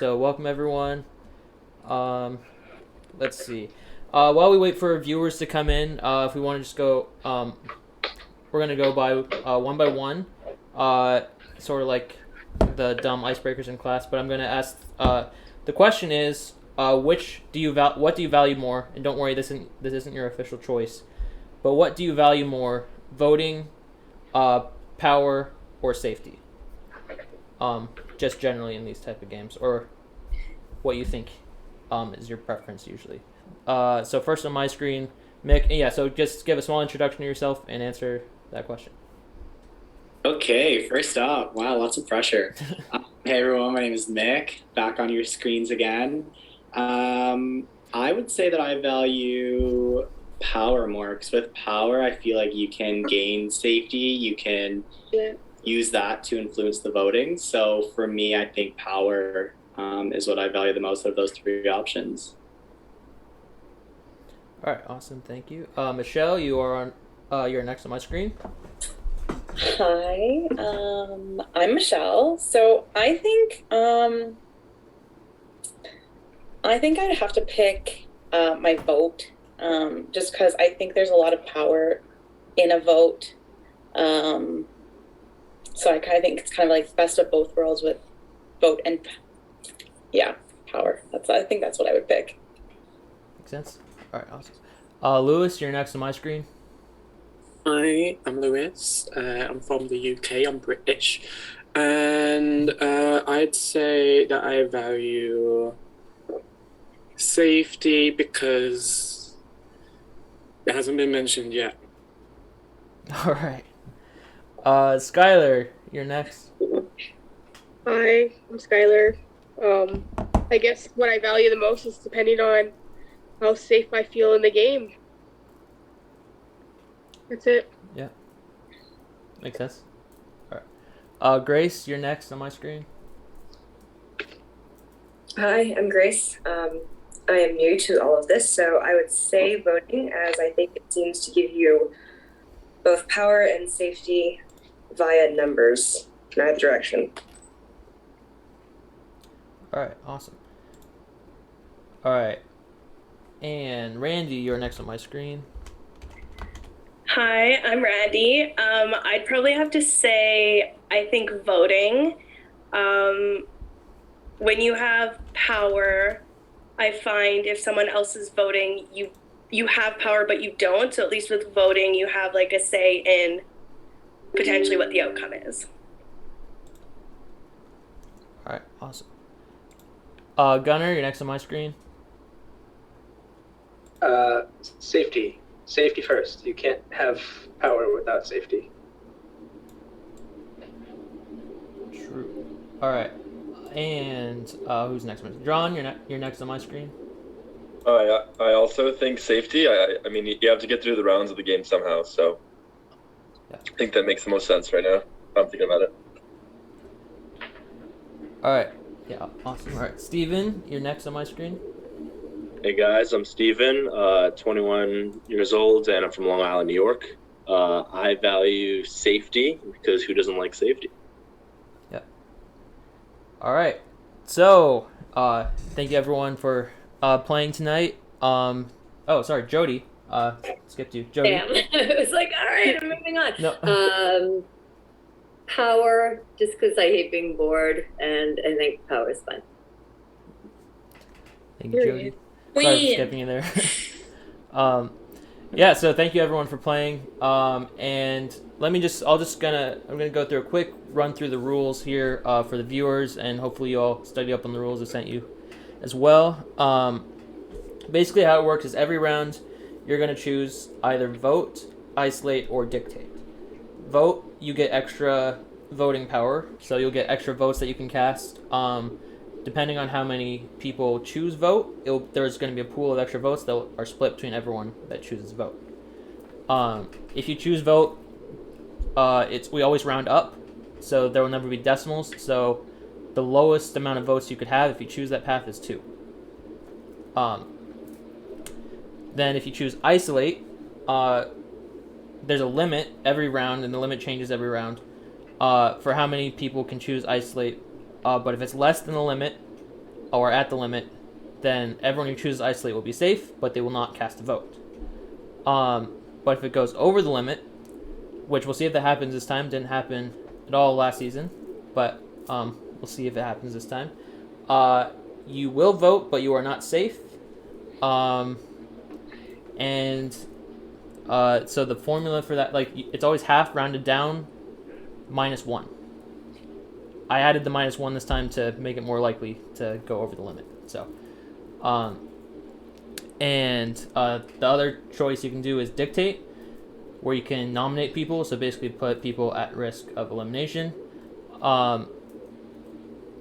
So welcome everyone. Um, let's see. While we wait for viewers to come in, if we want to just go, we're gonna go by one, uh, sort of like the dumb icebreakers in class. But I'm gonna ask. The question is, what do you value more? And don't worry, this isn't your official choice. But what do you value more? Voting, uh, power, or safety? Just generally in these type of games, or what you think is your preference usually. So first on my screen, Mick. Yeah, so just give a small introduction to yourself and answer that question. Okay, first up, wow, lots of pressure. Hey everyone, my name is Mick, back on your screens again. I would say that I value power more because with power, I feel like you can gain safety, you can use that to influence the voting. So for me, I think power is what I value the most of those three options. All right, awesome, thank you. Michelle, you are on. You're next on my screen. Hi, I'm Michelle. So I think I'd have to pick my vote, just because I think there's a lot of power in a vote. Um, so I kind of think it's kind of like best of both worlds with vote and yeah, power. I think that's what I would pick. Makes sense. All right, awesome. Lewis, you're next on my screen. Hi, I'm Lewis. I'm from the UK. I'm British. And I'd say that I value safety because it hasn't been mentioned yet. All right. Skylar, you're next. Hi, I'm Skylar. Um, I guess what I value the most is depending on how safe I feel in the game. That's it. Yeah, makes sense. All right. Grace, you're next on my screen. Hi, I'm Grace. I am new to all of this, so I would say voting, as I think it seems to give you both power and safety via numbers in either direction. All right, awesome. All right, and Randy, you're next on my screen. Hi, I'm Randy. I'd probably have to say I think voting. Um, when you have power, I find if someone else is voting, you have power but you don't. So at least with voting, you have like a say in potentially what the outcome is. All right, awesome. Gunner, you're next on my screen. Uh, Safety. Safety first. You can't have power without safety. True. All right, and who's next? John, you're next on my screen. I also think safety. I mean, you have to get through the rounds of the game somehow, so Yeah. I think that makes the most sense right now. I'm thinking about it. All right. Yeah, awesome. All right, Steven, you're next on my screen. Hey guys, I'm Steven, 21 years old, and I'm from Long Island, New York. I value safety because who doesn't like safety? Yeah. All right. So, thank you everyone for playing tonight. Oh, sorry, Jody. Skipped you, Jody. Damn. It was like, all right, I'm moving on. No. Power, just because I hate being bored, and I think power is fun. Thank you, Jody. Sorry for skipping you there. Yeah, so thank you everyone for playing. And I'm gonna go through a quick run through the rules here for the viewers, and hopefully you all study up on the rules I sent you as well. Basically, how it works is every round you're gonna choose either vote, isolate, or dictate. Vote, you get extra voting power, so you'll get extra votes that you can cast. Depending on how many people choose vote, there's going to be a pool of extra votes that are split between everyone that chooses vote. If you choose vote, we always round up, so there will never be decimals. So the lowest amount of votes you could have if you choose that path is 2. Then if you choose isolate, there's a limit every round, and the limit changes every round for how many people can choose isolate. But if it's less than the limit, or at the limit, then everyone who chooses isolate will be safe, but they will not cast a vote. But if it goes over the limit, which we'll see if that happens this time, didn't happen at all last season, but we'll see if it happens this time. You will vote, but you are not safe. So the formula for that, like, it's always half rounded down, -1. I added the -1 this time to make it more likely to go over the limit. So, the other choice you can do is dictate, where you can nominate people. So basically, put people at risk of elimination.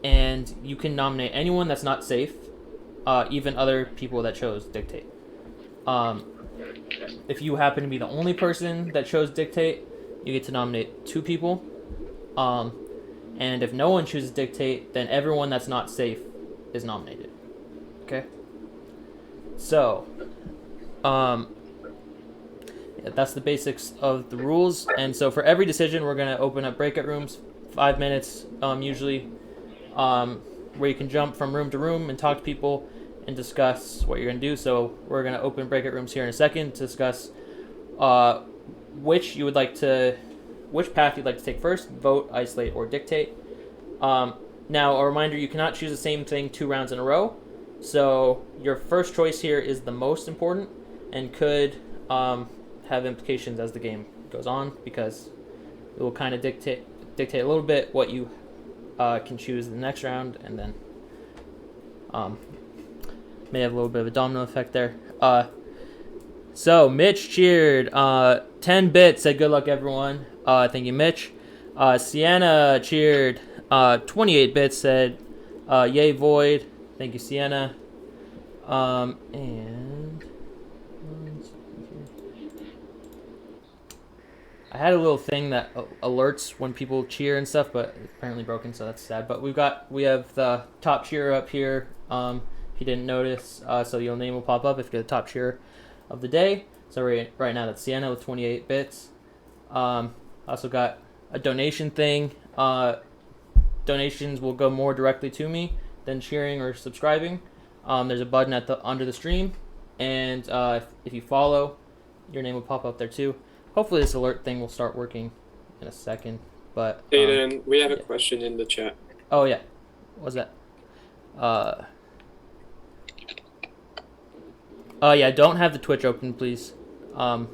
And you can nominate anyone that's not safe, even other people that chose dictate. If you happen to be the only person that chose dictate, you get to nominate 2 people. And if no one chooses dictate, then everyone that's not safe is nominated. Okay? So, that's the basics of the rules. And so for every decision, we're going to open up breakout rooms, 5 minutes usually, where you can jump from room to room and talk to people and discuss what you're going to do. So we're going to open breakout rooms here in a second to discuss which path you'd like to take first: vote, isolate, or dictate. Now, a reminder, you cannot choose the same thing 2 rounds in a row. So your first choice here is the most important and could have implications as the game goes on, because it will kind of dictate a little bit what you can choose in the next round, and then may have a little bit of a domino effect there. So Mitch cheered. 10 bits said good luck everyone. Thank you, Mitch. Sienna cheered. 28 bits said yay Void. Thank you, Sienna. And I had a little thing that alerts when people cheer and stuff, but it's apparently broken, so that's sad. But we have the top cheerer up here. If you didn't notice, so your name will pop up if you're the top cheerer of the day. So right now that's Sienna with 28 bits. Also got a donation thing. Donations will go more directly to me than cheering or subscribing. There's a button under the stream, and if you follow, your name will pop up there too. Hopefully this alert thing will start working in a second. But Aiden, we have a question in the chat. Oh yeah, what's that? Yeah, don't have the Twitch open, please. Got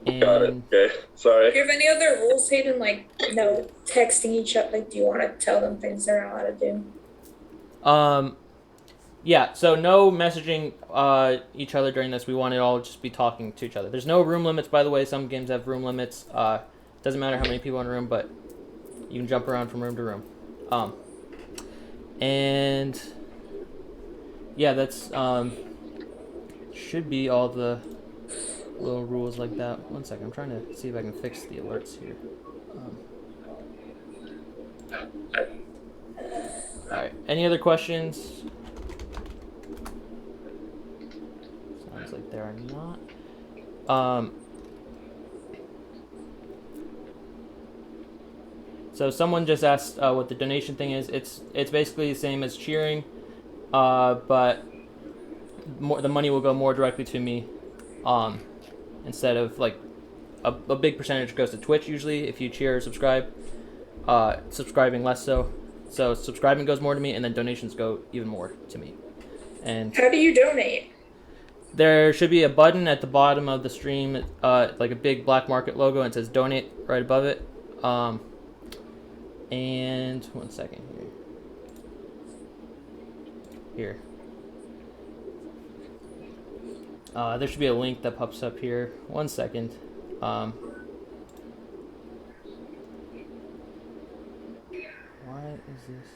it. Okay, sorry. Do you have any other rules, Hayden? Like, texting each other. Like, do you want to tell them things they're not allowed to do? Yeah. So no messaging each other during this. We want it all just be talking to each other. There's no room limits, by the way. Some games have room limits. Doesn't matter how many people in a room, but you can jump around from room to room. And yeah, that's should be all the little rules like that. One second, I'm trying to see if I can fix the alerts here. Alright, any other questions? Sounds like there are not. So someone just asked what the donation thing is. It's basically the same as cheering, but the money will go more directly to me. Instead of like a big percentage goes to Twitch usually if you cheer or subscribe. Subscribing less so. So subscribing goes more to me, and then donations go even more to me. And how do you donate? There should be a button at the bottom of the stream, like a big black market logo, and it says donate right above it. And one second here. There should be a link that pops up here. One second. Why is this?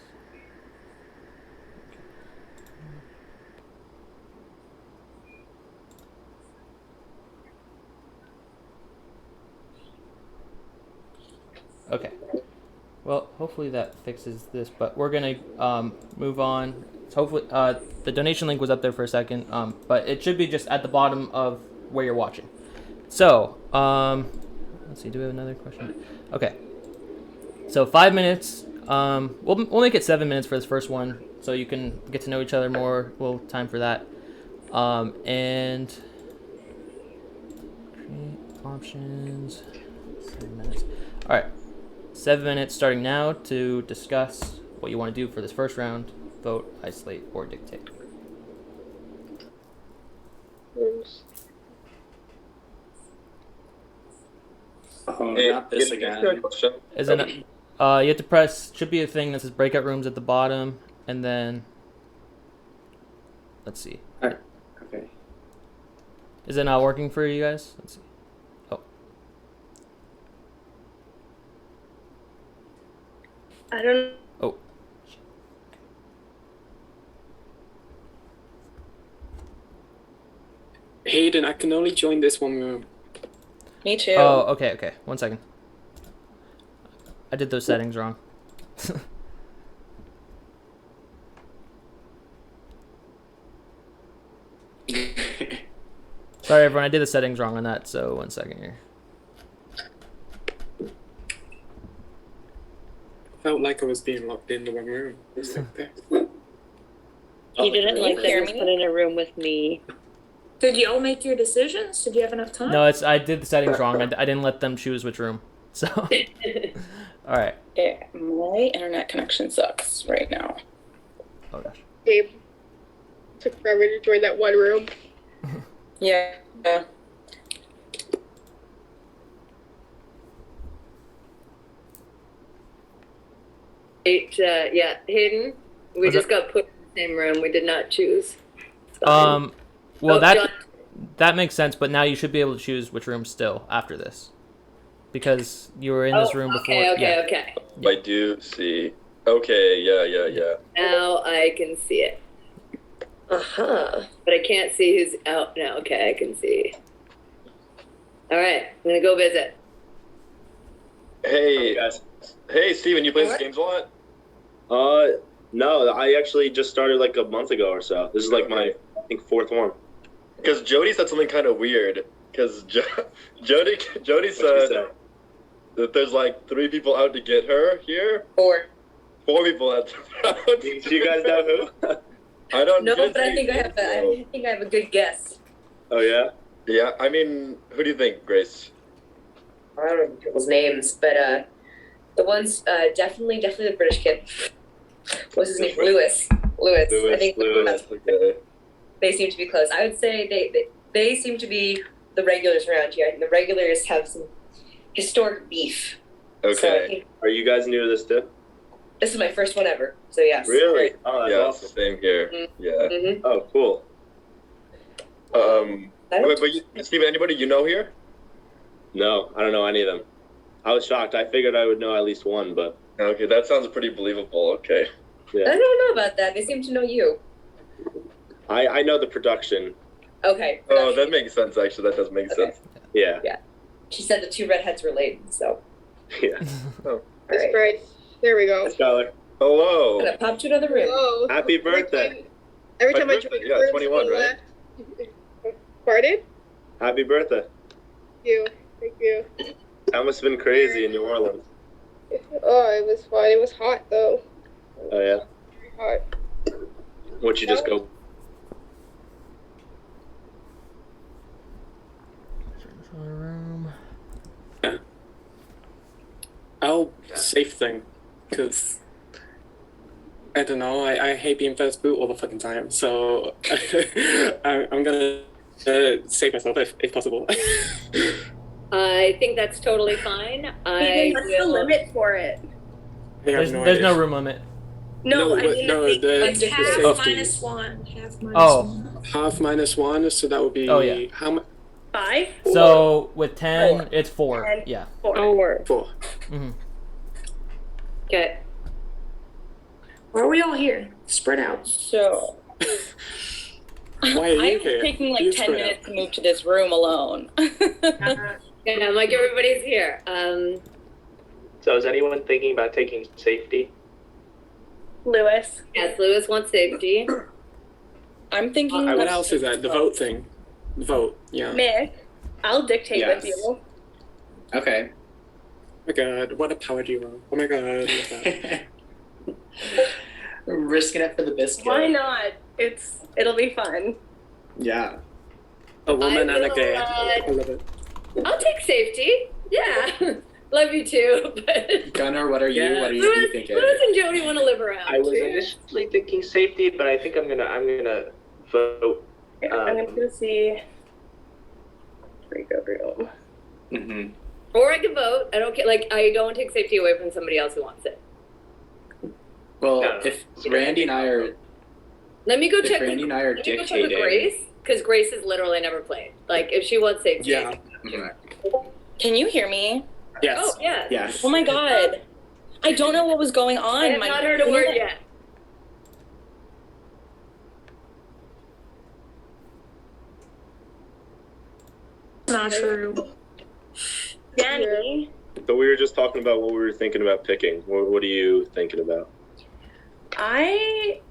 Okay. Well, hopefully that fixes this, but we're gonna move on. So hopefully, the donation link was up there for a second, but it should be just at the bottom of where you're watching. So, let's see, do we have another question? Okay. So 5 minutes We'll make it 7 minutes for this first one, so you can get to know each other more. We'll time for that. And create options. 7 minutes. All right, 7 minutes starting now to discuss what you want to do for this first round: vote, isolate, or dictate. Oh, Hey, not this can I ask again. you a question? Isn't it? You have to press. Should be a thing that says breakout rooms at the bottom, and then let's see. Okay. Is it not working for you guys? Let's see. Oh, I don't. oh. Hayden, I can only join this one room. Me too. Oh, okay, okay. 1 second. I did those settings wrong. Sorry, everyone. I did the settings wrong on that. So 1 second here. Felt like I was being locked in the one room. It's like that. He didn't Can like you that hear he was me? put in a room with me. Did y'all make your decisions? Did you have enough time? No, I did the settings wrong. I didn't let them choose which room. So, all right. Yeah, my internet connection sucks right now. Oh gosh. Gabe. Took forever to join that one room. Yeah. Yeah, Hayden, we What's just got put in the same room. We did not choose. It's fine. Well, Oh, that John- that makes sense. But now you should be able to choose which room still after this, because you were in this room before. Okay, yeah. okay. I do see. Okay, yeah. Now I can see it. But I can't see who's out now. Okay, I can see. All right, I'm gonna go visit. Hey, guys. hey, Steven, you play What? these games a lot? No, I actually just started like a month ago or so. This is like my, I think, fourth one. Because Jody said something kind of weird. Because Jody What'd she said say? that there's like 3 people out to get her here. 4. 4 people out. Do you guys know who? I don't. No, you didn't but I say think I who, have. so- I think I have a good guess. Oh yeah. Yeah, I mean, who do you think, Grace? I don't know people's names, but the one's definitely the British kid. What's his name? Lewis. I think Lewis. Okay. they seem to be close. I would say they seem to be the regulars around here. I think the regulars have some historic beef. So I Okay. think Are you guys new to this too? this is my first one ever. So yes. Really? Oh, that's Yeah, awesome. same here. Mm-hmm. Yeah. Mm-hmm. Oh, cool. Steven, anybody you know here? No, I don't know any of them. I was shocked. I figured I would know at least one, but Okay, that sounds pretty believable. Okay. I don't know about that. They seem to know you. I know the production. Okay. Oh, that makes sense. Actually, that does make Okay. sense. Yeah. She said the 2 redheads were late, so. Yeah. All That's right. right. There we go. Skylar, Hello. I'm gonna pop to another room. Hello. happy birthday. Every My time I birthday, join yeah, rooms, 21, people right? laugh. Pardon? Happy birthday. Thank you. That must have been crazy in New Orleans. Oh, it was fun. It was hot though. Oh yeah. Very hot. Would you just go? Room. I'll safe thing, because I don't know. I hate being first boot all the fucking time, so I'm gonna save myself if possible. I think that's totally fine. I What's the will. limit for it? I have There's no there's idea. no room limit. No, I but- mean, no, I think the- It's the half safety. minus 1. Half minus Oh. 1. Half minus 1, so that would be Oh, yeah. how much? 5? So with 10, Four. it's 4. 10. Yeah. 4. 4. hmm Okay. Why are we all here? Spread out. So Why are you I'm here? taking like You 10 spread minutes to move to this room alone. Yeah, like everybody's here. So is anyone thinking about taking safety? Lewis. Yes, Lewis wants safety. I'm thinking. What else is that? The vote thing. The vote. Yeah. Mick. I'll dictate with Yes. you. Okay. Oh my god, what a power duo. Oh my god. Risking it for the biscuit. Why not? It'll be fun. Yeah. A woman and a will, gay. I love it. I'll take safety. Yeah. Love you too. But Gunnar, what are you? Yeah. What are you Louis thinking? and Jody want to live around. I was initially thinking safety, but I think I'm gonna vote. I'm gonna go see Rico Room. Mm-hmm. Or I can vote. I don't care. Like, I don't take safety away from somebody else who wants it. Well, No. if Randy and I are, Let me go if check. Randy and I are Let me go check with dictating, Grace, because Grace has literally never played. Like, if she wants safety. Yeah. Can you hear me? Yes. Oh, yeah. yes. Oh my god. I don't know what was going on. I have not heard a word yet. Not true. Danny, So we were just talking about what we were thinking about picking. What are you thinking about? I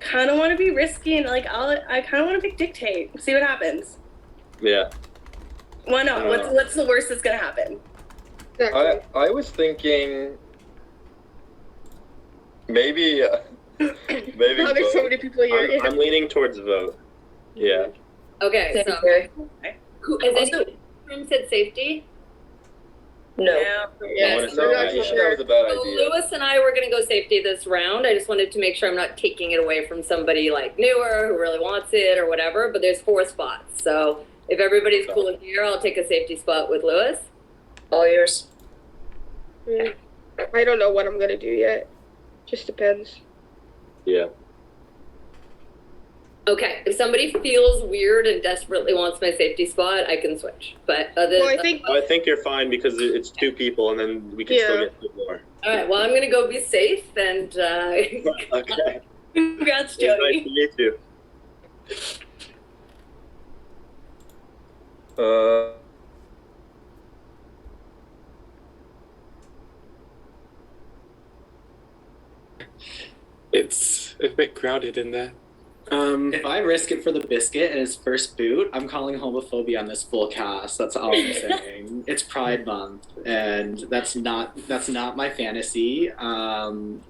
kind of want to be risky and like I kind of want to pick dictate. See what happens. Yeah. Why not? What's the worst that's gonna happen? I was thinking maybe maybe Oh, there's so vote. many people here. I'm leaning towards vote. Yeah. Okay, so who has anyone said safety? No. Yeah. Yes. No, I think that was a bad So idea. Lewis and I were going to go safety this round. I just wanted to make sure I'm not taking it away from somebody like newer who really wants it or whatever. But there's 4 spots, so if everybody's cool here, I'll take a safety spot with Lewis. All yours. I don't know what I'm gonna do yet. Just depends. Yeah. Okay, if somebody feels weird and desperately wants my safety spot, I can switch. But other Well, I think you're fine because it's 2 people, and then we can still get 2 more. all right. Well, I'm gonna go be safe and Okay. Congrats, Nice Jody. to meet you. It's a bit crowded in there. If I risk it for the biscuit and his first boot, I'm calling homophobia on this full cast. That's all I'm saying. It's Pride Month, and that's not my fantasy. Putting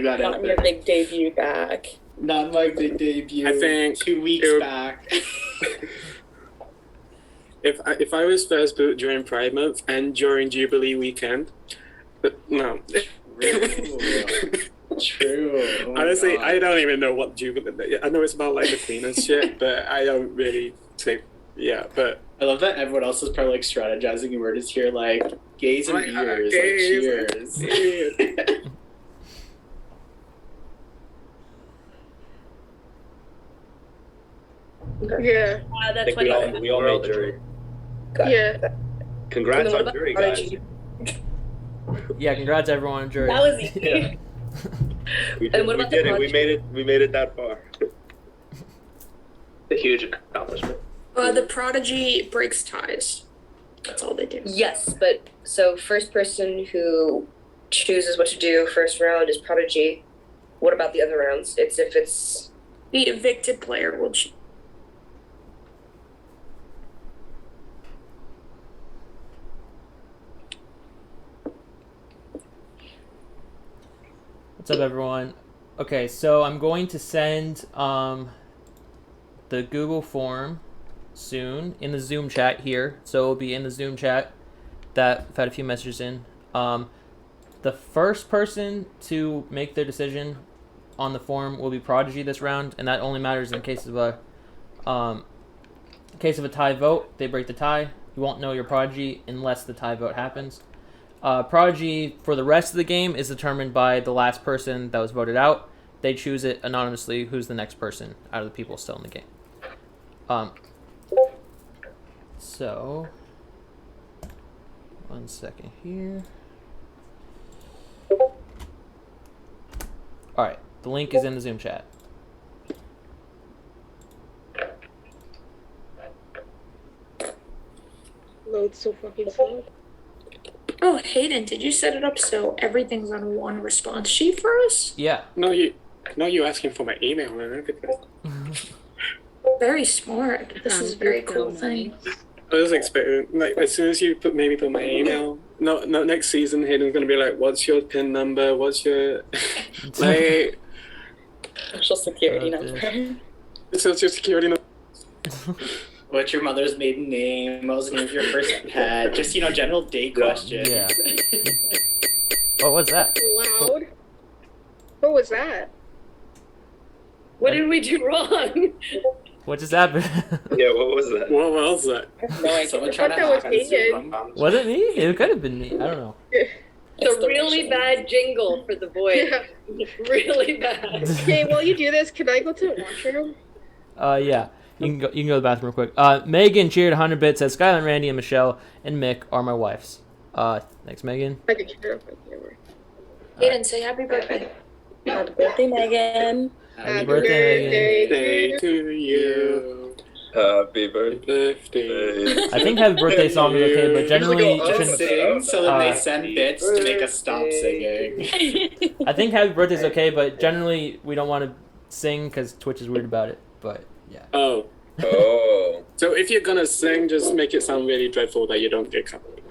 that out Not your there. big debut back. Not my big debut. I think 2 weeks it would- back. If I was first boot during Pride Month and during Jubilee weekend, no. True. Oh my Honestly, God. I don't even know what Jubilee. I know it's about like the Queen and shit, but I don't really think. Yeah, but I love that everyone else is probably like strategizing, and we're just here like gays and beers, gays. like cheers. Yeah. I That's think what we all made jury. Yeah. Congrats on jury, guys. Yeah, congrats everyone on jury. That was easy. Yeah. We And what we about did the it. We made it. We made it that far. A huge accomplishment. The Prodigy breaks ties. That's all they do. Yes, but so first person who chooses what to do first round is Prodigy. What about the other rounds? It's if it's The evicted player will choose. What's up, everyone? Okay, so I'm going to send the Google form soon in the Zoom chat here. So it'll be in the Zoom chat that I've had a few messages in. The first person to make their decision on the form will be Prodigy this round, and that only matters in case of a tie vote. They break the tie. You won't know your Prodigy unless the tie vote happens. Prodigy for the rest of the game is determined by the last person that was voted out. They choose it anonymously who's the next person out of the people still in the game. So, 1 second here. Alright, the link is in the Zoom chat. Loads so fucking slow. Oh, Hayden, did you set it up so everything's on one response sheet for us? Yeah. no, you asking for my email and everything. Very smart. This is a very cool thing. I was expecting like as soon as you put my email no, next season, Hayden's gonna be like, "What's your PIN number? What's your like Social security Okay. number. social security number?" What's your mother's maiden name? What was the name of your first pet? Just, general date questions. Yeah. Oh, what's that? Loud. What was that? What did we do wrong? What just happened? Yeah, what was that? What was that? No idea. Someone I trying thought to that was hack into Hayden. Zoom. Was it me? It could have been me. I don't know. It's a really bad jingle for the voice. Yeah. Really bad. Okay, while you do this, can I go to the washroom? Yeah. You can go to the bathroom real quick. Megan cheered 100 bits, says Skylar, Randy, and Michelle and Mick are my wives. Thanks, Megan. I can turn off my camera. Hayden, say happy birthday. Happy birthday, Megan. Happy birthday, Day to you. Happy birthday. I think happy birthday song is okay, but generally you Just shouldn't. sing, so then they send bits to make us stop singing. I think happy birthday is okay, but generally we don't want to sing because Twitch is weird about it. But yeah. Oh. Oh. So if you're gonna sing, just make it sound really dreadful that you don't get covered.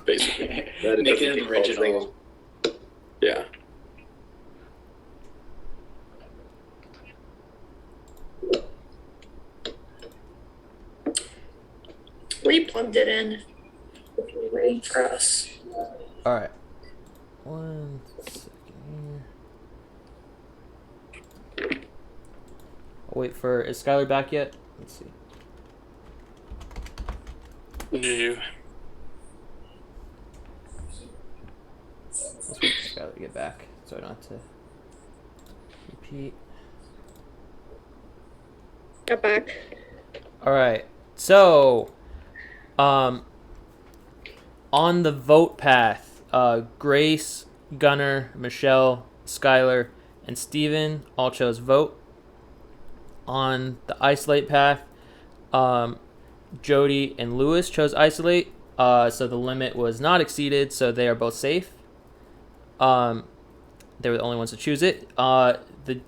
Basically. Make it an original. Yeah. We plugged it in. If you're waiting for us. All right. 1 second here. I'll wait for. Is Skylar back yet? Let's see. No. Let's wait for Skylar to get back, so I don't have to repeat. Got back. All right. So, on the vote path, Grace, Gunnar, Michelle, Skylar, and Steven all chose vote. On the isolate path, Jody and Lewis chose isolate, so the limit was not exceeded, so they are both safe. They were the only ones to choose it. The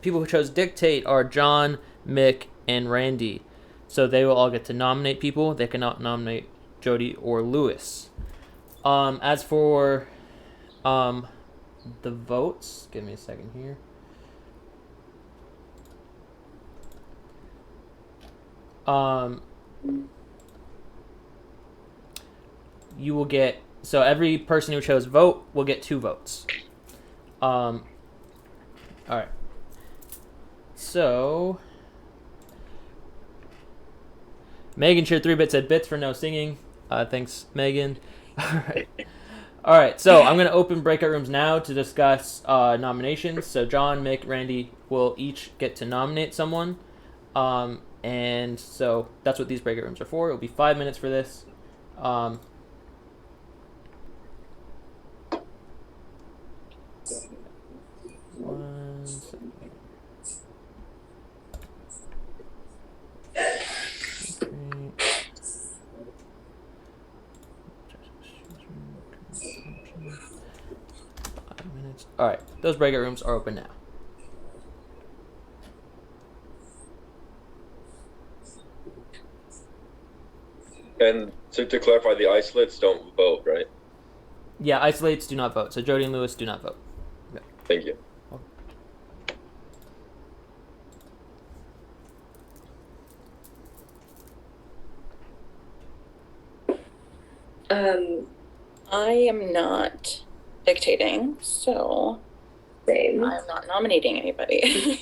people who chose dictate are John, Mick, and Randy. So they will all get to nominate people. They cannot nominate Jody or Lewis. As for the votes, give me a second here. You will get, so every person who chose vote will get 2 votes. All right. So Megan shared 3 bits, said bits for no singing. Thanks, Megan. All right. So I'm gonna open breakout rooms now to discuss nominations. So John, Mick, Randy will each get to nominate someone. And so that's what these breakout rooms are for. It'll be 5 minutes for this. One second. 5 minutes. All right, those breakout rooms are open now. And to clarify, the isolates don't vote, right? Yeah, isolates do not vote. So Jody and Lewis do not vote. Okay. Thank you. I am not dictating, so Same. I'm not nominating anybody.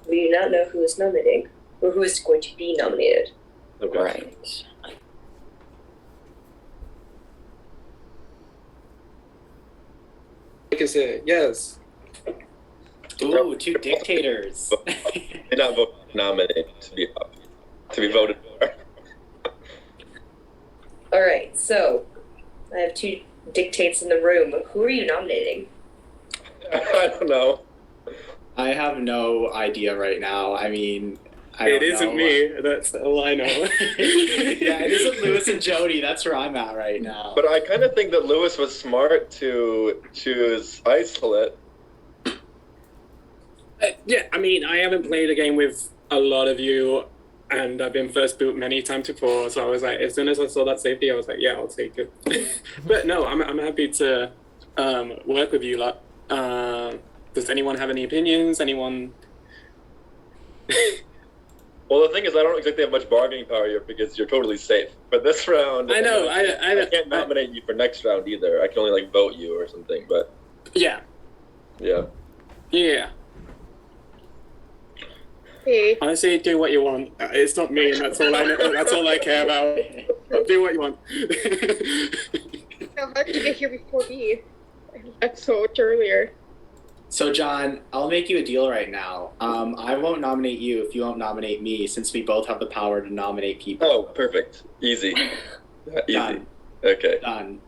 We do not know who is nominating or who is going to be nominated. Okay. Right. I can say yes. Ooh, 2 dictators. Did not vote nominated to be voted for. All right, so I have 2 dictates in the room. Who are you nominating? I don't know. I have no idea right now. I mean, I It don't isn't know. me. That's all I know. Yeah, it isn't Lewis and Jody. That's where I'm at right now. But I kind of think that Lewis was smart to choose isolate. Yeah, I mean, I haven't played a game with a lot of you. and I've been first boot many times before. So I was like, as soon as I saw that safety, I was like, yeah, I'll take it. But no, I'm happy to work with you lot. Does anyone have any opinions? Anyone? Well, the thing is, I don't exactly have much bargaining power here because you're totally safe. But this round, I know. I can't nominate you for next round either. I can only like vote you or something. But yeah. Hey. Honestly, do what you want. It's not me, and that's all I know. That's all I care about. Do what you want. Now, how did you get here before me? That's so much earlier. So, John, I'll make you a deal right now. I won't nominate you if you won't nominate me, since we both have the power to nominate people. Oh, perfect. Easy. Easy. Done. Okay. Done.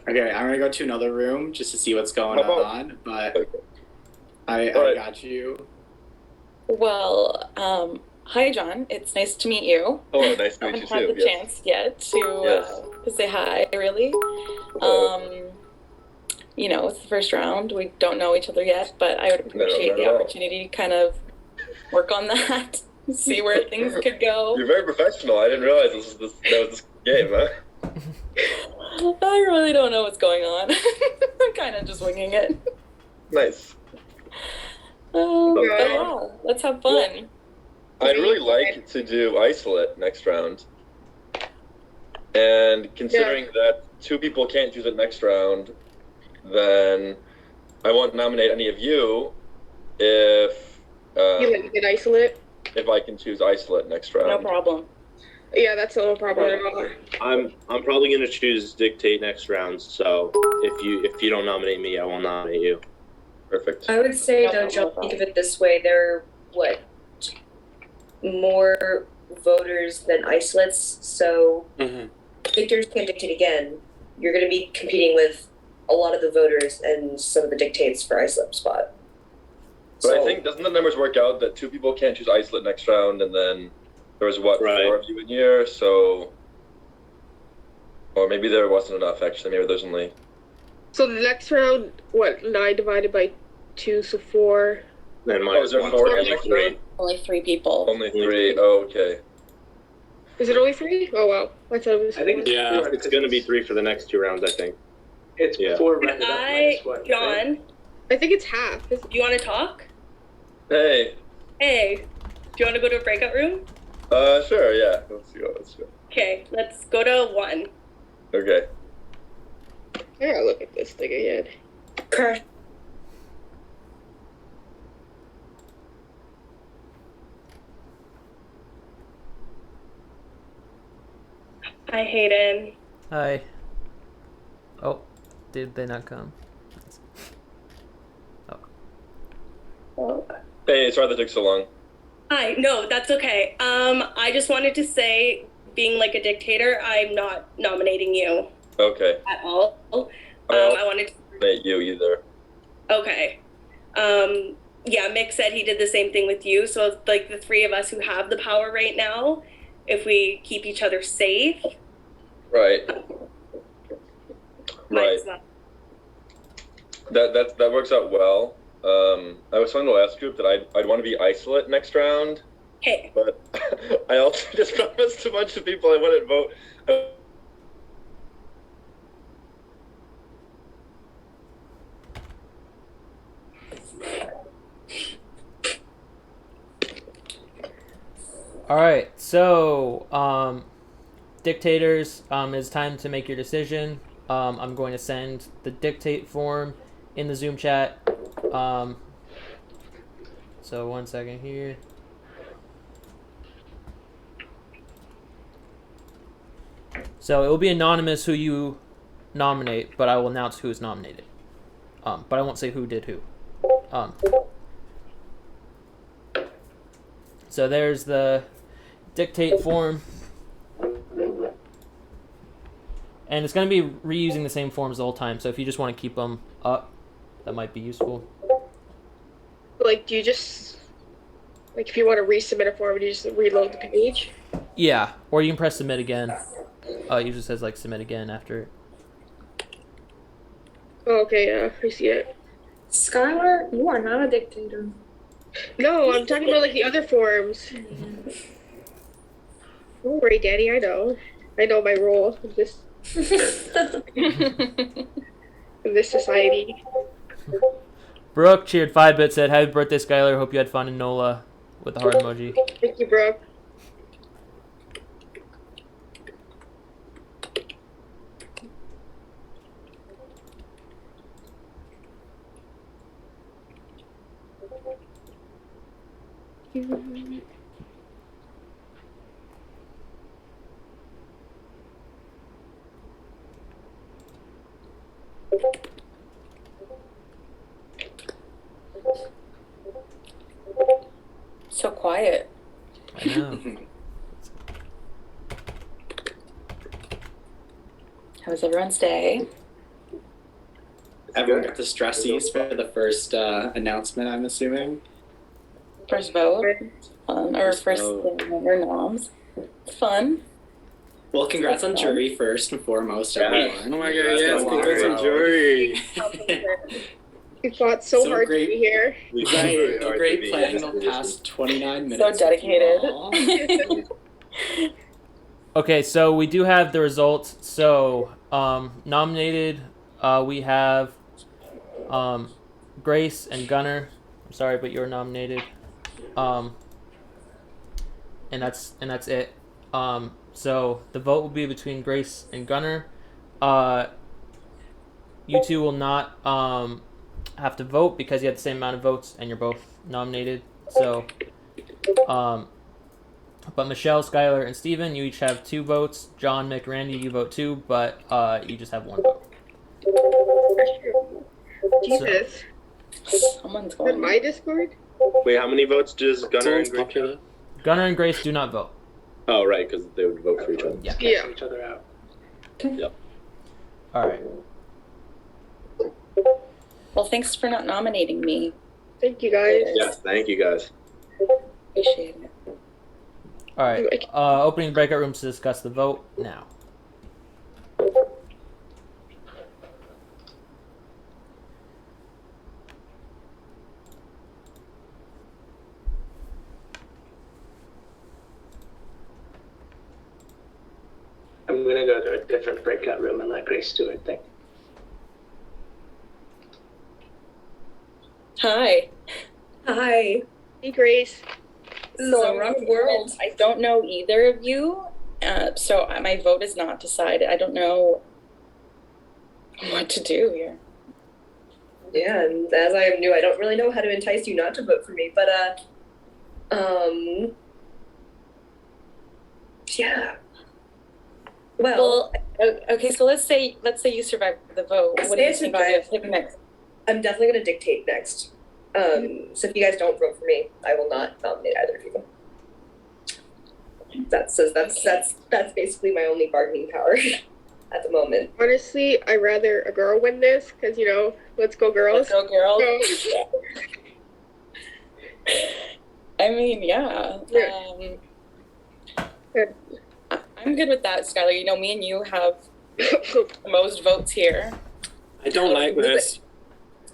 Okay, I'm gonna go to another room just to see what's going on, but I got you. Well, hi, John. It's nice to meet you. Oh, nice to meet you too. I haven't had the chance yet to say hi, really. You know, it's the first round. We don't know each other yet, but I would appreciate the opportunity to kind of work on that, see where things could go. You're very professional. I didn't realize that was this game, huh? I really don't know what's going on. I'm kind of just winging it. Nice. But yeah, let's have fun. I'd really like to do isolate next round. And considering that two people can't choose it next round, then I won't nominate any of you if you can isolate. If I can choose isolate next round. No problem. Yeah, that's no problem at all. I'm probably gonna choose dictate next round. So if you don't nominate me, I won't nominate you. Perfect. I would say, don't think of it this way. There are more voters than isolates, so dictators can dictate again. You're going to be competing with a lot of the voters and some of the dictates for isolate spot. But I think, doesn't the numbers work out that two people can't choose isolate next round, and then there was 4 of you in here, so... Or maybe there wasn't enough, actually. Maybe there's only... So the next round, 9 divided by 2, so 4. Then is there 4 in next round? Only 3 people. Only 3, oh, okay. Is it only 3? Oh, wow. I thought it was 4. I think it's going to be 3 for the next 2 rounds, I think. It's 4 rounded up minus what? John, I think it's half. do you want to talk? Hey. Hey, do you want to go to a breakout room? Sure, yeah. Let's go. Okay, let's go to 1. Okay. I gotta look at this thing again. Correct. Hi, Hayden. Hi. Oh, did they not come? Hey, sorry that took so long. Hi, no, that's okay. I just wanted to say, being like a dictator, I'm not nominating you Okay. at all. I wanted to... nominate you either. Okay. Yeah, Mick said he did the same thing with you. So, like, the 3 of us who have the power right now, if we keep each other safe... Right. Right. Not... That works out well. I was telling the last group that I'd want to be isolate next round. Okay. But I also just promised a bunch of people I wouldn't vote. All right, so dictators, it's time to make your decision. I'm going to send the dictate form in the Zoom chat. So 1 second here. So it will be anonymous who you nominate, but I will announce who is nominated. But I won't say who did who. So there's the dictate form. And it's going to be reusing the same forms the whole time, so if you just want to keep them up, that might be useful. Like, do you just... Like, if you want to resubmit a form, do you just reload the page? Yeah, or you can press submit again. It usually says, like, submit again after it. Oh, okay, yeah, I see it. Skylar, you are not a dictator. No, I'm talking about like the other forms. Don't worry, Daddy. I know my role in this society. Brooke cheered 5-bit, said, "Happy birthday, Skylar. Hope you had fun in NOLA," with the heart emoji. Thank you, Brooke. So quiet. I know. How was everyone's day? Everyone got the stressies for the first announcement, I'm assuming. First vote, or first vote. or noms. Fun. Well, congrats on jury first and foremost, everyone. Oh my god, yes, congrats on jury. We fought so So hard great. to be here. Great playing the past 29 minutes. So dedicated. Okay, so we do have the results. So, nominated, we have Grace and Gunnar. I'm sorry, but you're nominated. And that's it. So the vote will be between Grace and Gunnar. You two will not have to vote because you have the same amount of votes and you're both nominated. So, but Michelle, Skylar, and Steven, you each have 2 votes. John, Mick, Randy, you vote 2, but you just have 1 vote. Jesus. Someone's Is that going. my Discord? Wait, how many votes does Gunnar and Someone's Grace? popular. Gunnar and Grace do not vote. Oh, right, because they would vote for each other. Yeah. Yeah. Each other out. Yep. All right. Well, thanks for not nominating me. Thank you, guys. Yes, thank you guys. Appreciate it. All right. Opening breakout rooms to discuss the vote now. I'm gonna go to a different breakout room and let Grace do her thing. Hi. Hi. Hey, Grace. This is a rough world. I don't know either of you, so my vote is not decided. I don't know what to do here. Yeah, and as I am new, I don't really know how to entice you not to vote for me, but yeah. Well, Okay, so let's say you survive the vote. What do you think I'll do next? I'm definitely going to dictate next. So if you guys don't vote for me, I will not nominate either of you. That's basically my only bargaining power at the moment. Honestly, I'd rather a girl win this because, let's go girls. Let's go girls. So, I mean, yeah. I'm good with that, Skylar. Me and you have the most votes here. I don't like this.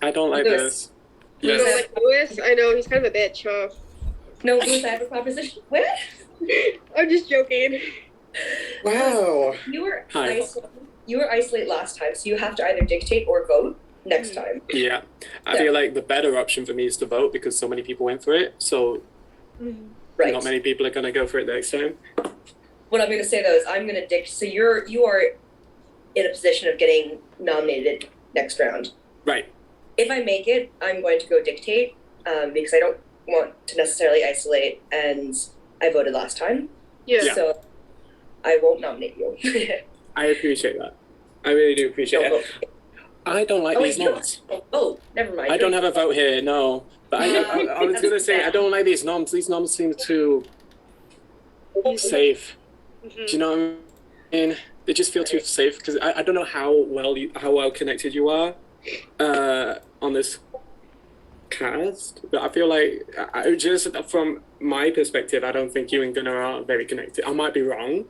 I don't like this. you don't like Lewis? I know, he's kind of a bitch, huh? No, Booth, I have a proposition. What? I'm just joking. Wow. You were Hi. isolated last time, so you have to either dictate or vote next time. Yeah. I feel like the better option for me is to vote because so many people went for it. So Right. not many people are going to go for it next time. What I'm going to say though is I'm going to dictate. So you are in a position of getting nominated next round. Right. If I make it, I'm going to go dictate because I don't want to necessarily isolate, and I voted last time. Yeah. So I won't nominate you. I appreciate that. I really do appreciate it. I don't like these noms. Oh, never mind. I don't have a vote here, no. But I was going to say, I don't like these noms. These noms seem too safe. Do you know what I mean? They just feel too safe because I don't know how well connected you are on this cast, but I feel like just from my perspective, I don't think you and Gunnar are very connected. I might be wrong,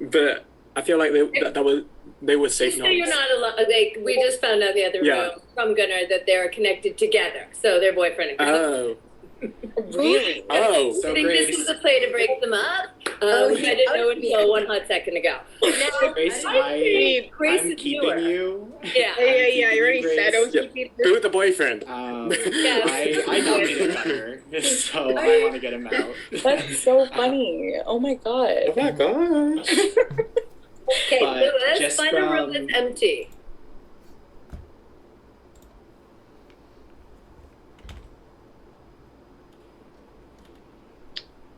but I feel like they would save So you're not alone. We just found out the other Yeah. room from Gunnar that they're connected together. So they're boyfriend and girlfriend. Oh. Really? Oh. I think this was a play to break them up. I didn't know until one hot second ago. Now, Grace, Grace I'm is keeping newer. you. Yeah. Yeah, you already Grace. said I was Yeah. keeping Boot the boyfriend. I nominated Gunnar, so I want to get him out. That's so funny. Oh my god. Oh my gosh. Okay, But Lewis, just find a room from- that's empty.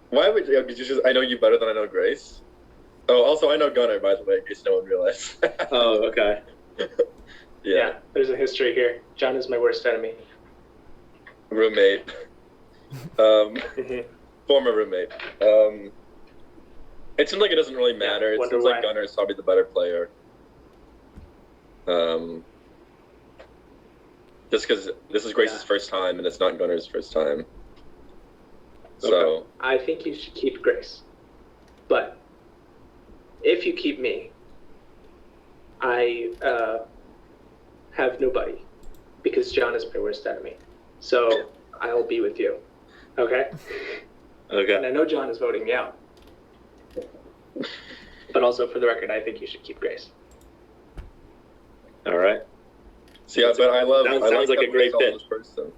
Why would you? Because I know you better than I know Grace. Oh, also I know Gunnar, by the way, in case no one realized. Oh, okay. Yeah, There's a history here. John is my worst enemy. roommate. Former roommate. It seems like it doesn't really matter. It wonder seems why. like Gunnar is probably the better player. Just because this is Grace's first time and it's not Gunnar's first time. So I think you should keep Grace. But if you keep me, I have nobody because John is my worst enemy. So I'll be with you. Okay? Okay. And I know John is voting me out. But also, for the record, I think you should keep Grace. All right. see, I love. Sounds I like a that great Grace pitch. almost person.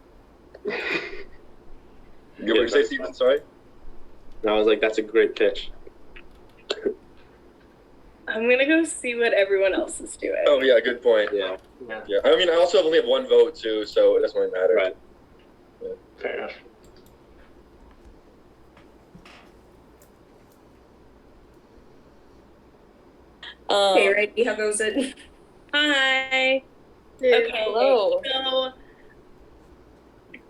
You were say Steven? Sorry. I was like, that's a great pitch. I'm gonna go see what everyone else is doing. Oh yeah, good point. Yeah. Yeah. I mean, I also only have one vote too, so it doesn't really matter. Right. Fair enough. Okay, Randy, how goes it? Hi. Yeah. Okay. Hello. So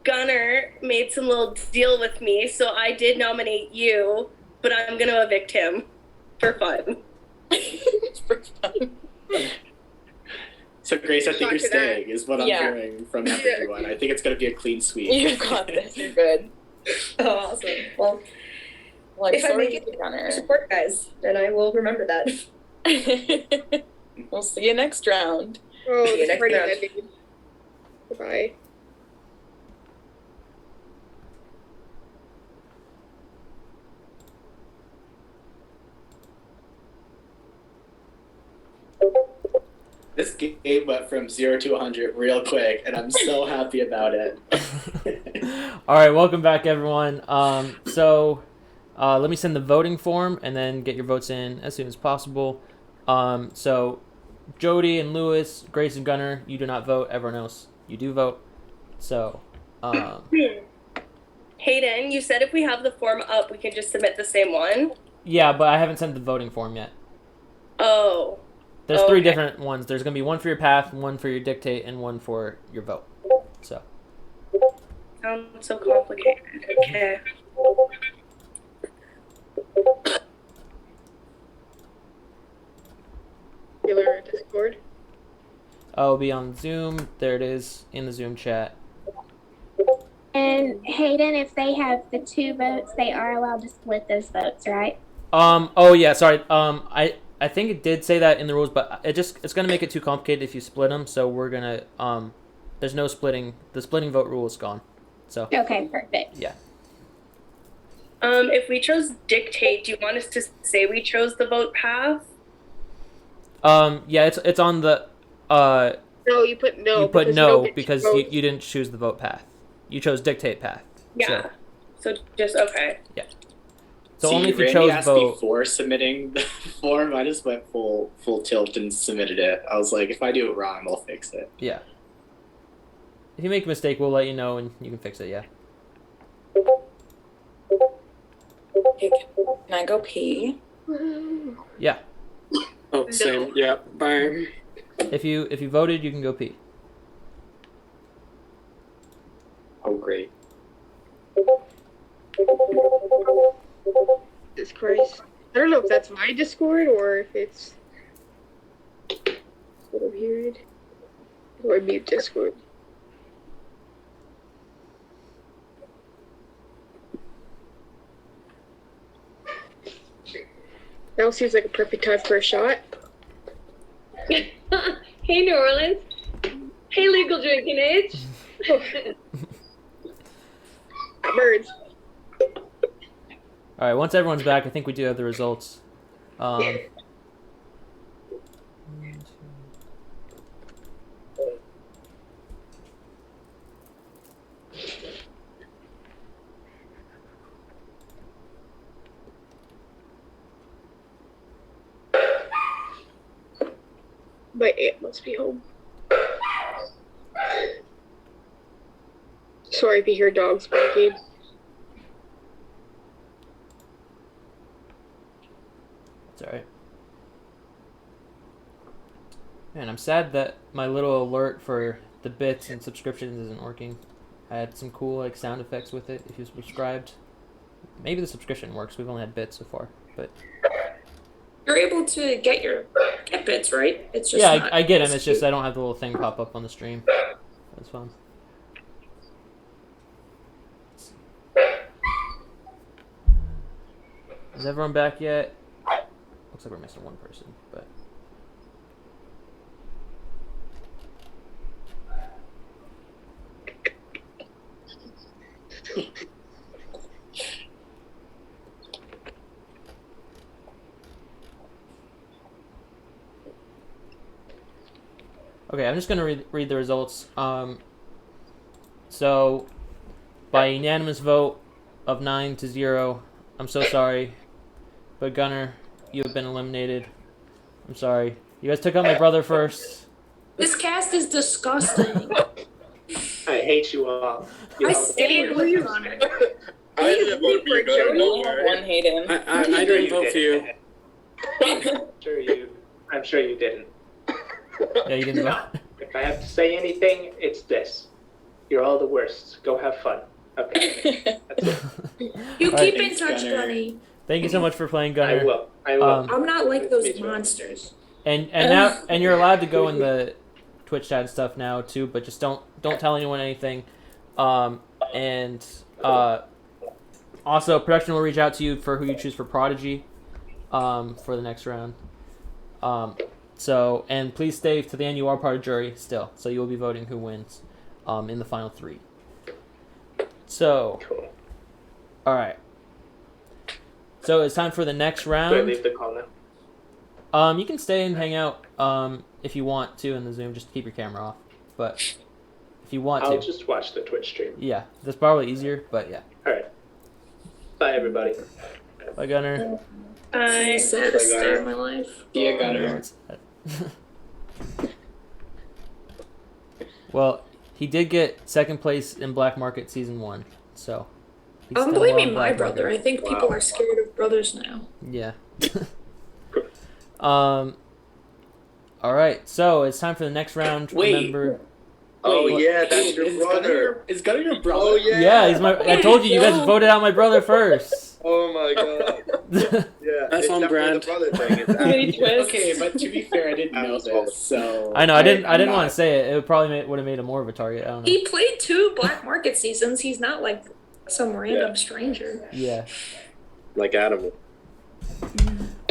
Gunnar made some little deal with me, so I did nominate you, but I'm gonna evict him for fun. For fun. So Grace, I think you're Shock to that. staying, is what I'm Yeah. hearing from everyone. I think it's gonna be a clean sweep. You've got this. You're good. Oh, awesome. Well, Well, I'm if I sorry, make it, Gunnar. support guys, and I will remember that. We'll see you next round. Oh, See you this next party round. ended. Goodbye. This game went from 0 to 100 real quick, and I'm so happy about it. All right, welcome back, everyone. Let me send the voting form and then get your votes in as soon as possible. So, Jody and Lewis, Grace and Gunnar, you do not vote. Everyone else, you do vote. So, Hayden, you said if we have the form up, we can just submit the same one. yeah, but I haven't sent the voting form yet. Oh. There's three Okay. different ones. There's going to be one for your path, one for your dictate, and one for your vote. So, Sounds so complicated. Okay. Killer Discord. I'll be on Zoom. There it is in the Zoom chat. And Hayden, if they have the 2 votes, they are allowed to split those votes, right? Oh yeah, sorry. I think it did say that in the rules, but it's gonna make it too complicated if you split them. So we're gonna there's no splitting. The splitting vote rule is gone. So Okay, perfect. yeah. If we chose dictate, do you want us to say we chose the vote path? Yeah, it's on the No, you put no. you put because no gets because votes. you didn't choose the vote path. You chose dictate path. Yeah. So just okay. So See, only if you Randy chose asked vote. before submitting the form. I just went full tilt and submitted it. I was like, if I do it wrong, I'll fix it. Yeah. If you make a mistake, we'll let you know and you can fix it. Yeah. Hey, can I go pee? Yeah. Oh, same. Yeah. Bye. If you voted, you can go pee. Oh, great. Jesus Christ. I don't know if that's my Discord or if it's a little weird. Or mute Discord. Now seems like a perfect time for a shot. Hey, New Orleans. Hey, legal drinking age. Birds. All right, once everyone's back, I think we do have the results. My aunt must be home. Sorry if you hear dogs barking. It's all right. Man, I'm sad that my little alert for the bits and subscriptions isn't working. I had some cool like sound effects with it if you subscribed. Maybe the subscription works. We've only had bits so far, but You're able to get bits, right? It's just yeah, I get them. It's just I don't have the little thing pop up on the stream. That's fun. Is everyone back yet? Looks like we're missing one person, but. Okay, I'm just gonna read the results. So, by unanimous vote of 9-0, I'm so sorry, but Gunner, you have been eliminated. I'm sorry. You guys took out my brother first. This cast is disgusting. I hate you all. I stand with you, Connor. I didn't vote for you, Gunner. Don't worry. One hate him. I didn't vote for you. I'm sure you didn't. Yeah, you didn't vote. If I have to say anything, it's this. You're all the worst. Go have fun. Okay. That's it. You All keep right. in touch, Gunny. Thank you so much for playing, Gunner. I will. I will. I'm not like those monsters. And now you're allowed to go in the Twitch chat and stuff now too, but just don't tell anyone anything. Also, production will reach out to you for who you choose for Prodigy, for the next round. So, and please stay to the end. You are part of jury still, so you will be voting who wins, in the final 3. So, Cool. all right. So it's time for the next Do I round. leave the call now? You can stay and hang out, if you want to in the Zoom. Just keep your camera off. But if you want I'll to, just watch the Twitch stream. yeah, that's probably easier. But yeah, All right. Bye, everybody. bye, Gunner. Saddest day of my life. Yeah, Gunner. Well, he did get second place in Black Market Season 1, so. he's I'm done well in blaming my Black brother. Market. I think people are scared of brothers now. Yeah. All right, so it's time for the next round. Wait. Remember. Oh What? yeah, that's your brother. Is Gunner your brother? Oh yeah. Yeah, he's my. I told you, you guys voted out my brother first. Oh my god. Yeah. That's it's on definitely brand. the brother thing. It's actually- Okay, but to be fair, I didn't know this, so I know. I didn't I'm want not- to say it. It probably would have made him more of a target. I don't know. He played 2 Black Market seasons. He's not like some random stranger. Yeah. Like Adam.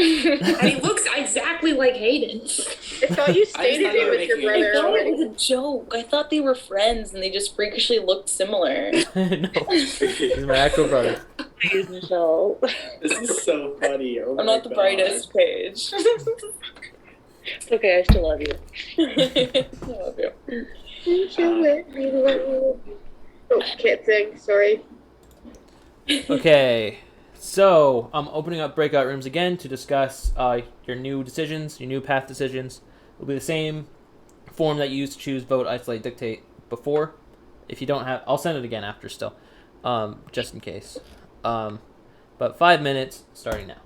And he looks exactly like Hayden. I thought you stated thought it you were with your making I brother thought it already. was a joke. I thought they were friends and they just freakishly looked similar. No, he's my actual brother. Please, Michelle. This is so funny. Oh I'm my not the God. brightest page. It's okay, I still love you. I love you. Oh, can't sing. Sorry. Okay, so I'm opening up breakout rooms again to discuss your new decisions, your new path decisions. It'll be the same form that you used to choose vote, isolate, dictate before. If you don't have, I'll send it again after still, just in case. But 5 minutes starting now.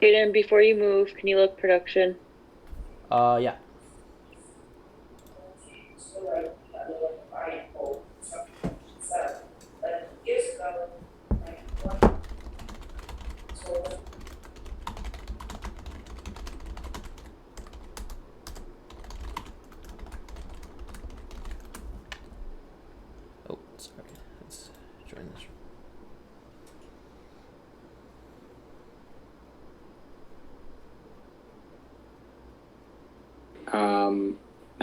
Aiden, before you move, can you look production? Yeah. Oh, sorry. Let's join this.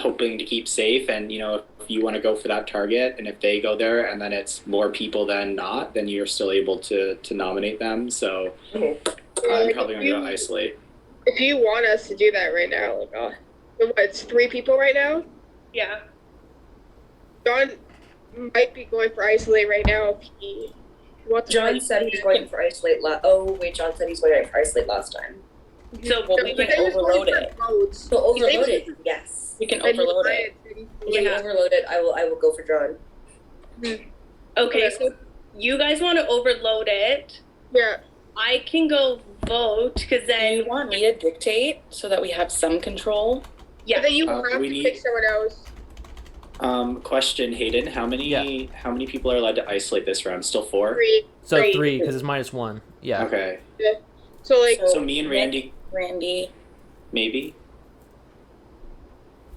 hoping to keep safe, and if you want to go for that target, and if they go there, and then it's more people than not, then you're still able to nominate them. So I'm probably going to go isolate. If you want us to do that right now, it's 3 people right now. Yeah. John might be going for isolate right now if he wants. John said he's going for isolate. John said he's going for isolate last time. So we can overload it. So overload it, yes. We can overload it. When you overload it, I will go for John. Okay, so you guys want to overload it? Yeah. I can go vote because then. Do you want me to dictate so that we have some control? Yeah. But then you have to pick someone else. Question, Hayden, how many people are allowed to isolate this round? Still 4? 3. So 3 because it's -1. Yeah. Okay. Yeah. So So me and Randy. Maybe.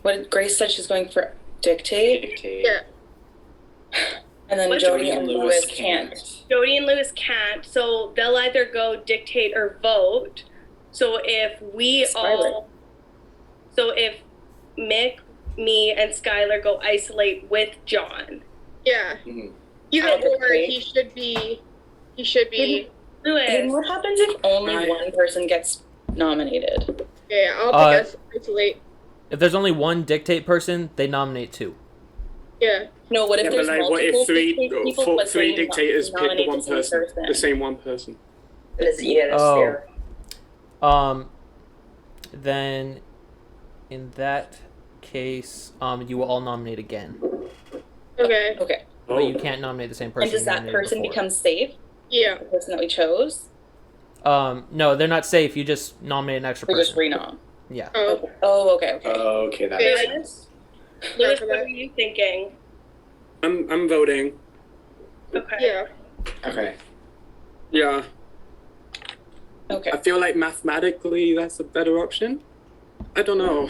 What did Grace said she's going for dictate? Yeah. And then Jody and Lewis can't. Jody and Lewis can't, so they'll either go dictate or vote. So if if Mick, me, and Skylar go isolate with John. Yeah. Either or, he should be. Lewis. And what happens if only one person gets nominated? Yeah, I'll pick us isolate. If there's only one dictate person, they nominate 2. Yeah. No, what if there's multiple what if people, three dictators pick the one person, the same one person? Then in that case, you will all nominate again. Okay. Okay. But you can't nominate the same person. And does you that nominated person before. become safe? Yeah. The person that we chose? No, they're not safe. You just nominate an extra person. Just renom. Yeah. Oh, okay. Okay, that makes sense. Lewis, what are you thinking? I'm voting. Okay. Yeah. Okay. Yeah. Okay. I feel like mathematically that's a better option. I don't know.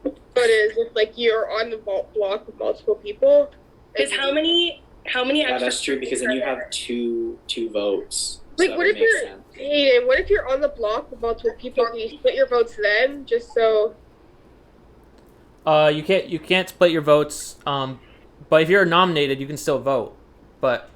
But is if you're on the block with multiple people? Because how many Yeah, extra? that's true, because then you have two votes. Like, so what that if makes you're sense. Hayden? What if you're on the block with multiple people? Can you split your votes then, just so? You can't split your votes. But if you're nominated, you can still vote. But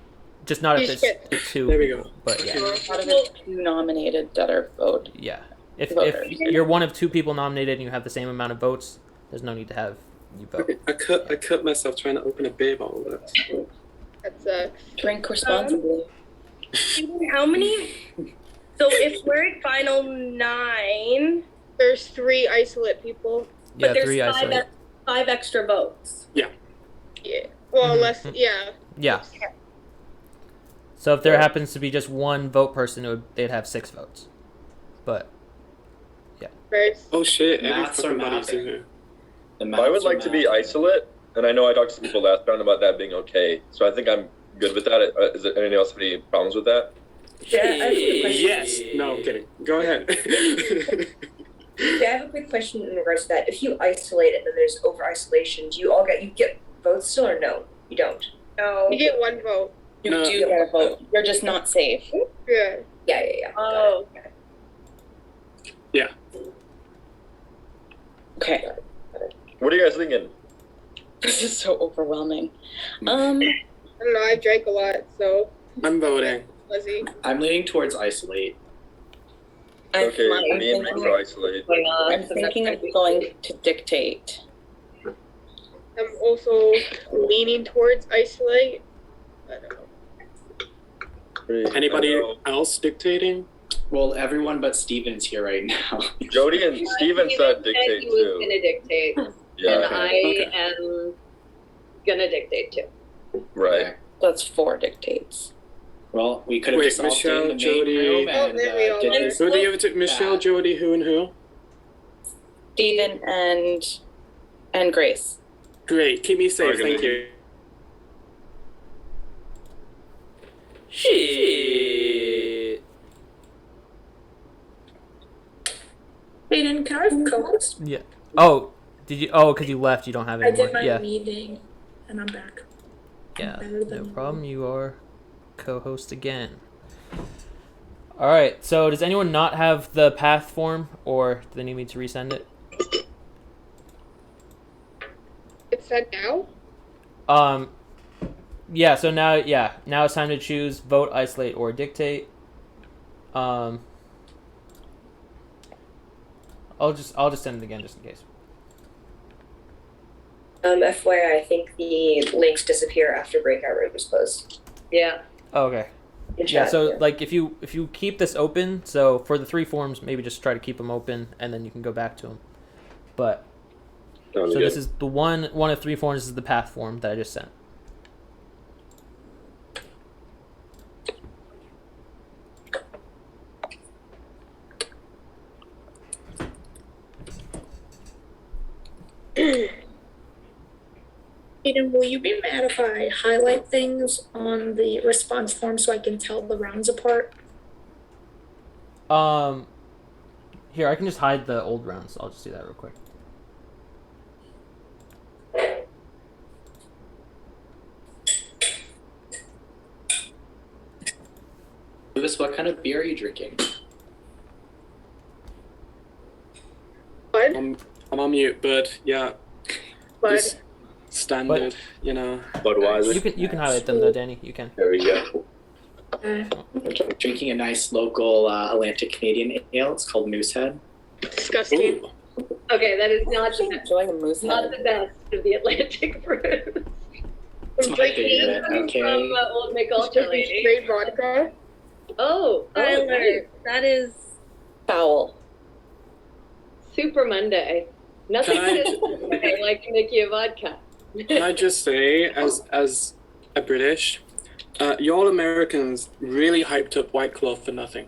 just not if it's 2. There we go. But yeah. Not if it's 2 nominated that are voted. Yeah. If Voters. you're one of 2 people nominated and you have the same amount of votes, there's no need to have you vote. Okay, I cut myself trying to open a beer bottle. That's Drink responsibly. How many? So if we're at final 9, there's 3 isolate people. Yeah, but there's 3 isolate. 5 extra votes. Yeah. Well, unless Yeah. So if there happens to be just one vote person, they'd have 6 votes. But yeah. Right. Oh shit! Maths are everybody's mathing. in here. I would like to be isolate, and I know I talked to some people last round about that being okay. So I think I'm good with that. Is there anyone else have any problems with that? Yeah, I have a quick question. Yes. No, I'm kidding. Go ahead. Yeah, I have a quick question in regards to that. If you isolate and then there's over isolation, do you get votes still, or no? You don't. No. You get 1 vote. You do get a vote. You're just not safe. Yeah. Yeah. Oh. Yeah. Okay. What are you guys thinking? This is so overwhelming. I don't know. I drank a lot, so. I'm voting. Fuzzy. I'm leaning towards isolate. Okay, me and Rick are isolate. I'm thinking of going to dictate. I'm also leaning towards isolate. I don't know. Anybody else dictating? Well, everyone but Steven's here right now. Jody and Steven said dictate he was too. gonna dictate, Yeah. and I am gonna dictate too. Right. That's 4 dictates. Well, we could have Wait, just all stayed in the Michelle, main Jody. room and there we go. did this. Who are the other two? Michelle, Jody, who and who? Steven and Grace. Great. Keep me safe. Thank you. Shit. Hayden, can I co-host? Yeah. Oh, did you? Oh, because you left. You don't have it I anymore. did my Yeah. meeting, and I'm back. Yeah. better No than problem. You are co-host again. All right. So does anyone not have the path form, or do they need me to resend it? said now? Yeah. So now it's time to choose vote, isolate, or dictate. I'll just send it again just in case. FYI, I think the links disappear after breakout room is closed. Yeah. Oh, okay. In Yeah. chat, So like if you keep this open, so for the 3 forms, maybe just try to keep them open, and then you can go back to them. But Sounds so good. this is the one of 3 forms is the path form that I just sent. Aiden, will you be mad if I highlight things on the response form so I can tell the rounds apart? Here I can just hide the old rounds. I'll just do that real quick. Lewis, what kind of beer are you drinking? What? I'm on mute, but yeah, Bud. just standard, you know. Budweiser. You can highlight them though, Danny. You can. There we go. I'm drinking a nice local Atlantic Canadian ale. It's called Moosehead. Disgusting. Okay, that is not the best. Enjoying a moose Not head. the best of the Atlantic fruit. It's my favorite. Coming Okay. from Old Mick Ultra Drinking Lady. straight vodka. Oh, Tyler, nice. that is Foul. Super Monday. Nothing Can I- says Monday like Mickey a vodka. Can I just say, as a British, y'all Americans really hyped up White Claw for nothing.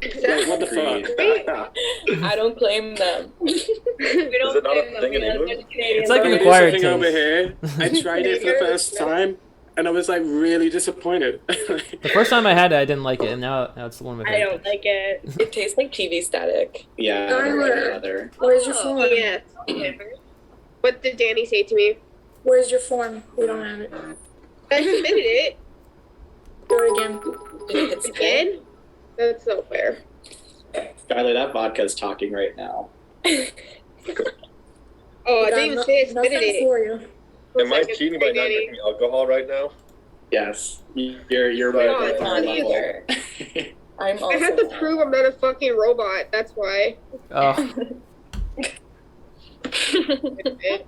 Like, what the fuck? I don't claim them. We don't it not a claim them. thing in We have England? good Canadian It's like an It is bourbon. acquired a thing over taste. here. I tried it for the first time, and I was like really disappointed. The first time I had it, I didn't like it, and now it's one of my I favorites. don't like it. It tastes like TV static. Yeah, Tyler. other. Where's your Oh, form? Yeah. What did Danny say to me? Where's your form? We don't have it. I submitted it. Do it again. Did it hit spin? Again? That's so fair. Skylar, that vodka is talking right now. Oh, I didn't even say I submitted Nothing it. for you. Am I cheating by not drinking alcohol right now? Yes, you're No, right it's at not our level. either. I'm also. I had to prove I'm not a fucking robot. That's why. Oh, Bitch.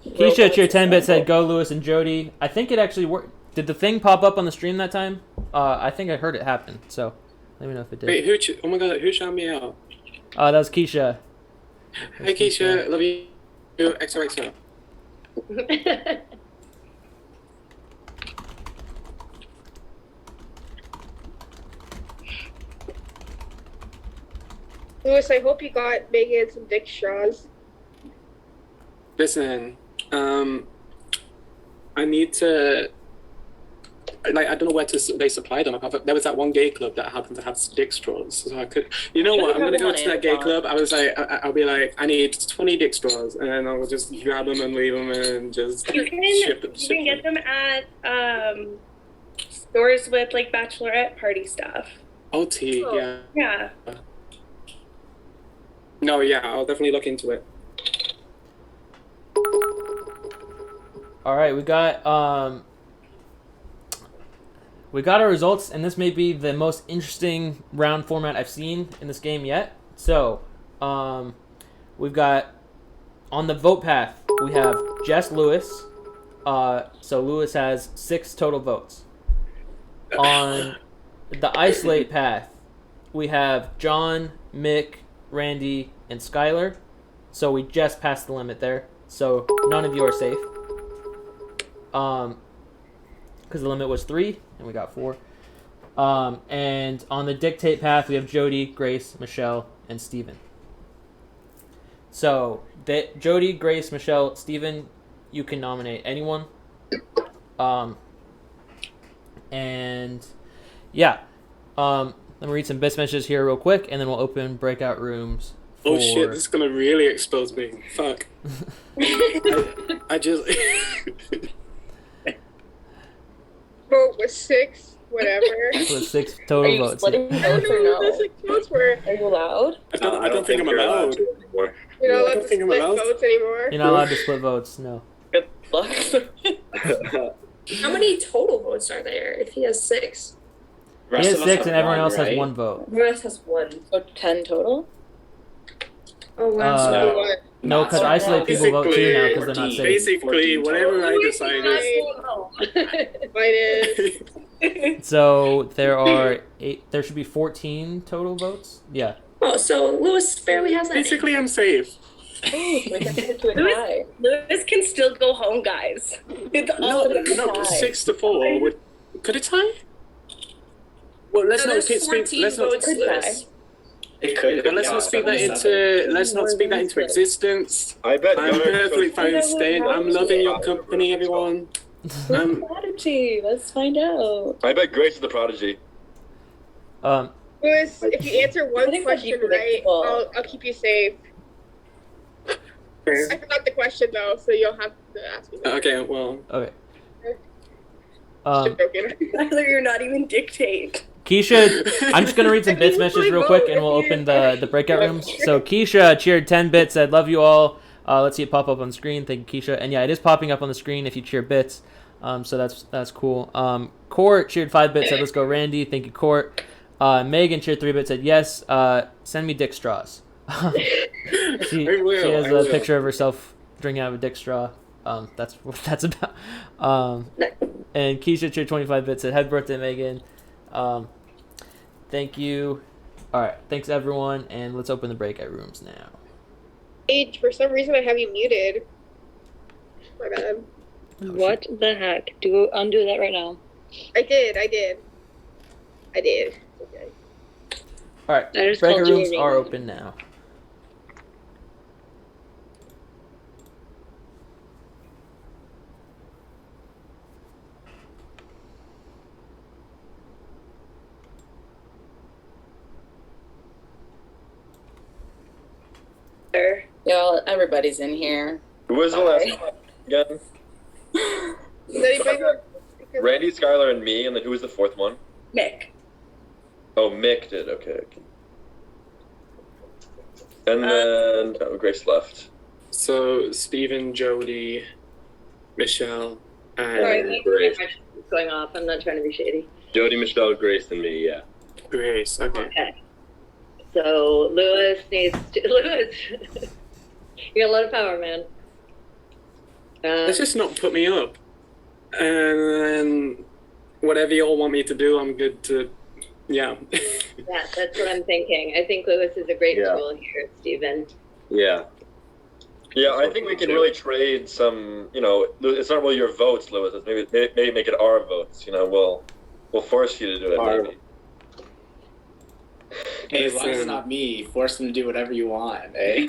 Keisha, at your 10-bit said, "Go Lewis and Jody." I think it actually worked. Did the thing pop up on the stream that time? I think I heard it happen. So let me know if it did. Wait, oh my god, who shouted me out? That was Keisha. Hey Keisha, love you. XOXO. Lewis, I hope you got Megan some dick straws. Listen, I need to. Like, I don't know where they supply them. There was that one gay club that happened to have dick straws, so I could. You know what? I'm gonna go to that gay club. I was like, I'll be like, I need 20 dick straws, and then I'll just grab them and leave them and just You can ship them. you can get them at stores with like bachelorette party stuff. OT, yeah. Yeah. No, yeah, I'll definitely look into it. All right, we got our results, and this may be the most interesting round format I've seen in this game yet. So, we've got on the vote path we have Jess Lewis. So Lewis has 6 total votes. On the isolate path, we have John, Mick, Randy, and Skylar. So we just passed the limit there. So none of you are safe. Because the limit was 3, and we got 4. And on the dictate path, we have Jody, Grace, Michelle, and Steven. So, Jody, Grace, Michelle, Steven, you can nominate anyone. And, yeah. Let me read some bits messages here real quick, and then we'll open breakout rooms. Oh shit, this is gonna really expose me. Fuck. I just. Vote was 6. whatever. Split 6 Are total you votes. splitting I don't votes or know what the no? 6 votes were. Are you allowed? I don't think I'm you're allowed. to anymore. You're not I allowed don't to think I'm split allowed. votes anymore. You're not allowed to split votes. No. Good luck. How many total votes are there if he has 6? He Rest has of us 6 have and everyone one, else has right? 1 vote. The rest has 1. So 10 total? Oh wow. Uh, No. What? No, because Not isolate people vote too now because they're not 14. safe. Basically, 14 whatever I total. decide is. Mine is. So there should be 14 total votes. Yeah. Oh, so Lewis barely has any. Basically, I'm safe. Lewis can still go home, guys. It's all No, a tie. 6-4. Could it tie? Well, let's So not there's 14 let's not. votes, Lewis. It could. But let's not speak that into existence. I bet I'm Gunnar perfectly chose- fine staying. I'm loving your company, everyone. Prodigy. Let's find out. I bet Grace is the prodigy. Lewis, if you answer one think that'd be question right, predictable. I'll keep you safe. I forgot the question though, so you'll have to ask me. That. Okay, well. Okay. Just joking. Tyler, you're not even dictate. Keisha, I'm just gonna read some bits messages real quick, and we'll open the breakout rooms. So Keisha cheered 10 bits, said love you all. Let's see it pop up on the screen. Thank you, Keisha. And yeah, it is popping up on the screen if you cheer bits. So that's cool. Court cheered 5 bits, said let's go Randy. Thank you, Court. Megan cheered 3 bits, said yes. Send me dick straws. she has a picture of herself drinking out of a dick straw. That's what that's about. And Keisha cheered 25 bits, said happy birthday, Megan. Thank you. All right, thanks everyone, and let's open the breakout rooms now. Age, for some reason I have you muted. My bad. What the heck? Undo that right now. I did. Okay. All right, I just breakout called you rooms a are name. open now. Y'all, everybody's in here. Who was the last one again? Does anybody know? Randy, Skylar, and me, and then who was the 4th one? Mick. Oh, Mick did. Okay. And then Grace left. So Stephen, Jody, Michelle, Sorry, and my Grace. camera is going off. I'm not trying to be shady. Jody, Michelle, Grace, and me. Yeah. Grace. Okay. Okay. So Lewis needs to. Lewis, you got a lot of power, man. Let's just not put me up. And then whatever you all want me to do, I'm good to. Yeah. Yeah, that's what I'm thinking. I think Lewis is a great tool here, Stephen. Yeah. Yeah, I think we can really trade some. It's not really your votes, Lewis. It's maybe make it our votes. We'll force you to do it. Maybe. Hey, as long as it's not me, force them to do whatever you want, eh?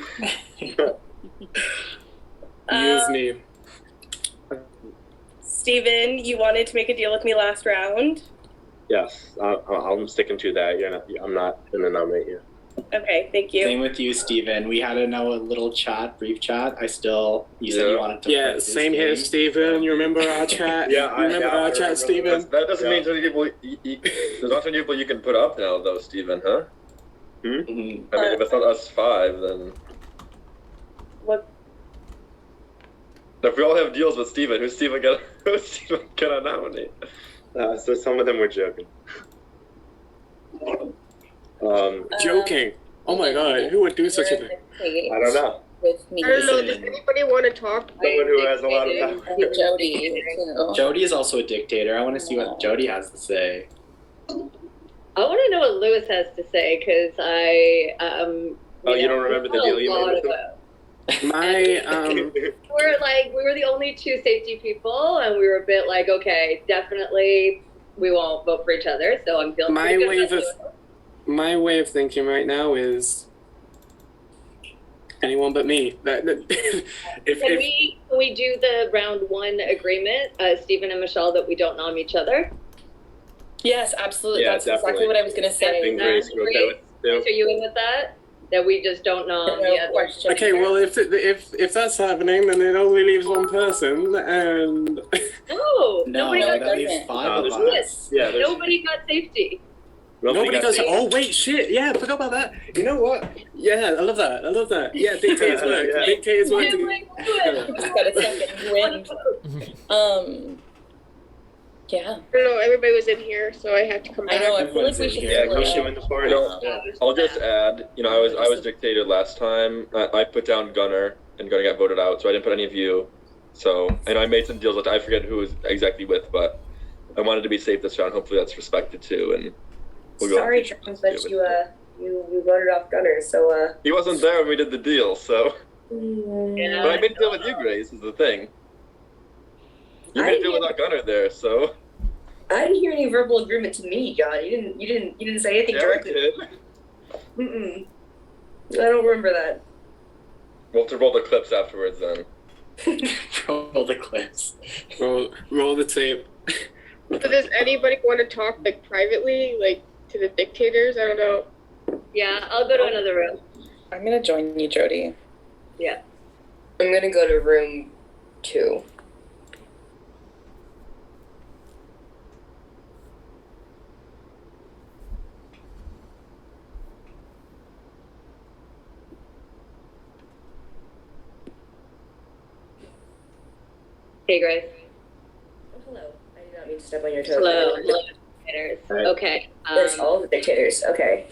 Use me. Steven, you wanted to make a deal with me last round. Yes, I'm sticking to that. I'm not gonna nominate you. Okay, thank you. Same with you, Steven. We had a little brief chat. You said you wanted to. Yeah, play this same here, game. Steven. You remember our chat? Remember our chat, Steven? That doesn't mean too many people. There's not many people you can put up now, though, Steven, huh? Mm-hmm. I mean, if it's not us 5, then. What? If we all have deals with Steven, who's Steven gonna nominate? So some of them were joking. Joking. Oh my god, who would do such a thing? I don't know. With me. I don't know. Does anybody want to talk? Someone who has a lot of power. Jody, too. Jody is also a dictator. I want to see what Jody has to say. I want to know what Lewis has to say because I. You don't remember the deal you made with him? We were the only 2 safety people, and we were a bit like, okay, definitely we won't vote for each other. So I'm feeling pretty good about Lewis. My way of thinking right now is anyone but me. Can we do the round 1 agreement, Stephen and Michelle, that we don't nom each other? Yes, absolutely. Yeah, That's definitely. exactly what I was going to say. I think Grace wrote that with Grace, are you in with that? that we just don't nom the other. question. Okay, well, if that's happening, then it only leaves one person, and No, nobody got that leaves safety. 5 of us. Yes, Yeah, there's- nobody got safety. nobody does. Oh wait, shit! Yeah, I forgot about that. You know what? Yeah, I love that. I love that. Yeah, dictators work. Yeah. Dictators work. Just got a second wind. Yeah. I don't know, everybody was in here, so I had to come I back. know. I feel like we should Yeah, split Push up. you in the party. I'll just add, I was dictator last time. I put down Gunner, and Gunner got voted out, so I didn't put any of you. So, and I made some deals that I forget who was exactly with, but I wanted to be safe this round. Hopefully that's respected too, and we'll go. Sorry, John, but you voted off Gunner, so He wasn't there when we did the deal, so. Yeah. But I made a deal with you, Grace, is the thing. You made a deal without Gunner there, so. I didn't hear any verbal agreement to me, John. You didn't say anything Derek directly. did. Mm-mm. I don't remember that. We'll roll the clips afterwards then. Roll the clips. Roll the tape. So does anybody want to talk like privately, like to the dictators? I don't know. Yeah, I'll go to another room. I'm gonna join you, Jody. Yeah. I'm gonna go to room 2. Hey, Grace. Oh, hello. I did not mean to step on your toes. Hello. Dictators. Okay. There's all the dictators. Okay.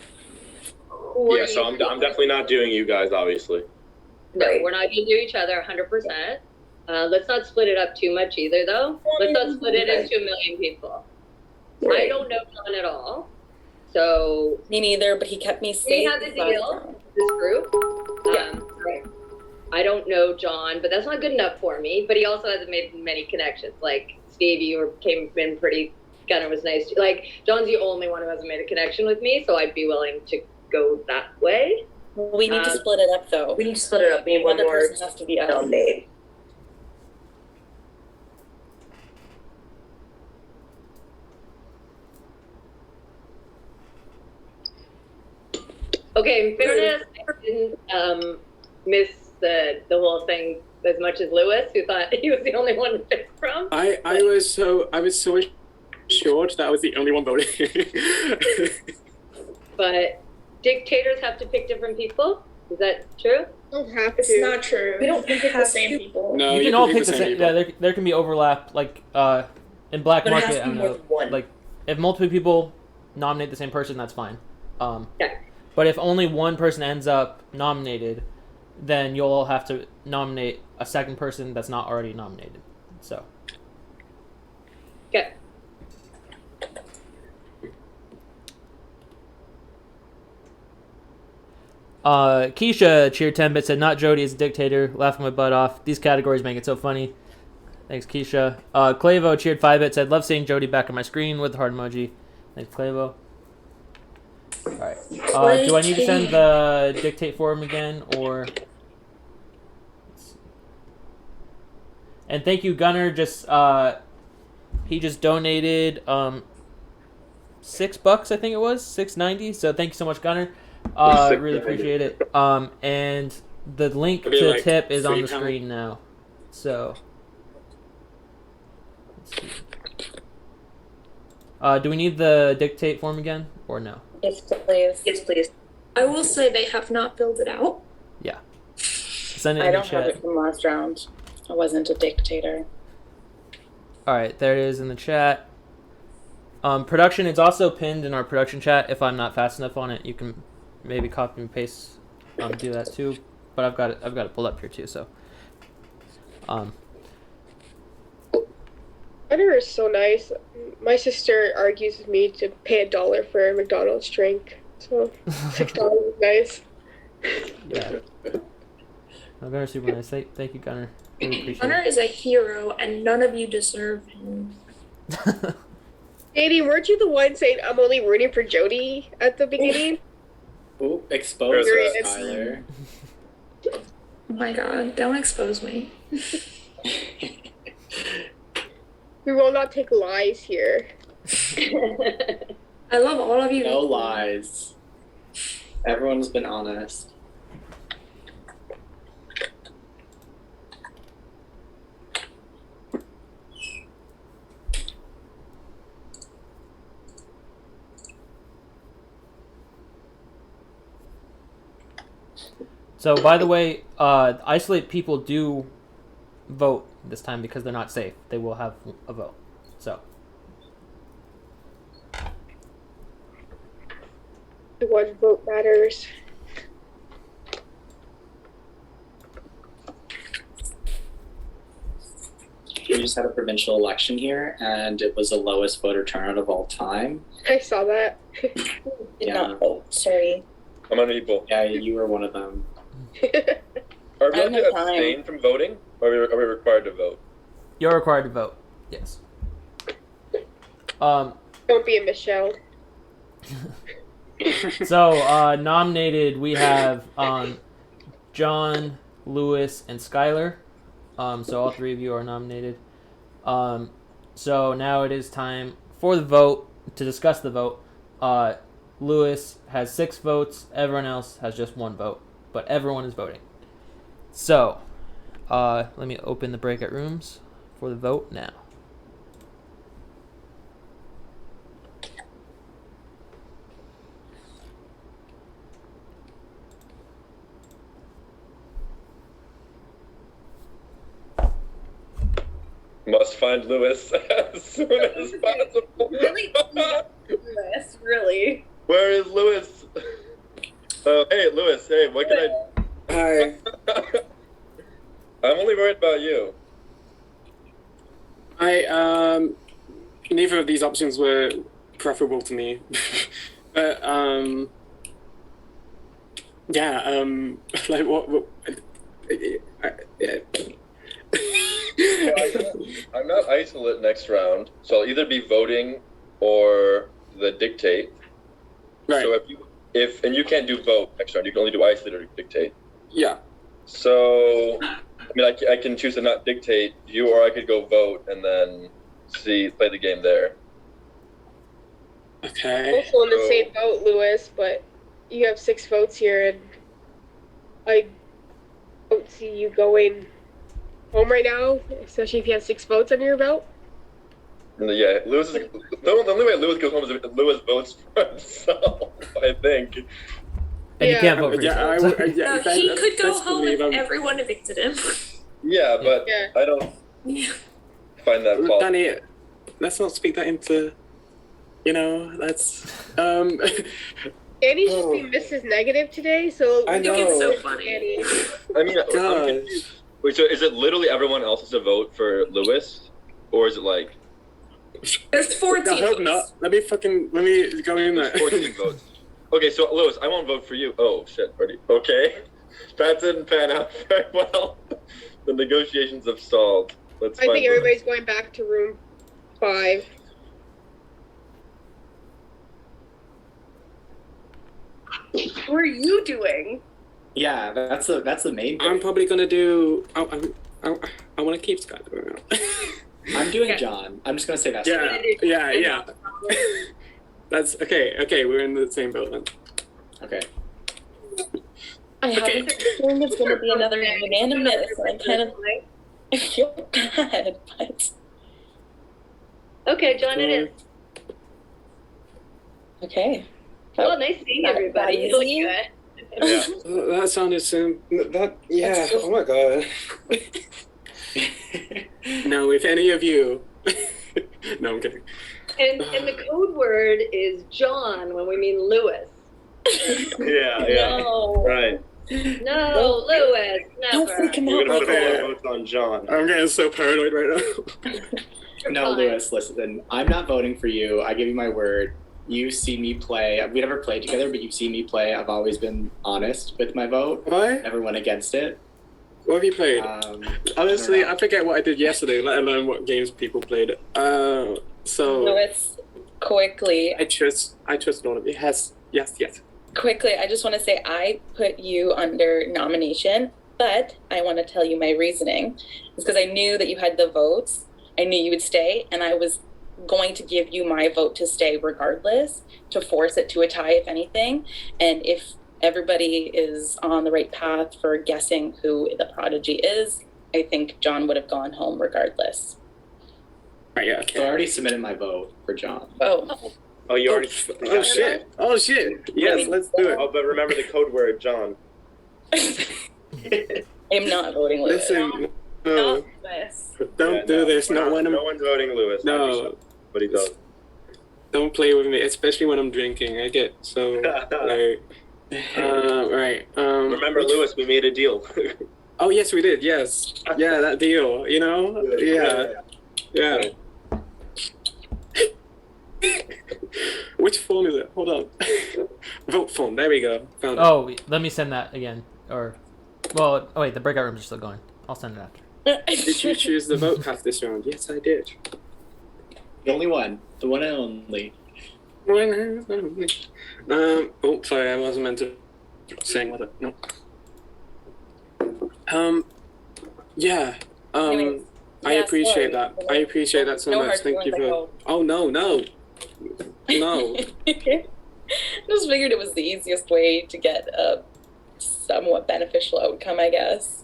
who are Yeah, so you- I'm definitely not doing you guys, obviously. No, we're not going to do each other 100%. Let's not split it up too much either, though. Let's not split it into a million people. I don't know John at all. So. Me neither, but he kept me safe. We have the deal, this group. Right. I don't know John, but that's not good enough for me. But he also hasn't made many connections. Like, Steve, you been pretty, Gunner was nice. Like, John's the only one who hasn't made a connection with me, so I'd be willing to go that way. We need to split it up, though. We need to split it up. We need one One more person has to be us. nominate. Okay, in fairness, I didn't miss the whole thing as much as Lewis, who thought he was the only one to pick from. I was so assured that I was the only one voting. But dictators have to pick different people. Is that true? Don't have It's to. not true. We don't pick the same people. No, you can all pick the same. Yeah, there can be overlap. Like in black But it has market, to I be don't more know. than one. Like if multiple people nominate the same person, that's fine. Okay. But if only one person ends up nominated, then you'll all have to nominate a second person that's not already nominated. So. Okay. Keisha cheered 10-bit said, "Not Jody as a dictator. Laughing my butt off. These categories make it so funny." Thanks, Keisha. Clavo cheered 5-bit said, "Love seeing Jody back on my screen" with the heart emoji. Thanks, Clavo. Alright. Do I need to send the dictate form again, or... And thank you, Gunner. He just donated $6, I think it was, $6.90. So thank you so much, Gunner. Really appreciate it. And the link Maybe to like tip is on the £3. screen now. So, let's see. Do we need the dictate form again, or no? Yes, please. Yes, please. I will say they have not filled it out. Yeah. Send it I in the don't have chat. it from last round. I wasn't a dictator. All right, there it is in the chat. Production, it's also pinned in our production chat. If I'm not fast enough on it, you can maybe copy and paste, do that too. But I've got it pulled up here too. So, Butter is so nice. My sister argues with me to pay $1 for a McDonald's drink. So $6 is nice. yeah. Gunner's super nice. Thank you, Gunner. Really appreciate Hunter it. is a hero, and none of you deserve him. Katie, weren't you the one saying I'm only rooting for Jody at the beginning? Ooh, expose There us, it is. Tyler. Oh my god, don't expose me. We will not take lies here. I love all of you. No lies. Everyone's been honest. So, by the way, isolate people do vote this time because they're not safe. They will have a vote. So. One vote matters. We just had a provincial election here, and it was the lowest voter turnout of all time. I saw that. Did not vote. Sorry. How many people? Yeah, you were one of them. Are we I don't allowed to have time. abstain from voting? Or are we required to vote? You're required to vote. Yes. Don't be a Michelle. So, nominated, we have John, Lewis, and Skylar. So all three of you are nominated. So now it is time for the vote, to discuss the vote. Lewis has 6 votes. Everyone else has just 1 vote. But everyone is voting. So, let me open the breakout rooms for the vote now. Must find Lewis as soon as possible. Really? Lewis, really? Where is Lewis? Oh, hey, Lewis. Hey, what can I... Hi. I'm only worried about you. Neither of these options were preferable to me. But, yeah, like, what I'm not isolate next round, so I'll either be voting or the dictate. Right. So and you can't do vote next round, you can only do isolate or dictate. Yeah. So, I mean, I can choose to not dictate you, or I could go vote and then play the game there. Okay. Also in the same boat, Lewis, but you have 6 votes here, and I don't see you going home right now, especially if you have 6 votes under your belt. Yeah, Lewis is the only way Lewis goes home is if Lewis votes for himself, I think. And you can't vote for yourself. He could go home if everyone evicted him. Yeah, but I don't find that fault. Danny, let's not speak that into, that's, Danny's just being Mrs. Negative today, so I know. It's so funny. Danny. I mean, I'm confused. Wait, so is it literally everyone else has to vote for Lewis? Or is it like... There's 14 I hope votes. not. Let me go in there. 14 votes. Okay, so Lewis, I won't vote for you. Oh, shit, buddy. Okay. That didn't pan out very well. The negotiations have stalled. I think everybody's going back to room 5. What are you doing? Yeah, that's the main thing. I'm probably gonna do. I want to keep Skylar. I'm doing John. I'm just gonna say that. Yeah. That's okay. Okay, we're in the same boat then. Okay. I have a feeling it's going to be another unanimous, and I kind of I feel bad, but Okay, John, it is. okay. Well, nice seeing That- everybody. that You look easy? good. That sounded yeah. Oh my god. No, if any of you. No, I'm kidding. And the code word is John when we mean Lewis. Yeah. No. Right. No, Lewis, Don't never. freak him We're out gonna like put all the that. votes on John. I'm getting so paranoid right now. No, fine. Lewis, listen. I'm not voting for you. I give you my word. You see me play. We never played together, but you've seen me play. I've always been honest with my vote. Have I? Never went against it. What have you played? Honestly, I don't know. I forget what I did yesterday, let alone what games people played. So Lewis, quickly, I trust all of you. Yes. quickly, I just want to say I put you under nomination, but I want to tell you my reasoning. It's because I knew that you had the votes. I knew you would stay, and I was going to give you my vote to stay regardless, to force it to a tie, if anything. And if everybody is on the right path for guessing who the prodigy is, I think John would have gone home regardless. Right, yeah, So I already submitted my vote for John. Oh, you already. Oh shit! Yes, let's do it. Oh, but remember the code word, John. I'm not voting Lewis. Listen, no, don't do this. Not when no one's voting Lewis. No, but he does. don't play with me, especially when I'm drinking. I get so like. Right. Remember, Lewis, we made a deal. Oh yes, we did. Yes. Yeah, that deal. You know. Yeah. Which phone is it? Hold on. Vote phone. There we go. Found it. Oh, let me send that again. Or, well, oh wait, the breakout rooms are still going. I'll send it after. Did you choose the vote path this round? Yes, I did. The only one. The one and only. Oh, sorry, I wasn't meant to saying what. No. Yeah. Anyways, I yeah, appreciate sorry. that. I appreciate that so No much. hard Thank you feelings, I for. hope. Oh no. Just figured it was the easiest way to get a somewhat beneficial outcome, I guess.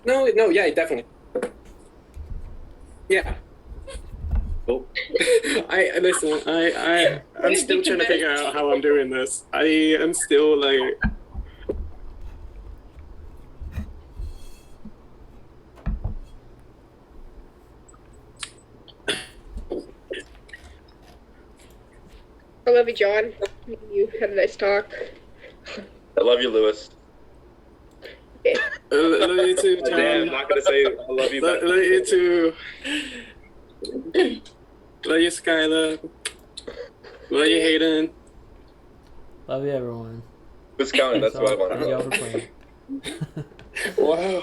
No, yeah, definitely. Yeah. Oh. I'm still trying to figure out how I'm doing this. I am still like. I love you, John. You had a nice talk. I love you, Lewis. Love you too, John. I'm not gonna say I love you. Love you too. Love you, Skylar. Love you, Hayden. Love you, everyone. Who's counting? That's what I want to Thank y'all know. for playing. Wow.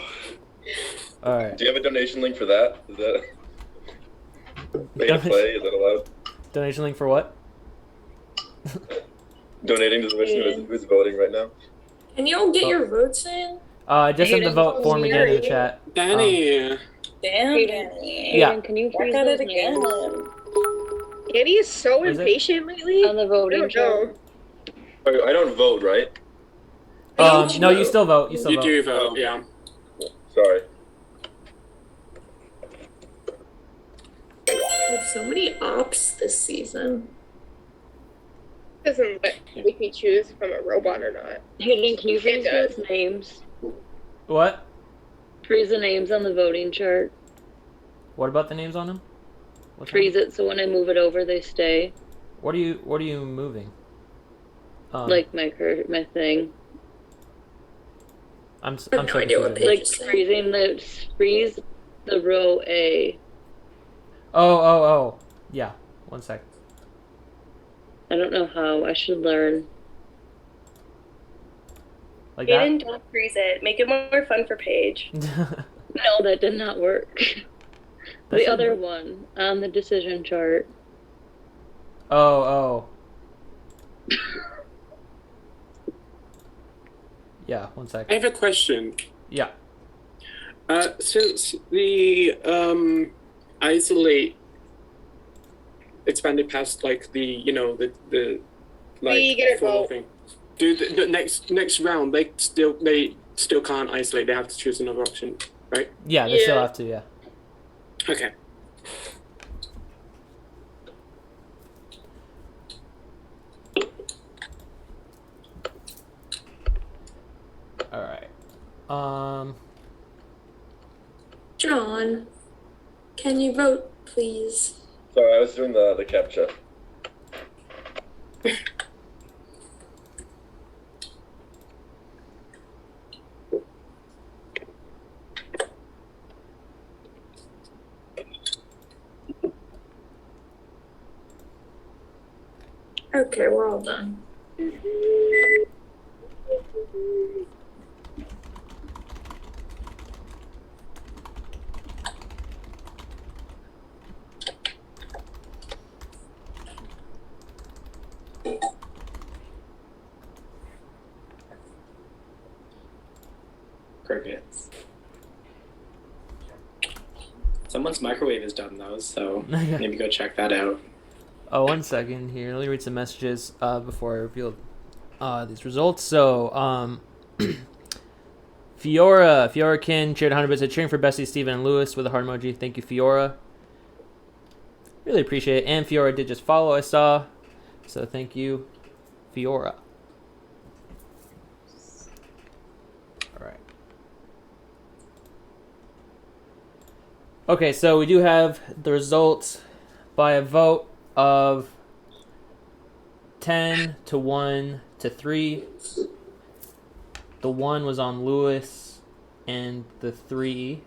All right. Do you have a donation link for that? Is that pay to play? Is that allowed? Donation link for what? Donating to the person who's voting right now. Can you all get your votes in? I just sent the vote form again in the chat. Danny. Damn, Hayden, Danny. Yeah. can you Back freeze at those it again. names Danny is so Is it? impatient lately. on the I voting don't chart? know. I don't vote, right? No, you still vote. You still You vote. do vote, yeah. Sorry. We have so many ops this season. Doesn't make me choose if I'm a robot or not. Hayden, can you freeze It does. those names? What? Freeze the names on the voting chart. What about the names on them? What's Freeze it so when I move it over, they stay. What are you moving? Like my thing. I'm I have no so idea what confused. page Like is that? freeze the row A. Oh. Yeah. 1 sec. I don't know how. I should learn. Like Hayden, don't freeze it. Make it more fun for Paige. that? No, that did not work. That The should other work. one on the decision chart. Oh. Yeah. 1 sec. I have a question. Yeah. Since the isolate expanded past like the the We get a formal vote. thing, do the next round they still can't isolate. They have to choose another option, right? Yeah. They still Yeah. have to. Yeah. Okay. All right. John, can you vote, please? Sorry, I was doing the captcha. Okay, we're all done. Crickets. Someone's microwave is done though, so maybe go check that out. Oh, 1 second here. Let me read some messages before I reveal these results. So, Fiora Kin shared 100 bits of cheering for Bessie, Steven, and Lewis with a heart emoji. Thank you, Fiora. Really appreciate it. And Fiora did just follow, I saw. So thank you, Fiora. Okay, so we do have the results by a vote of 10 to 1 to 3. The 1 was on Lewis, and the 3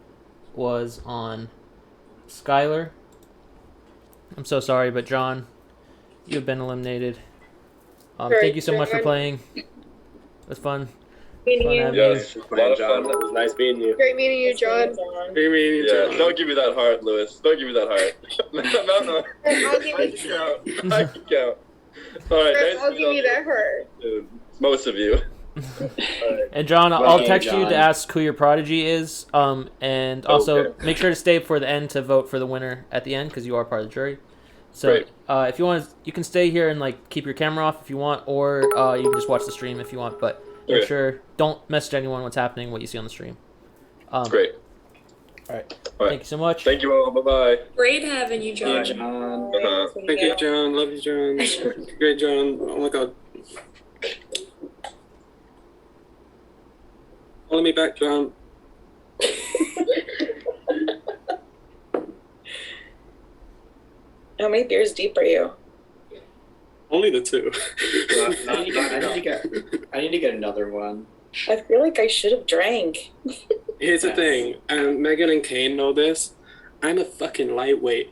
was on Skylar. I'm so sorry, but John, you've been eliminated. Thank you so much for playing. It was fun. Meeting you. having Yes, you. a lot of John. fun. It was nice meeting you. Great meeting you, John. Great meeting you, Yeah, John. don't give me that heart, Lewis. Don't give me that heart. No. I'll give I you. can count. I can count. All right, nice I'll to give meet you that hurt. Dude, most of you. And John, Well, I'll hey, text you John. to ask who your prodigy is. And also Okay. make sure to stay for the end to vote for the winner at the end because you are part of the jury. So Great. if you want, you can stay here and like keep your camera off if you want, or you can just watch the stream if you want. But make Okay. sure don't message anyone what's happening, what you see on the stream. Great. All right. All right. Thank you so much. Thank you all. Bye bye. Great having you, Yeah, John. John. Uh-huh. Thank you, John. Love you, John. Great, John. Oh my god. Follow me back, John. How many beers deep are you? Only the 2. I need to get another one. I feel like I should have drank. Here's the thing, Megan and Kane know this. I'm a fucking lightweight.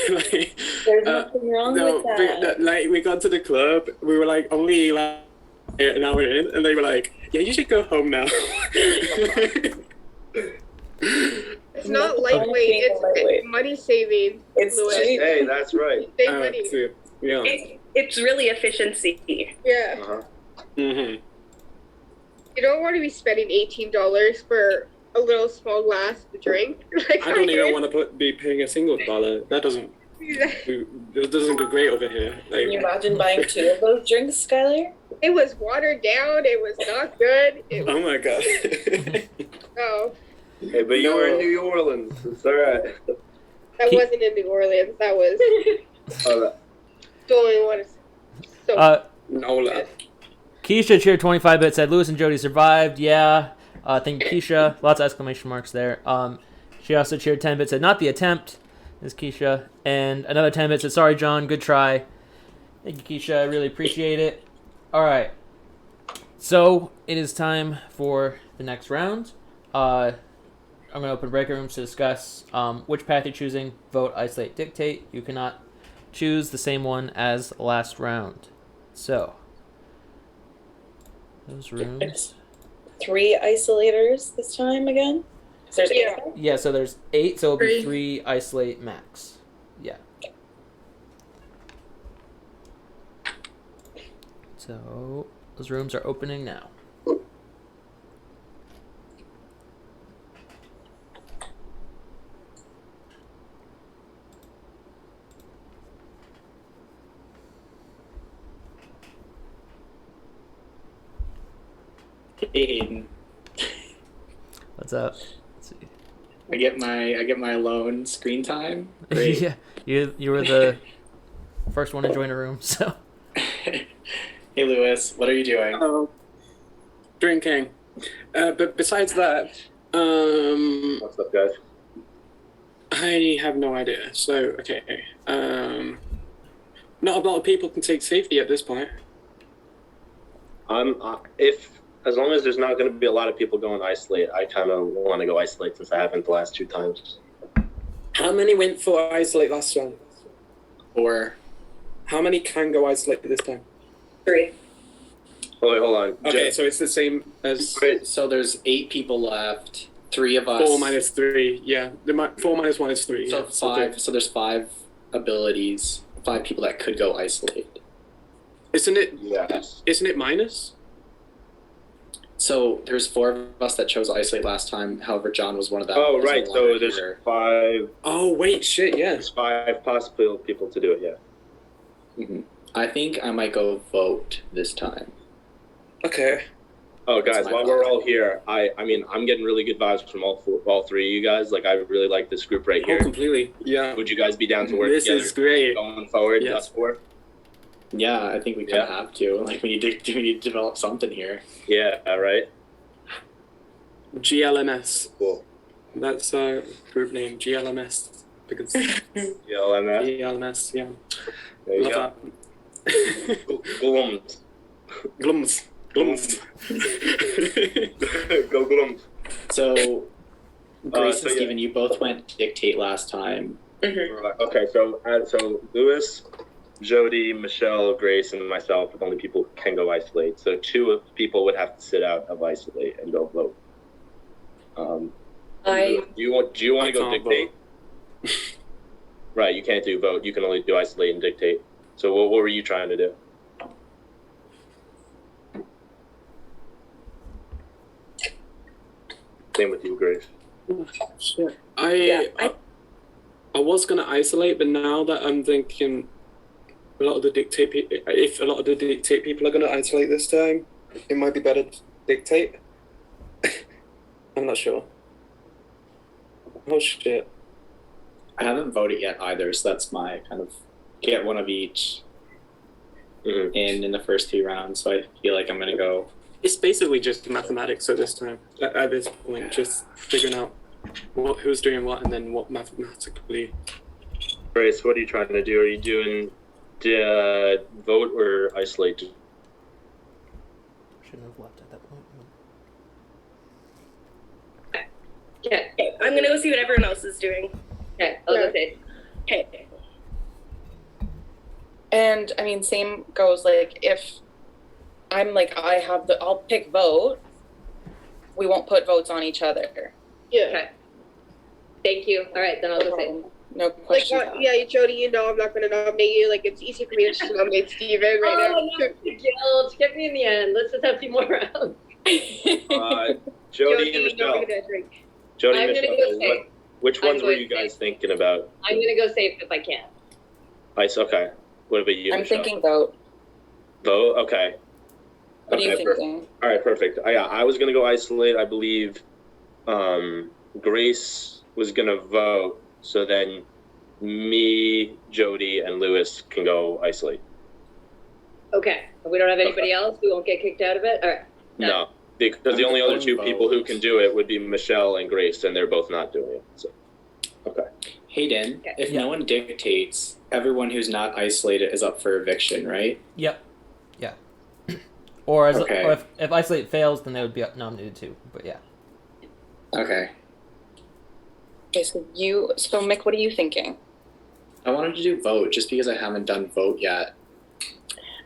Like, There's nothing wrong with that. like we got to the club, we were like only like an hour in, and they were like, "Yeah, you should go home now." It's not lightweight. It's money saving. It's Louis. cheap. Hey, that's right. Save money. Yeah. It's really efficiency. Yeah. Uh-huh. Mm-hmm. You don't want to be spending $18 for a little small glass of drink. Like I don't even want to be paying a single dollar. That doesn't do great over here. Like, Can you imagine buying 2 of those drinks, Skylar? It was watered down. It was not good. It was, oh my god. oh, Hey, but you were in New Orleans. It's all right. that wasn't in New Orleans. That was the only one. So Nola. Keisha cheered 25 bits, said Lewis and Jody survived. Yeah. Thank you, Keisha. Lots of exclamation marks there. She also cheered 10 bits, said not the attempt, is Keisha. And another 10 bits said sorry, John. Good try. Thank you, Keisha. I really appreciate it. All right. So it is time for the next round. I'm going to open breakout rooms to discuss which path you're choosing. Vote, isolate, dictate. You cannot choose the same one as last round. So those rooms. 3 isolators this time again? So there's 8 of them? Yeah, so there's 8, so it'll be 3 isolate max. Yeah. So those rooms are opening now. Aiden. What's up? Let's see. I get my alone screen time. Great. Yeah, you were the first one to join a room, so. Hey Lewis, what are you doing? Oh, drinking. But besides that, What's up, guys? I have no idea. So okay, not a lot of people can take safety at this point. If as long as there's not going to be a lot of people going isolate, I kind of want to go isolate since I haven't the last 2 times. How many went for isolate last time? 4. How many can go isolate this time? 3. Oh, wait, hold on. Okay, so it's the same as So there's 8 people left. 3 of us. 4 minus 3. Yeah, 4 minus 1 is 3. So yeah. 5. So there's 5 abilities. 5 people that could go isolate. Isn't it? Yes. Isn't it minus? So there's 4 of us that chose isolate last time. However, John was one of them. Oh, He's right. no So longer there's here. 5. Oh wait, shit. Yeah. There's 5 possible people to do it. Yeah. Mhm. I think I might go vote this time. Okay. Oh, guys, That's my while we're all here, I mean, I'm getting really good vibes from all 3 of you guys. Like, I really like this group right Oh, here. completely. Yeah. Would you guys be down to work This together is great. going forward? Yes. Us 4? Yeah, I think we kind of have to. Like, we need to develop something here. Yeah. All right. GLMS. Cool. That's our group name, GLMS, because GLMS, yeah. There you Love go. that. Glums. Go Glums. So, Grace so and Steven, you both went dictate last time. Okay, so Lewis, Jody, Michelle, Grace, and myself are the only people who can go isolate. So 2 people would have to sit out of isolate and go vote. Do you want to go dictate? Right, you can't do vote. You can only do isolate and dictate. So what were you trying to do? Same with you, Grace. I was gonna isolate, but now that I'm thinking, if a lot of the dictate people are gonna isolate this time, it might be better to dictate. I'm not sure. Oh shit! I haven't voted yet either, so that's my kind of get one of each in the first 2 rounds. So I feel like I'm gonna go. It's basically just mathematics at this time. At this point, just figuring out who's doing what and then what mathematically. Grace, what are you trying to do? Are you doing vote or isolate? Shouldn't have left at that point. Okay, I'm gonna go see what everyone else is doing. Okay, I'll go say. Okay. And I mean, same goes like if I'm like I'll pick vote. We won't put votes on each other. Yeah. Okay. Thank you. All right, then I'll go say. No question. Like, yeah, Jody, you know I'm not going to nominate you. Like, it's easy for me to just nominate Steven right now. No, guilt. Get me in the end. Let's just have a few more rounds. Jody and Michelle. Jody and I'm gonna Michelle. go safe. Which ones were you guys thinking about? I'm gonna go safe if I can. Okay. What about you, I'm Michelle? thinking vote. Vote? Okay. What are you thinking? All right, perfect. I was gonna go isolate. I believe Grace was gonna vote. So then me, Jody, and Lewis can go isolate. Okay. We don't have anybody else? We won't get kicked out of it? All right. No, because the only other 2 people who can do it would be Michelle and Grace, and they're both not doing it. So, okay. Hayden, if no one dictates, everyone who's not isolated is up for eviction, right? Yep. Yeah. Or Okay. or if isolate fails, then they would be nominated too. But yeah. Okay. Okay, so Mick, what are you thinking? I wanted to do vote just because I haven't done vote yet.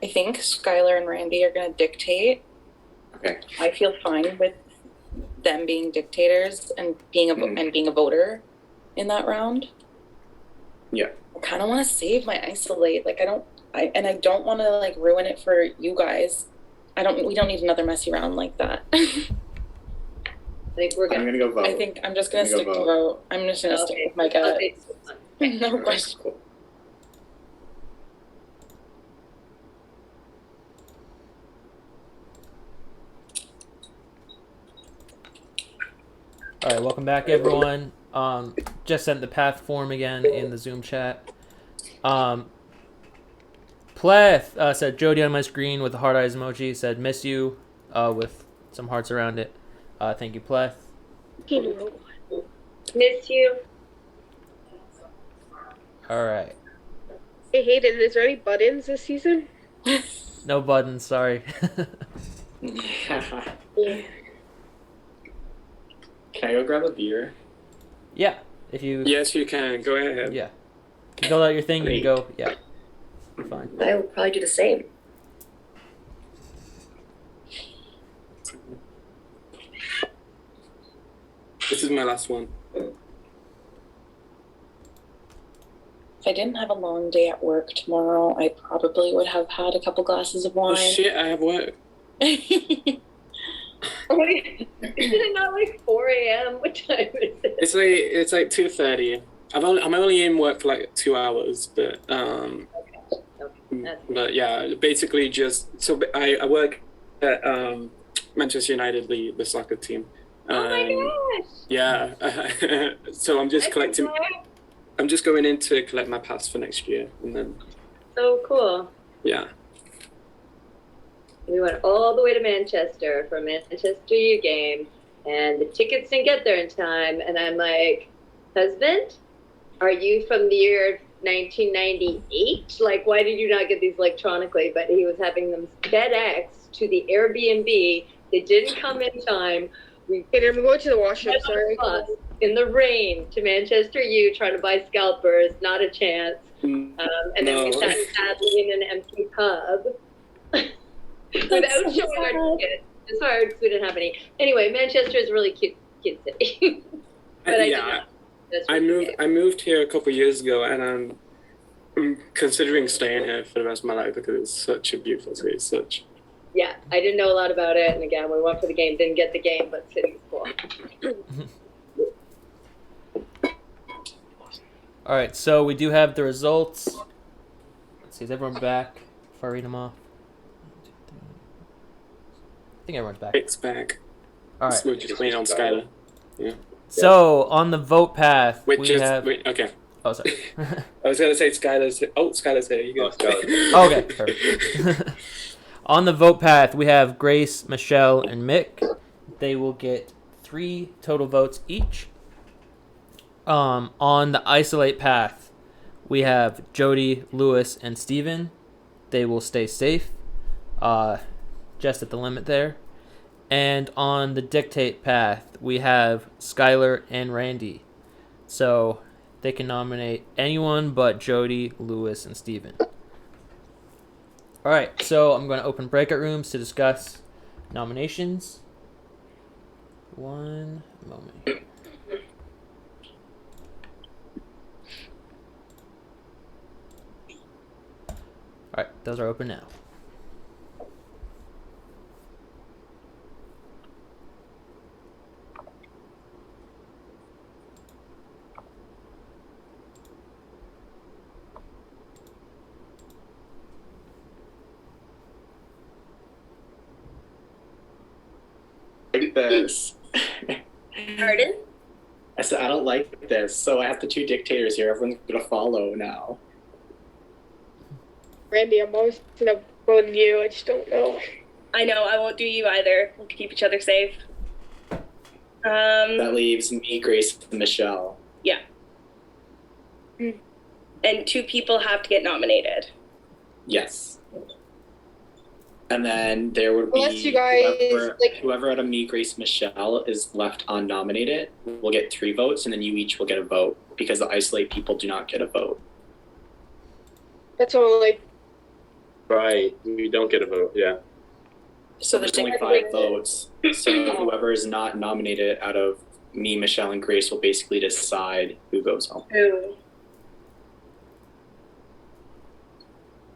I think Skylar and Randy are going to dictate. Okay. I feel fine with them being dictators and being a voter in that round. Yeah. I kind of want to save my isolate. Like I don't want to like ruin it for you guys. We don't need another messy round like that. I think we're I'm gonna go vote. I think I'm just gonna stick to vote. I'm just gonna stick with my gut. No question. All right, welcome back, everyone. Just sent the path form again in the Zoom chat. Pleth said Jody on my screen with the heart eyes emoji. Said miss you with some hearts around it. Thank you, Pleth. Miss you. All right. Hey Hayden, is there any buttons this season? No buttons, sorry. Yeah. Can I go grab a beer? Yeah, if you. Yes, you can. Go ahead. Yeah. You fill out your thing, you can go. Yeah. You're fine. I will probably do the same. This is my last one. If I didn't have a long day at work tomorrow, I probably would have had a couple glasses of wine. Oh shit! I have work. Wait, is it not like 4 a.m.? What time is it? It's like 2:30. I'm only in work for like 2 hours, but but yeah, basically just so I work at Manchester United, the soccer team. Oh my gosh! Yeah, so I'm just collecting. I'm just going in to collect my pass for next year, and then. So cool. Yeah. We went all the way to Manchester for a Manchester U game and the tickets didn't get there in time. And I'm like, husband, are you from the year 1998? Like, why did you not get these electronically? But he was having them FedEx to the Airbnb. They didn't come in time. I'm going to the washroom, sorry. In the rain to Manchester U, trying to buy scalpers, not a chance. And then we sat sadly in an empty pub without showing our tickets. It's hard because we didn't have any. Anyway, Manchester is a really cute city. But I moved here a couple years ago, and I'm considering staying here for the rest of my life because it's such a beautiful city. Yeah, I didn't know a lot about it, and again, we went for the game, didn't get the game, but city's cool. All right, so we do have the results. Let's see, is everyone back? Before I read them off. I think everyone's back. It's back. All right. We're just waiting on Skylar. Yeah. So on the vote path, okay. Oh, sorry. I was gonna say Skylar's here. You go. Okay, perfect. On the vote path, we have Grace, Michelle, and Mick. They will get 3 total votes each. On the isolate path, we have Jody, Lewis, and Steven. They will stay safe, just at the limit there. And on the dictate path, we have Skylar and Randy. So they can nominate anyone but Jody, Lewis, and Steven. All right, so I'm going to open breakout rooms to discuss nominations. One moment. All right, those are open now. Like this. Pardon? I said I don't like this, so I have the 2 dictators here. Everyone's gonna follow now. Randy, I'm always gonna vote on you. I just don't know. I know, I won't do you either. We'll keep each other safe. That leaves me, Grace, and Michelle. Yeah. And 2 people have to get nominated. Yes. And then there would be Unless you guys, whoever out of me, Grace, Michelle is left unnominated will get 3 votes, and then you each will get a vote because the isolate people do not get a vote. That's all Right, we don't get a vote, yeah. So there's only 5 votes. So whoever is not nominated out of me, Michelle, and Grace will basically decide who goes home.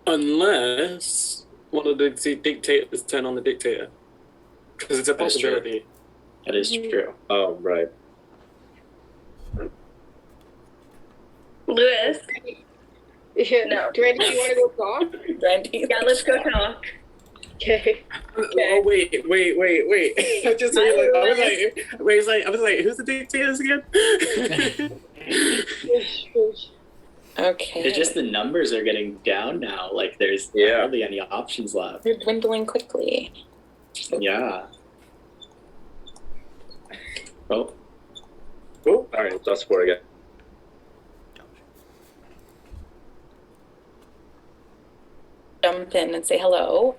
Unless one of the dictators turn on the dictator. Because it's a possibility. That is true. Oh, right. Lewis? Yeah. No. Randy, do you want to go talk? Randy. Yeah, let's go talk. Okay. Oh, wait. I just realized, I was like, who's the dictators again? Okay. It's just the numbers are getting down now. Like there's hardly any options left. You're dwindling quickly. Yeah. Oh. All right, that's 4 again. Jump in and say hello.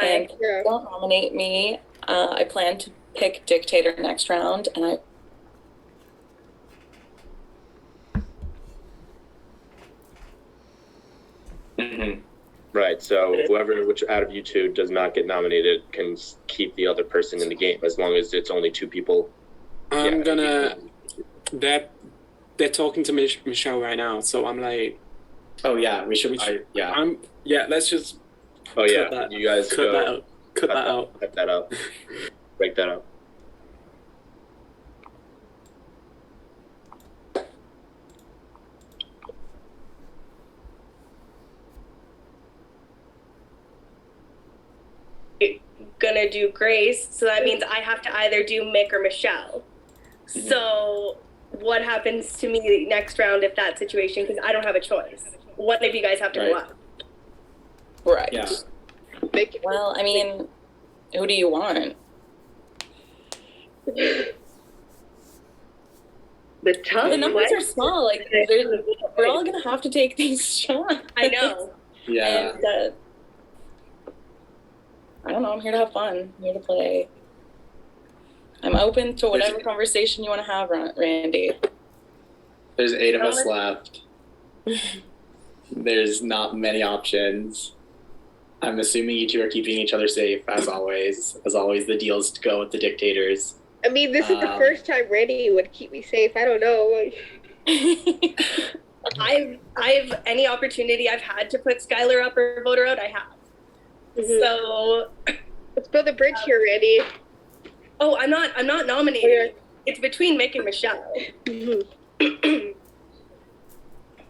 And don't nominate me. I plan to pick dictator next round, and I. Right, so which out of you 2 does not get nominated can keep the other person in the game as long as it's only 2 people. They're talking to Michelle right now, so I'm like, oh yeah, we should. Let's just. Oh yeah, that. You guys cut go. That out. Cut that out. Cut that out. Break that out. Gonna do Grace, so that means I have to either do Mick or Michelle. So what happens to me next round if that situation, because I don't have a choice. One of you guys have to go up. Right. Yeah. Well, I mean, who do you want? The tough The numbers are question. small. Like, we're all gonna have to take these shots. I know. Yeah. And, I don't know. I'm here to have fun. I'm here to play. I'm open to whatever conversation you want to have, Randy. There's 8 of us left. There's not many options. I'm assuming you two are keeping each other safe, as always. As always, the deal is to go with the dictators. I mean, this is the first time Randy would keep me safe. I don't know. I've any opportunity I've had to put Skylar up or vote her out, I have. So let's build a bridge here, Randy. Oh, I'm not nominating. It's between Mick and Michelle.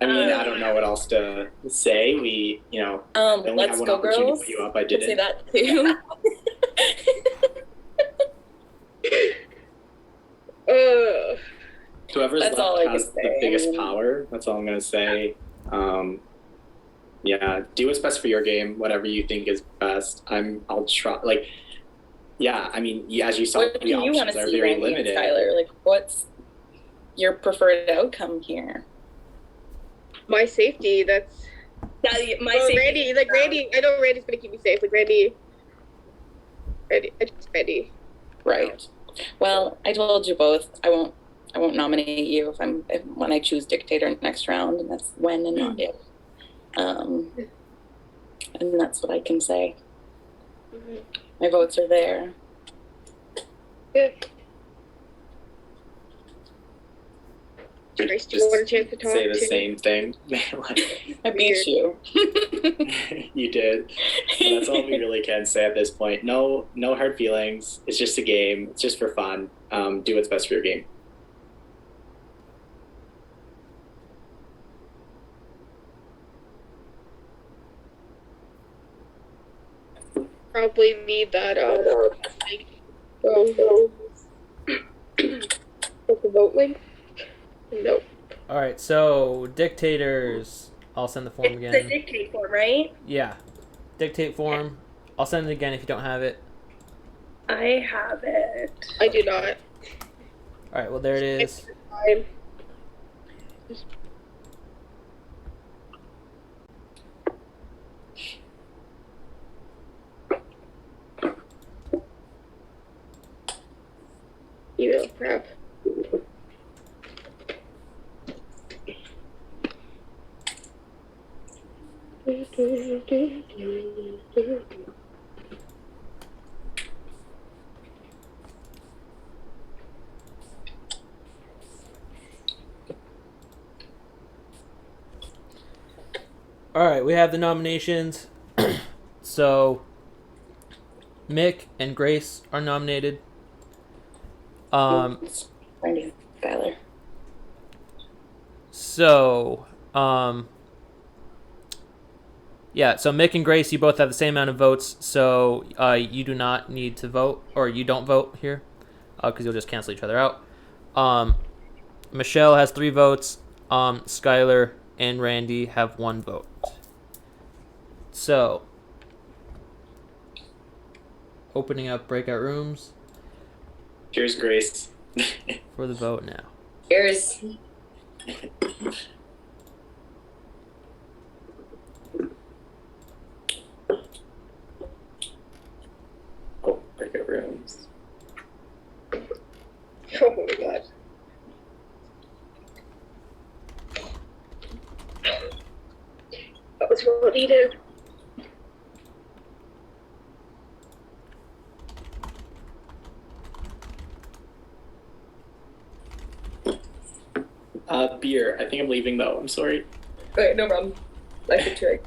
I mean, I don't know what else to say. We, I only let's had one go, opportunity girls. to put you up. I Can say didn't. that too. Whoever's That's all I left has can the say. biggest power. That's all I'm gonna say. Yeah, do what's best for your game. Whatever you think is best. I'll try. Like, yeah. I mean, as you saw, What do the you want options to are see, very Randy and limited. Skylar? Like, what's your preferred outcome here? My safety. That's. My safety. Randy. I know Randy's gonna keep me safe. Like Randy. Randy. Right. Well, I told you both. I won't nominate you when I choose dictator next round, and that's when and not if. And that's what I can say. My votes are there. Yeah. Grace, do you want a chance to talk? Say the too? same thing. I beat you. You did. So that's all we really can say at this point. No hard feelings. It's just a game. It's just for fun. Do what's best for your game. Probably need that. The vote link. Nope. All right, so dictators. I'll send the form It's again. the dictate form, right? Yeah, dictate form. I'll send it again if you don't have it. I have it. I do not. All right, well there it is. Fine. Email crap. All right, we have the nominations. So Mick and Grace are nominated. Randy, Skylar. So, yeah, so Mick and Grace, you both have the same amount of votes, so you do not need to vote, or you don't vote here, because you'll just cancel each other out. Michelle has 3 votes. Skylar and Randy have 1 vote. So, opening up breakout rooms Cheers, Grace. for the vote now. Cheers. Oh, breakout rooms. Oh my god. That was well needed. Beer. I think I'm leaving though. I'm sorry. Okay, no problem. I could try.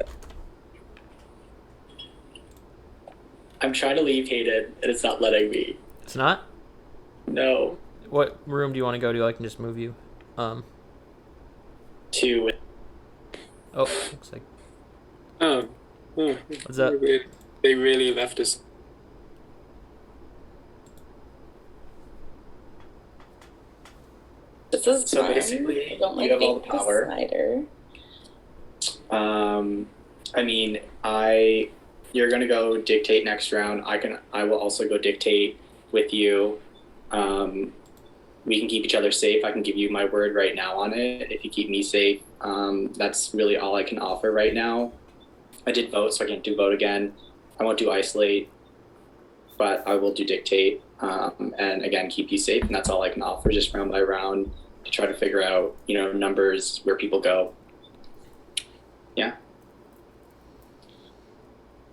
I'm trying to leave Hayden, and it's not letting me. It's not? No. What room do you want to go to? I can just move you. 2. Oh, looks like. Oh. What's up? They really left us. This is So fun. basically, I don't like you have being all the power. decider. I mean, you're gonna go dictate next round. I will also go dictate with you. We can keep each other safe. I can give you my word right now on it. If you keep me safe, that's really all I can offer right now. I did vote, so I can't do vote again. I won't do isolate, but I will do dictate. And again, keep you safe, and that's all I can offer, just round by round, to try to figure out, numbers, where people go. Yeah.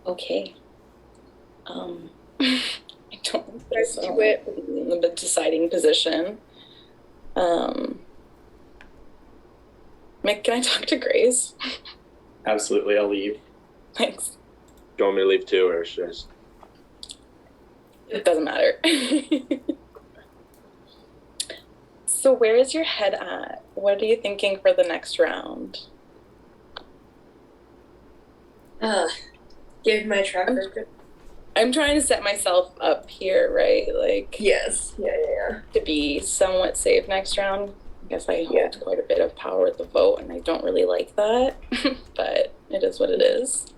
Okay. I don't think so. In the deciding position. Mick, can I talk to Grace? Absolutely, I'll leave. Thanks. Do you want me to leave too, or should I just... It doesn't matter. So where is your head at? What are you thinking for the next round? Given my track record. I'm trying to set myself up here, right? Like, Yes. Yeah. to be somewhat safe next round. I guess I hold quite a bit of power with the vote, and I don't really like that, but it is what it is.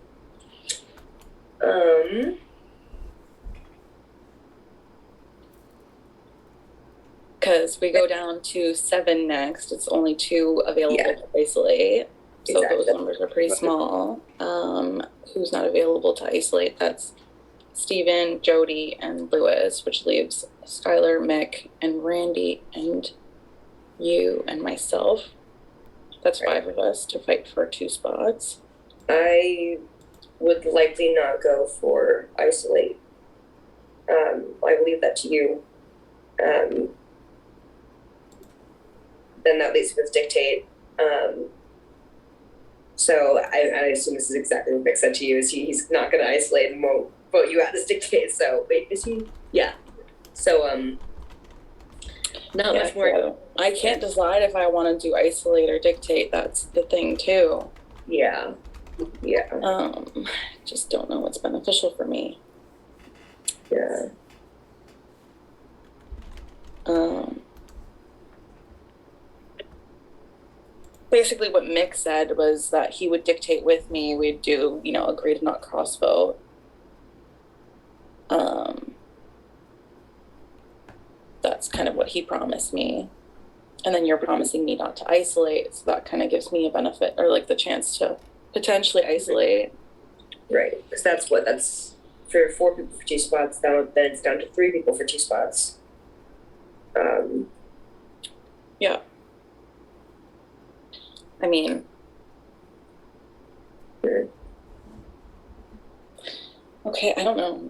Because we go down to 7 next. It's only 2 available to isolate. So those numbers are pretty small. Who's not available to isolate? That's Steven, Jody, and Lewis, which leaves Skylar, Mick, and Randy, and you and myself. That's 5 of us to fight for 2 spots. I would likely not go for isolate. I will leave that to you. Then that leaves with dictate. So I assume this is exactly what Mick said to you, is he's not going to isolate and won't vote you out as dictate. So wait, is he? Yeah. So not much more. So I can't decide if I want to do isolate or dictate. That's the thing too. Yeah. Just don't know what's beneficial for me. Yeah. Basically what Mick said was that he would dictate with me. We'd do, agree to not cross vote. That's kind of what he promised me. And then you're promising me not to isolate, so that kind of gives me a benefit, or like the chance to potentially isolate. Right, because that's for 4 people for 2 spots. Then it's down to 3 people for 2 spots. Yeah. I mean, okay, I don't know.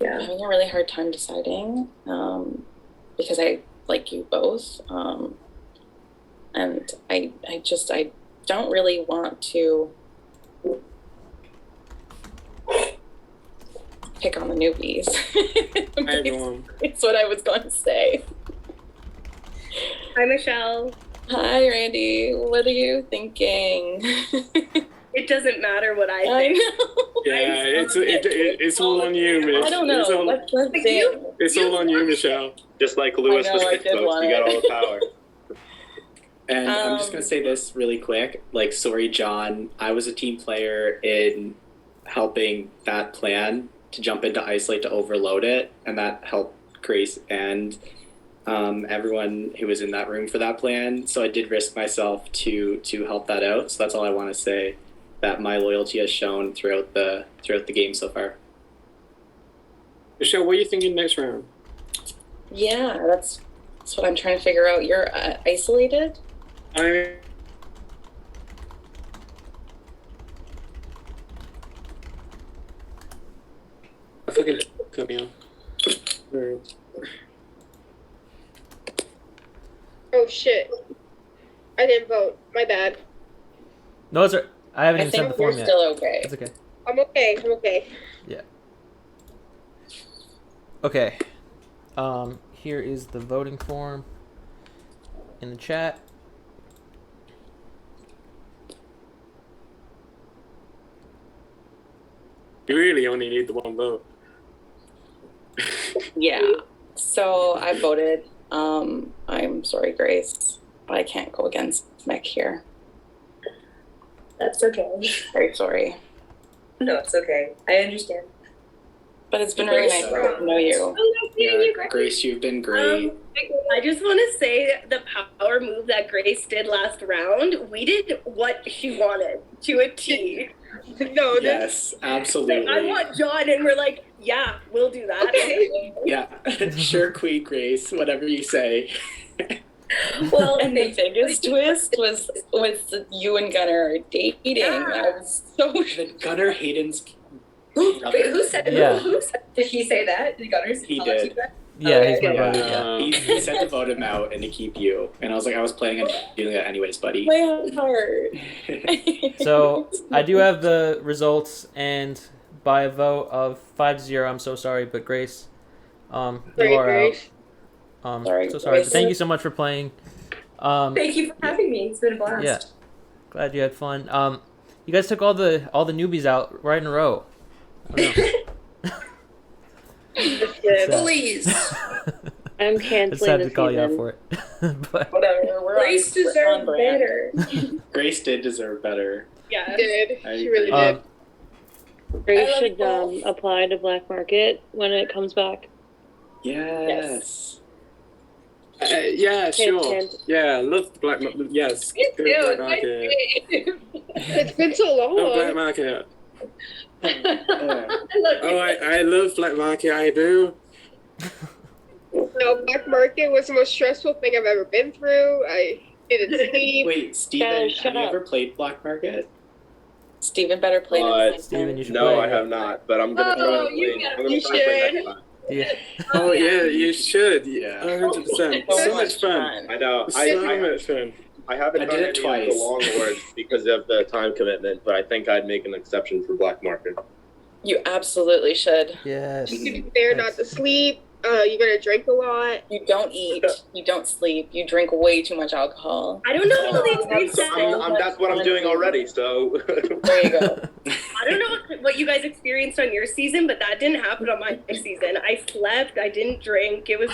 I'm having a really hard time deciding, because I like you both, and I don't really want to pick on the newbies. It's what I was going to say. Hi, Michelle. Hi, Randy. What are you thinking? It doesn't matter what I think. Yeah, it's all on you, Michelle. I don't know. It's all on you, Michelle. Just like Lewis was with votes, you got all the power. And I'm just going to say this really quick. Sorry, John. I was a team player in helping that plan to jump into isolate to overload it, and that helped Grace and everyone who was in that room for that plan. So I did risk myself to help that out. So that's all I want to say, that my loyalty has shown throughout the game so far. Michelle, what are you thinking next round? Yeah, that's what I'm trying to figure out. You're isolated? I fucking cut me off. Oh shit. I didn't vote. My bad. No, it's right. I haven't even sent the form yet. Still okay. It's okay. I'm okay. Yeah. Okay. Here is the voting form in the chat. You really only need the 1 vote. Yeah. So I voted. I'm sorry, Grace, but I can't go against Mick here. That's okay. Very sorry. No, it's okay. I understand. But it's been really nice to know you. Yeah, Grace, you've been great. I just want to say the power move that Grace did last round, we did what she wanted to a T. No, Yes, absolutely. I want John, and we're like, yeah, we'll do that. Okay. Yeah, sure, Queen Grace, whatever you say. Well, and the biggest twist was you and Gunnar are dating. I was so Gunnar Hayden's. Wait, who said? Yeah. Who said? Did he say that? Did Gunnar He tell us did. that? Yeah, he's my Yeah. brother. Yeah. He said to vote him out and to keep you, and I was like, I was planning on doing that anyways, buddy. my heart. So I do have the results, and by a vote of 5-0, I'm so sorry, but Grace, you Sorry, are Grace. out. Sorry, So sorry. Grace. But thank you so much for playing. Thank you for having me. It's been a blast. Yeah, glad you had fun. You guys took all the newbies out right in a row. I don't know. Please. I'm I just canceling had the to call you out season. for it. But Whatever. Grace deserved better. Grace did deserve better. Yeah. She did. I She really agree. did. Grace I love should both. apply to Black Market when it comes back. Yes. Yeah, sure. hint. Yeah, love Black Market. Yes. Go Black Market. It's been so long. Love Black Market. Yeah. Oh, I love Black Market. I do. No, Black Market was the most stressful thing I've ever been through. I didn't sleep. Wait, Steven, Guys, have shut you up. ever played Black Market? Steven better play next Steven, time. you should No, play. I have not, but I'm gonna try Oh, to you play. gotta- I'm gonna you try to play should. next time. Yeah. Oh yeah, you should. Yeah. 100%. So So much fun. I know. So much fun. I haven't I done did it any of twice. the long words because of the time commitment, but I think I'd make an exception for Black Market. You absolutely should. Yes. You can be there not to sleep. You're gonna drink a lot. You don't eat. You don't sleep. You drink way too much alcohol. I don't know what they That's said. That's what I'm doing already. So There you go. I don't know what you guys experienced on your season, but that didn't happen on my season. I slept. I didn't drink. It was.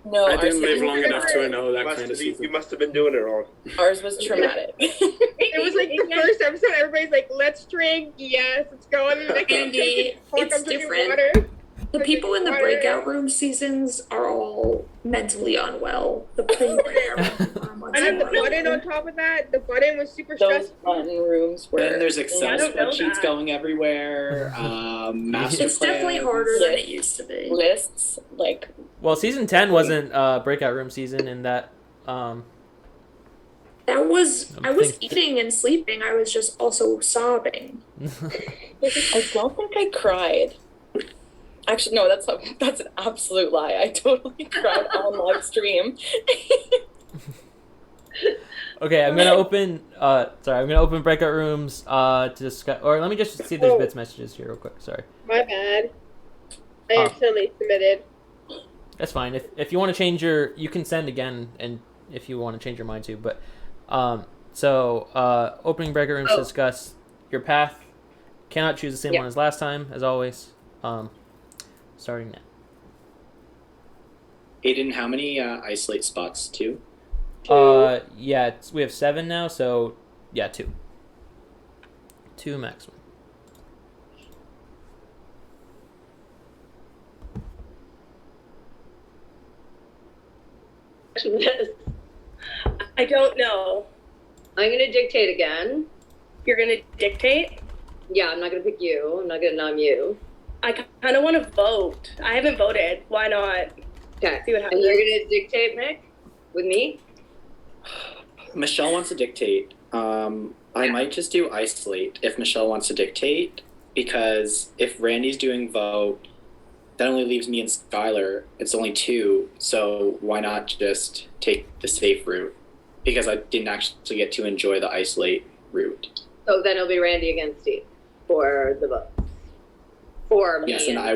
No, I ours didn't live was- long enough to know that must kind of be- you season. must have been doing it wrong. Ours was traumatic. It was like the first episode. Everybody's like, "Let's drink." Yes, let's go. And then Andy, it's different. The people in the breakout room seasons are all mentally unwell. The people in there are much And then the more. button on top of that, the button was super Those stressful. button rooms were. Then there's Excel I don't know spreadsheets that. going everywhere. Master It's definitely plans. harder than it used to be. lists. Like Well, season 10 wasn't breakout room season, in that. That was I'm I was thinking- eating and sleeping. I was just also sobbing. I don't think I cried. Actually, no, that's an absolute lie. I totally cried on live stream. Okay, I'm gonna open. I'm gonna open breakout rooms to discuss. Or let me just see if there's bits messages here real quick. Sorry, My bad. I accidentally submitted. that's fine. If you want to change you can send again, and if you want to change your mind too. But opening breakout rooms to discuss your path. Cannot choose the same one as last time, as always. Starting now. Aiden, how many isolate spots? 2? Yeah, we have 7 now, so yeah, 2. 2 maximum. I don't know. I'm gonna dictate again. You're gonna dictate? Yeah, I'm not gonna pick you. I'm not gonna nom you. I kind of want to vote. I haven't voted. Why not? Okay. See what And happens. you're gonna dictate, Mick, with me. Michelle wants to dictate. I might just do isolate if Michelle wants to dictate, because if Randy's doing vote, that only leaves me and Skylar. It's only 2, so why not just take the safe route? Because I didn't actually get to enjoy the isolate route. So then it'll be Randy against Steve for the vote. For me. Yes, and I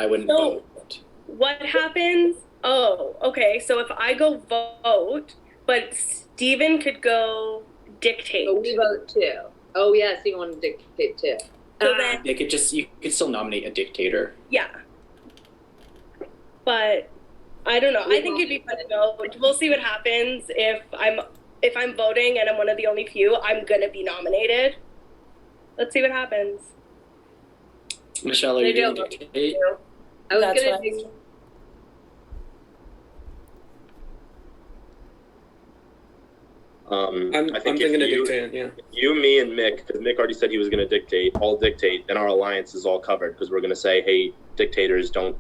wouldn't So- vote. What happens? Oh, okay. So if I go vote, but Steven could go dictate. But we vote too. Oh yes, you want to dictate too. So then, They could you could still nominate a dictator. yeah. But I don't know. I think it'd be fun to vote. We'll see what happens if I'm voting and I'm one of the only few. I'm gonna be nominated. Let's see what happens. Michelle, are you Maybe doing I'll dictate? I was That's gonna what I do. I think thinking if of dictating, yeah. you, me, and Mick, because Mick already said he was going to dictate, all dictate, then our alliance is all covered because we're going to say, hey, dictators don't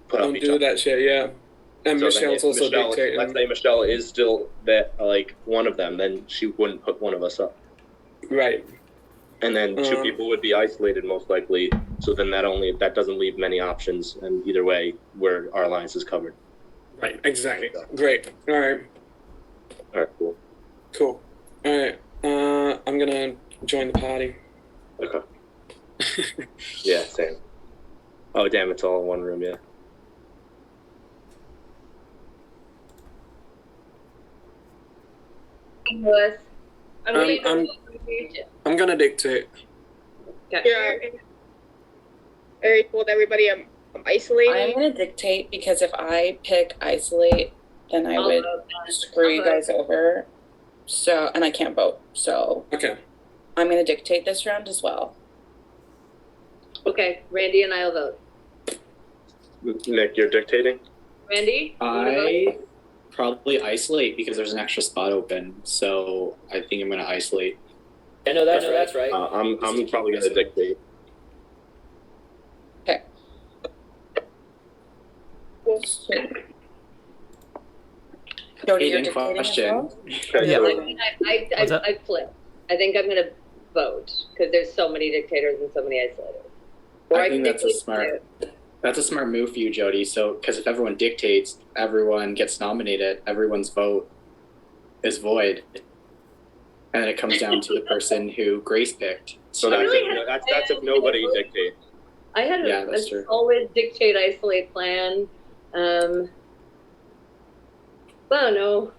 put up Don't each do other. that shit, yeah. And So then Michelle's if also Michelle, dictating. let's say Michelle is still that like one of them, then she wouldn't put one of us up. Right. And then two people would be isolated most likely. So then that doesn't leave many options. And either way, our alliance is covered. Right, exactly. Great. All right. All right, cool. Cool. All right. I'm gonna join the party. Okay. Yeah, same. Oh, damn, it's all in one room, yeah. Lewis. I'm I'm gonna dictate. Yeah. I already told everybody I'm isolating. I'm gonna dictate because if I pick isolate, then I would screw you guys over. So, and I can't vote. So, okay. I'm gonna dictate this round as well. Okay, Randy and I'll vote. Nick, you're dictating? Randy? I probably isolate because there's an extra spot open. So I think I'm gonna isolate. I know that's right. I'm probably going to dictate. Jody, Hey, you're in dictating question. as well? Yeah. I flip. I think I'm gonna vote because there's so many dictators and so many isolators. Or I can think that's a dictate smart move for you, Jody. So, because if everyone dictates, everyone gets nominated, everyone's vote is void, and then it comes down to the person who Grace picked. So that's if nobody dictates. I had Yeah, a that's true. solid dictate isolate plan. Well, no.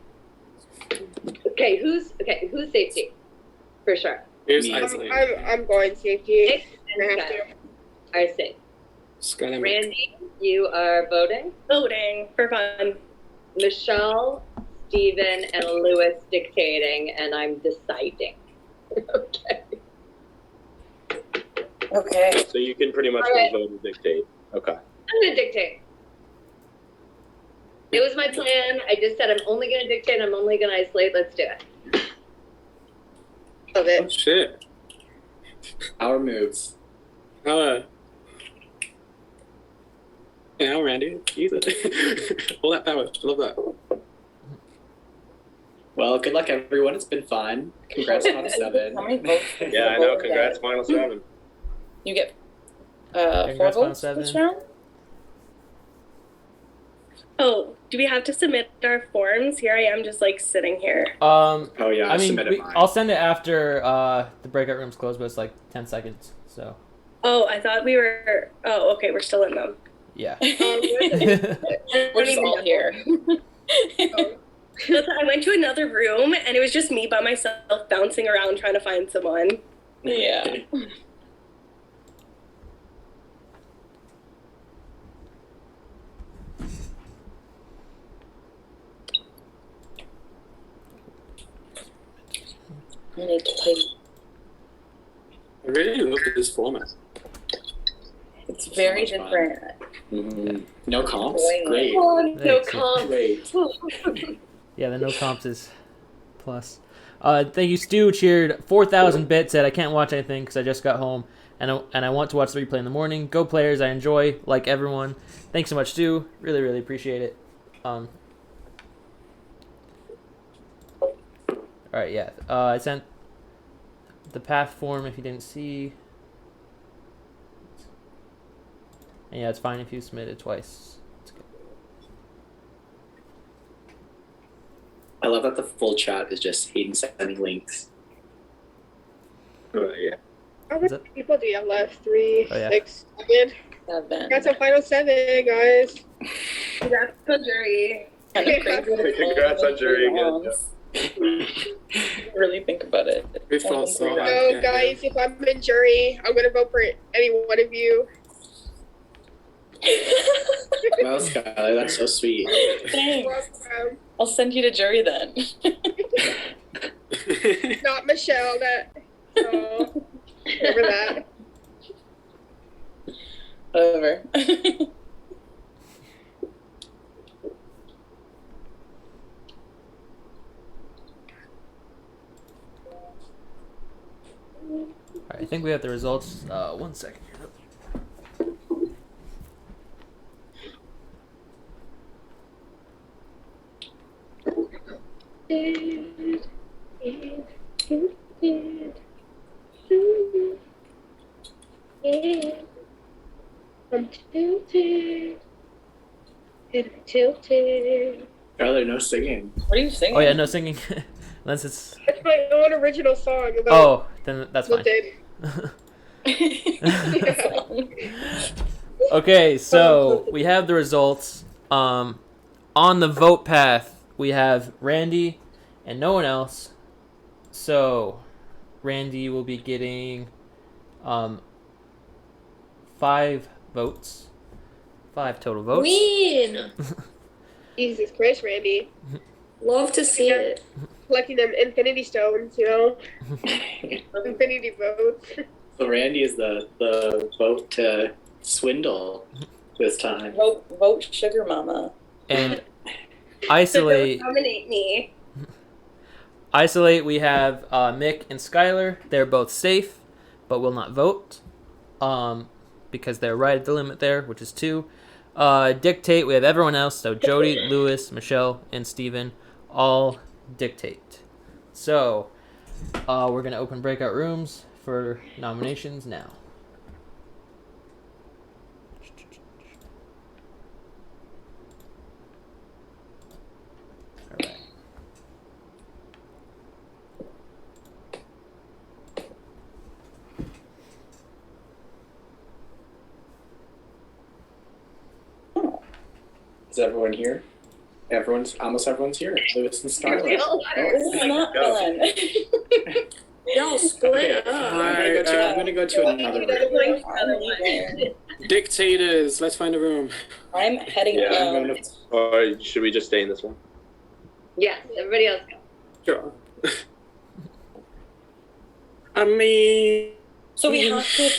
Okay, who's safety? For sure. Here's Me. isolate. I'm going safety. I have to. I see. Skylar. Randy, you are voting. Voting for fun. Michelle, Steven, and Lewis dictating, and I'm deciding. Okay. Okay. So you can pretty much All right. vote and dictate. Okay. I'm gonna dictate. It was my plan. I just said I'm only gonna dictate. I'm only gonna isolate. Let's do it. Love Oh, it. shit. Our moves. Yeah, Randy, use it. All that power. Love that. Well, good luck, everyone. It's been fun. Congrats on 7. How many votes? Yeah, I know. Congrats, final 7. You get 4 Congrats, votes Final this 7. round? Oh, do we have to submit our forms? Here I am just like sitting here. Oh yeah, I mean, submitted mine. I'll send it after the breakout room's closed, but it's like 10 seconds. So Oh, I thought we were. Oh, okay, we're still in them. yeah. We're just all here. I went to another room and it was just me by myself bouncing around trying to find someone. Yeah. I need to play. I really love this format. It's very much fun. different. Mm-hmm. No comps? Boing. Great. No Thanks. comps. Great. Yeah, the no comps is plus. Thank you, Stu. Cheered 4,000 bits. Said I can't watch anything because I just got home and I want to watch the replay in the morning. Go Players! I enjoy like everyone. Thanks so much, Stu. Really, really appreciate it. All right, yeah. I sent the path form if you didn't see. And yeah, it's fine if you submit it twice. It's good. I love that the full chat is just Hayden sending links. Yeah. How many people do you have left? 3, Oh, yeah. 6, 7. 7. Got some final 7, guys. Congrats on jury. Kind of crazy what it's Congrats all on jury about. again. Really think about it. We felt so hard. So, guys, if I'm in jury, I'm gonna vote for any one of you. Wow, Skylar, that's so sweet. Thanks. Welcome. I'll send you to jury then. Not Michelle. That. So, remember that. Whatever. Alright, I think we have the results. 1 second here. I'm tilted. Tilted. Charlie, no singing. What are you singing? Oh yeah, no singing. Unless it's. That's my own original song about. Oh, then that's fine. Okay, so we have the results. On the vote path, we have Randy and no one else. So, Randy will be getting 5 votes. 5 total votes. Win! Jesus Christ, Randy. Love to see it. Collecting them Infinity Stones, you know? Infinity votes. So Randy is the vote to swindle this time. Vote Sugar Mama. And isolate. Nominate me. Isolate, we have Mick and Skylar. They're both safe, but will not vote because they're right at the limit there, which is 2. Dictate, we have everyone else. So Jody, Lewis, Michelle, and Steven all dictate. So we're going to open breakout rooms for nominations now. All right. Is everyone here? Almost everyone's here. Lewis and Skylar. This is not fun. Y'all split up. I'm gonna go to another room. Dictators, let's find a room. I'm heading out. Or should we just stay in this one? Yes, everybody else go. Sure. I mean, So we have to.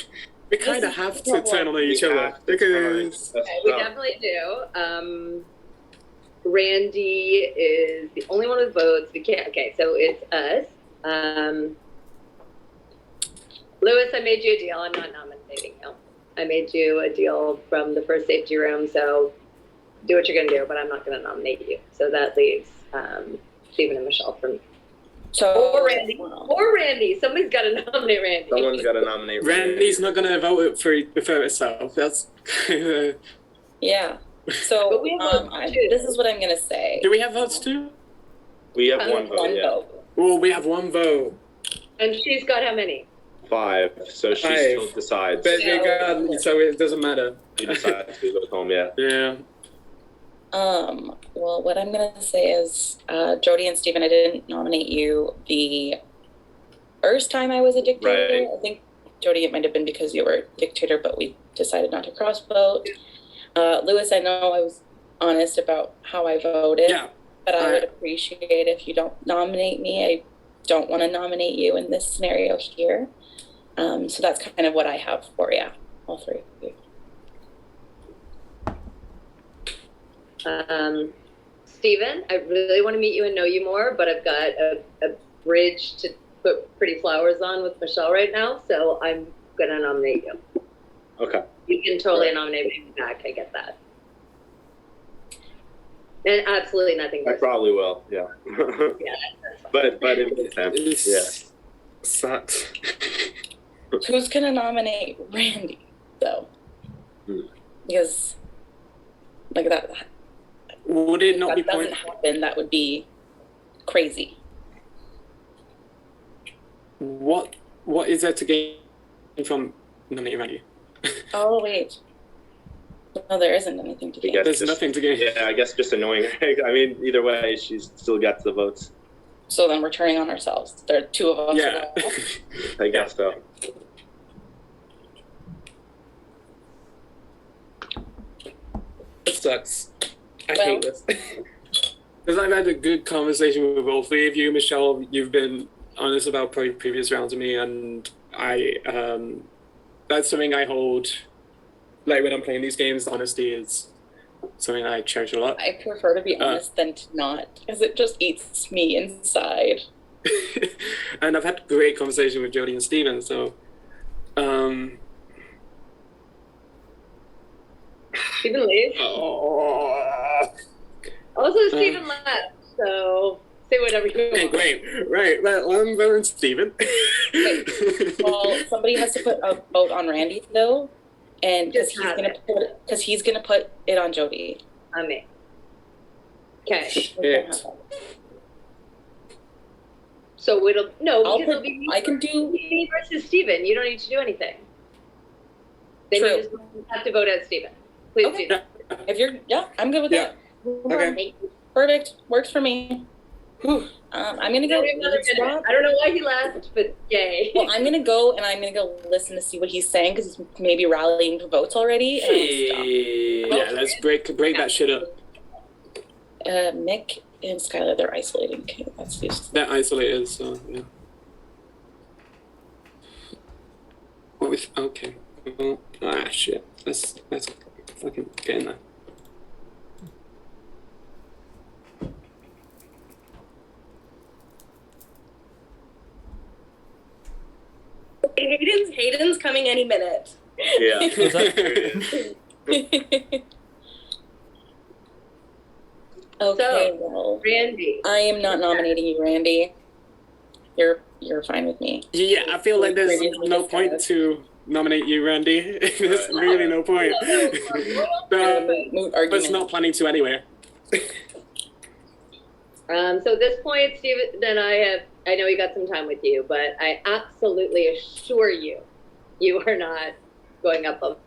we kind of have to turn on each other because We definitely do. Randy is the only one with votes. We can't. Okay, so it's us. Lewis, I made you a deal. I'm not nominating you. I made you a deal from the first safety room. So do what you're gonna do, but I'm not gonna nominate you. So that leaves Stephen and Michelle for me. So or Randy. Or Randy. Somebody's got to nominate Randy. Someone's got to nominate Randy's not gonna vote for itself. That's Yeah. So But we have votes too. this is what I'm gonna say. Do we have votes too? We have one vote, yeah. vote. Oh, we have 1 vote. And she's got how many? 5, so she 5. still decides. But so it doesn't matter. She decides who goes home, yeah. Yeah. Well, what I'm gonna say is, Jody and Steven, I didn't nominate you the first time I was a dictator. Right. I think, Jody, it might have been because you were dictator, but we decided not to cross vote. Lewis, I know I was honest about how I voted. Yeah. But I would appreciate if you don't nominate me. I don't want to nominate you in this scenario here. So that's kind of what I have for you, all 3 of you. Stephen, I really want to meet you and know you more, but I've got a bridge to put pretty flowers on with Michelle right now, so I'm going to nominate you. Okay. You can totally nominate me back, I get that. And absolutely nothing. I probably will, yeah. Yeah, that's fine. but it makes sense, yeah. Sucks. Who's going to nominate Randy, though? Because, like, that Would it not be doesn't happen, that would be crazy. What is there to gain from nominating Randy? Oh, wait. No, there isn't anything to gain. There's nothing to gain. Yeah, I guess just annoying her. I mean, either way, she's still got the votes. So then we're turning on ourselves. There are 2 of us. Yeah. I guess so. It sucks. I hate this. Because I've had a good conversation with all 3 of you. Michelle, you've been honest about previous rounds with me, and I that's something I hold like when I'm playing these games, honesty is something I cherish a lot. I prefer to be honest than to not, because it just eats me inside. And I've had great conversation with Jody and Steven, so Stephen leaves. Also, Stephen left, so say whatever you want. Great. Right. Well, I'm voting Steven. Well, somebody has to put a vote on Randy though, and because he's gonna put it on Jody. On me. Okay. So it'll it'll be me. I can do me versus Steven. You don't need to do anything. Then you just have to vote as Steven. Please do that. If you're, I'm good with that. Okay. Perfect. Works for me. I'm gonna go. I don't know why he left, but yay. Well, I'm gonna go and I'm gonna go listen to see what he's saying because he's maybe rallying for votes already. Yeah, let's break that shit up. Mick and Skylar, they're isolating. Okay, that's just. They're isolated, so yeah. Okay. Well, shit. Let's fucking get in there. Hayden's coming any minute. Yeah. Okay, well, Randy. I am not nominating you, Randy. You're fine with me. Yeah, I feel like there's no point to nominate you, Randy. There's really no point. But it's not planning to anyway. So at this point, Steven, then I know we got some time with you, but I absolutely assure you, you are not going up a.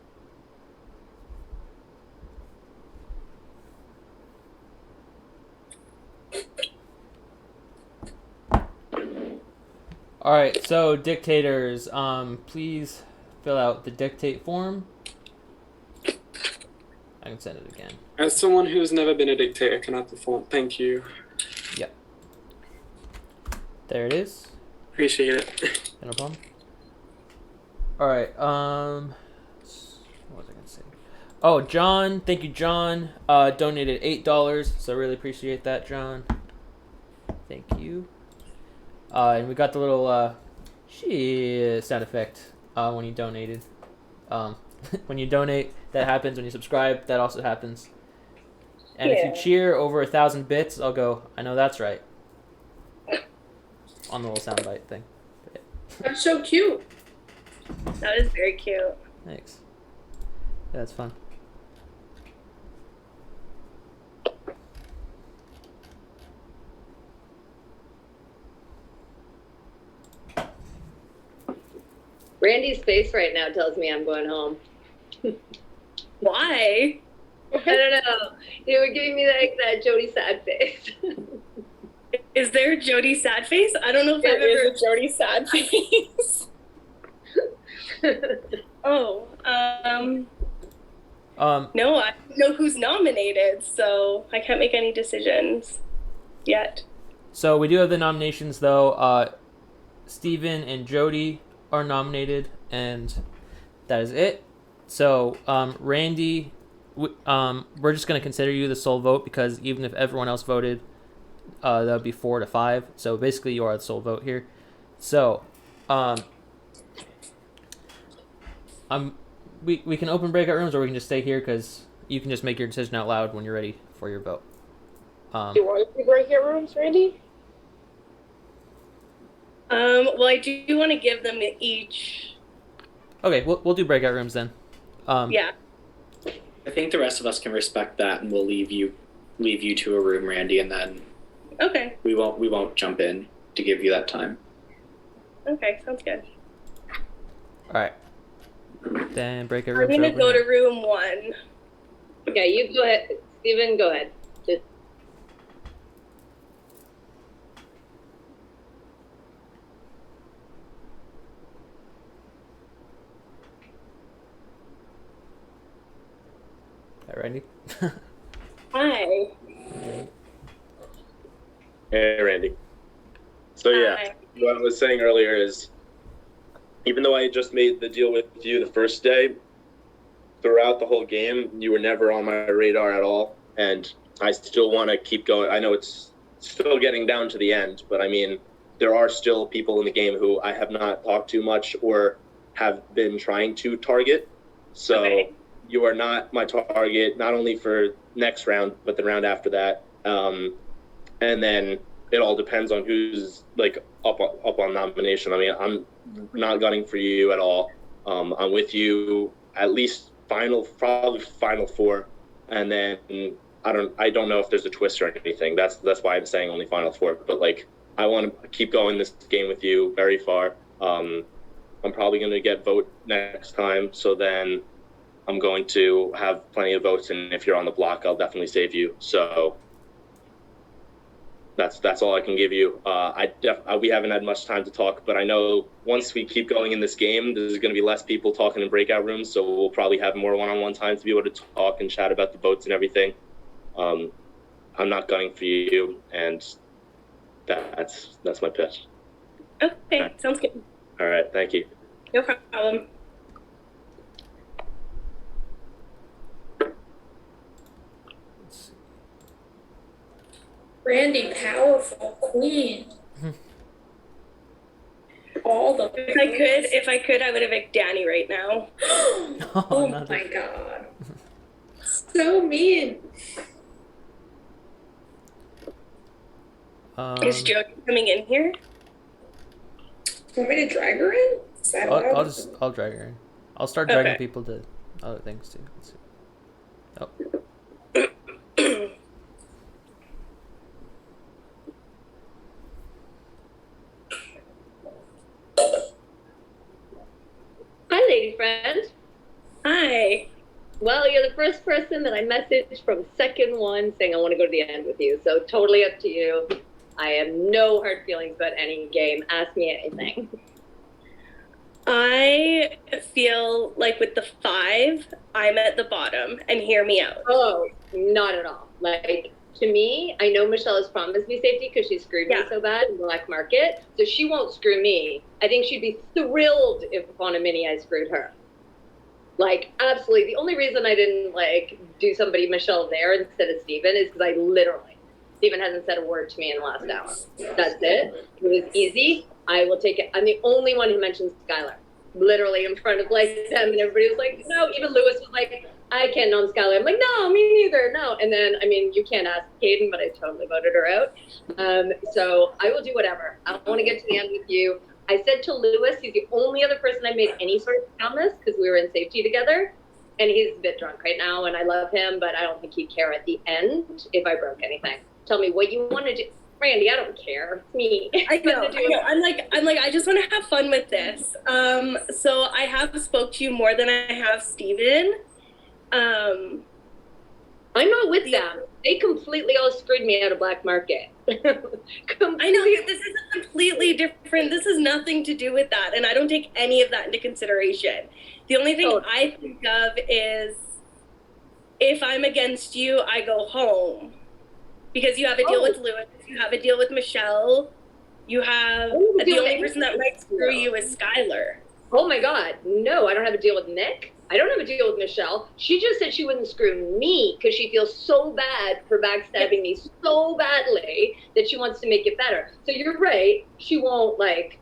All right, so dictators, please fill out the dictate form. I can send it again. As someone who's never been a dictator, can I perform? Thank you. Yep. There it is. Appreciate it. No problem. All right. What was I gonna say? Oh, John. Thank you, John. Donated $8, so I really appreciate that, John. Thank you. And we got the little sound effect when you donated. When you donate, that happens. When you subscribe, that also happens. And if you cheer over 1,000 bits, I'll go, I know that's right. On the little soundbite thing. That's so cute. That is very cute. Thanks. Yeah, that's fun. Randy's face right now tells me I'm going home. Why? I don't know. You were giving me that Jody sad face. Is there a Jody sad face? I don't know if I've ever. There is a Jody sad face. No, I don't know who's nominated, so I can't make any decisions yet. So we do have the nominations, though. Steven and Jody are nominated, and that is it. So, Randy, we're just going to consider you the sole vote because even if everyone else voted, that would be 4-5. So basically, you are the sole vote here. So, we can open breakout rooms or we can just stay here because you can just make your decision out loud when you're ready for your vote. Do you want to breakout rooms, Randy? Well, I do want to give them each. Okay, we'll do breakout rooms then. Yeah. I think the rest of us can respect that, and we'll leave you to a room, Randy, and then Okay. we won't jump in to give you that time. Okay, sounds good. All right. Then breakout I'm rooms. gonna open go now. to room 1. Okay, you go ahead. Steven, go ahead. Just... All right, Randy. Hi. Hey, Randy. So yeah, Hi. what I was saying earlier is, even though I just made the deal with you the first day, throughout the whole game, you were never on my radar at all, and I still want to keep going. I know it's still getting down to the end, but I mean, there are still people in the game who I have not talked to much or have been trying to target. So you are not my target, not only for next round, but the round after that. And then it all depends on who's like up on nomination. I mean, I'm not gunning for you at all. I'm with you at least probably final four, and then I don't know if there's a twist or anything. That's why I'm saying only final four. But like, I want to keep going this game with you very far. I'm probably going to get vote next time, so then I'm going to have plenty of votes, and if you're on the block, I'll definitely save you. So that's all I can give you. We haven't had much time to talk, but I know once we keep going in this game, there's going to be less people talking in breakout rooms, so we'll probably have more one-on-one time to be able to talk and chat about the votes and everything. I'm not gunning for you, and that's my pitch. Okay, sounds good. All right, thank you. No problem. Randy, powerful queen. All the If I could, I would evict Danny right now. Oh my god. So mean. Is Joe coming in here? Want me to drag her in? Is that allowed? I'll drag her in. I'll start dragging Okay. people to other things too. Let's see. Oh. Hi, lady friend. Hi. Well, you're the first person that I messaged from second one saying I want to go to the end with you. So totally up to you. I have no hard feelings about any game. Ask me anything. I feel like with the 5, I'm at the bottom, and hear me out. Oh, not at all. Like, to me, I know Michelle has promised me safety because she screwed me so bad in the black market. So she won't screw me. I think she'd be thrilled if upon a mini I screwed her. Like, absolutely. The only reason I didn't, like, do somebody Michelle there instead of Steven is because Steven hasn't said a word to me in the last hour. That's it. It was easy. I will take it. I'm the only one who mentioned Skylar. Literally in front of, like, them, and everybody was like, no. Even Lewis was like, I can't know Skylar. I'm like, no, me neither, no. And then, I mean, you can't ask Caden, but I totally voted her out. So I will do whatever. I want to get to the end with you. I said to Lewis, he's the only other person I made any sort of promise because we were in safety together. And he's a bit drunk right now, and I love him, but I don't think he'd care at the end if I broke anything. Tell me what you want to do. Randy, I don't care. It's me. I know. I'm like, I just want to have fun with this. So I have spoke to you more than I have Steven. I'm not with them. They completely all screwed me out of black market. I know, this is completely different. This has nothing to do with that, and I don't take any of that into consideration. The only thing I think of is if I'm against you, I go home. Because you have a deal with Lewis, you have a deal with Michelle, you have the only person that might screw you is Skylar. Oh my God, no, I don't have a deal with Nick. I don't have a deal with Michelle. She just said she wouldn't screw me because she feels so bad for backstabbing me so badly that she wants to make it better. So you're right, she won't like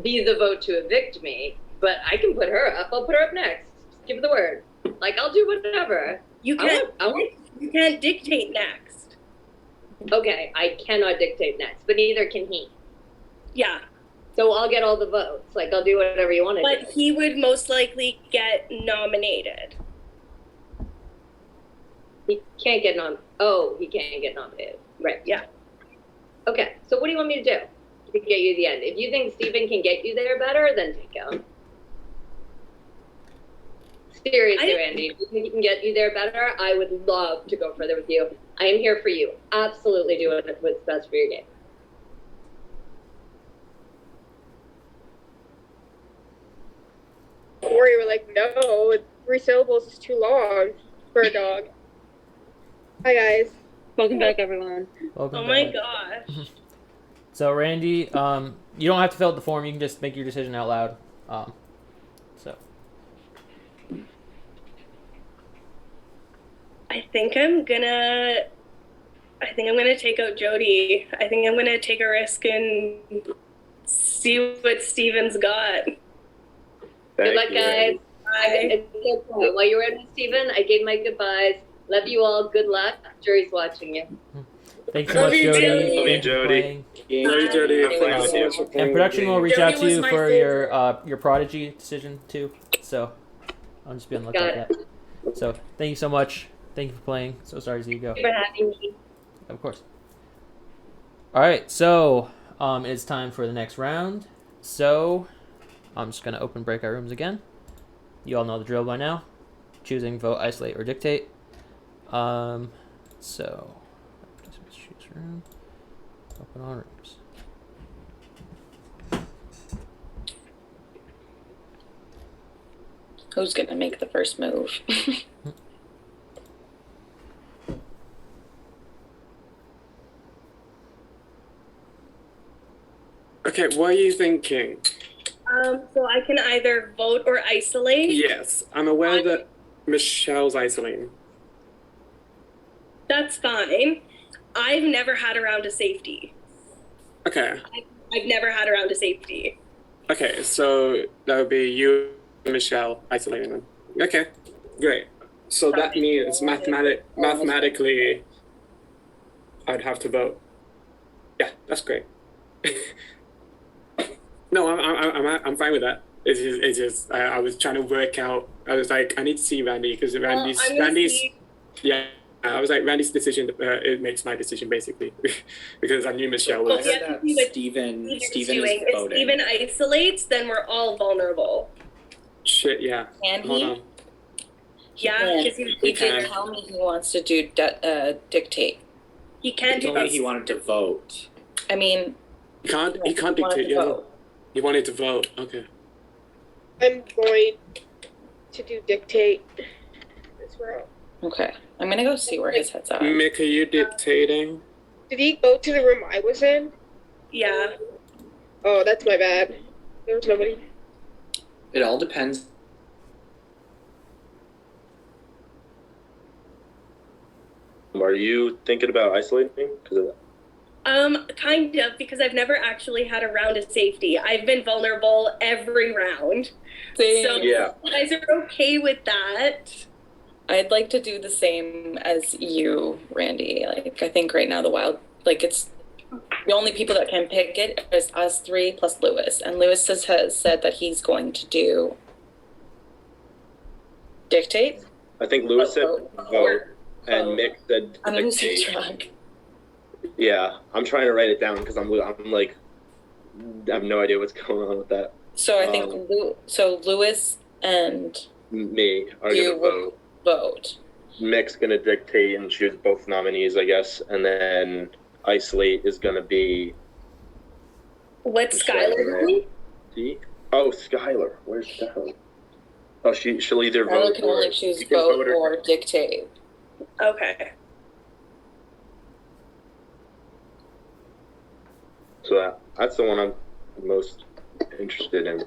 be the vote to evict me, but I can put her up. I'll put her up next. Just give her the word. Like I'll do whatever. You can't dictate next. Okay, I cannot dictate next, but neither can he. Yeah. So I'll get all the votes. Like, I'll do whatever you want to do. But he would most likely get nominated. He can't get he can't get nominated. Right. Yeah. Okay, so what do you want me to do to get you to the end? If you think Steven can get you there better, then take him. Seriously, Randy, if you think he can get you there better, I would love to go further with you. I am here for you. Absolutely do what's best for your game. Corey were like, no, 3 syllables is too long for a dog. Hi, guys. Welcome back, everyone. Welcome Oh my back. gosh. So Randy, you don't have to fill out the form. You can just make your decision out loud. So. I think I'm gonna take out Jody. I think I'm gonna take a risk and see what Steven's got. Good luck, guys. While you were in with Steven, I gave my goodbyes. Love you all. Good luck. Jury's watching you. Thanks so much, Jody. Love you, Jody. Love you, Jody. Thanks so much for playing And production the will reach game. out to you for your Prodigy decision too. So I'll just be on the lookout for that. So thank you so much. Thank you for playing. So sorry to see you go. Thank you for having me. Of course. All right, so it's time for the next round. So I'm just gonna open breakout rooms again. You all know the drill by now. Choosing vote, isolate, or dictate. So choose room. Open all rooms. Who's gonna make the first move? Okay, what are you thinking? So I can either vote or isolate. Yes, I'm aware that Michelle's isolating. That's fine. I've never had a round of safety. Okay. I've never had a round of safety. Okay, so that would be you and Michelle isolating them. Okay, great. So that means mathematically, I'd have to vote. Yeah, that's great. No, I'm fine with that. It's just I was trying to work out. I was like, I need to see Randy because Randy's yeah. I was like, Randy's decision, it makes my decision basically, because I knew Michelle was. Steven is If voting. Steven isolates, then we're all vulnerable. Shit, yeah. Can Hold he? on. Yeah, because He did tell me he wants to do dictate. he can't He do told me he wanted to vote. I mean, He can't wanted dictate, to yeah. vote. He wanted to vote, okay. I'm going to do dictate as well. Okay, I'm gonna go see where his head's at. Mick, are you dictating? Did he go to the room I was in? Yeah. Oh, that's my bad. There was nobody. It all depends. Are you thinking about isolating because of that? Kind of, because I've never actually had a round of safety. I've been vulnerable every round. Same. So Yeah. you guys are okay with that? I'd like to do the same as you, Randy. Like, I think right now the wild, like, it's the only people that can pick it is us three plus Lewis. And Lewis has said that he's going to do dictate. I think Lewis said vote, and Mick said I'm losing dictate. track. Yeah, I'm trying to write it down because I'm like, I have no idea what's going on with that. So I think Lewis and Me are you gonna will vote. Mick's gonna dictate and choose both nominees, I guess, and then isolate is gonna be. What's Skylar doing? See? Oh, Skylar. Where's Skylar? Oh, she'll either Skylar vote can or only choose she can vote vote or dictate. Okay. So that's the one I'm most interested in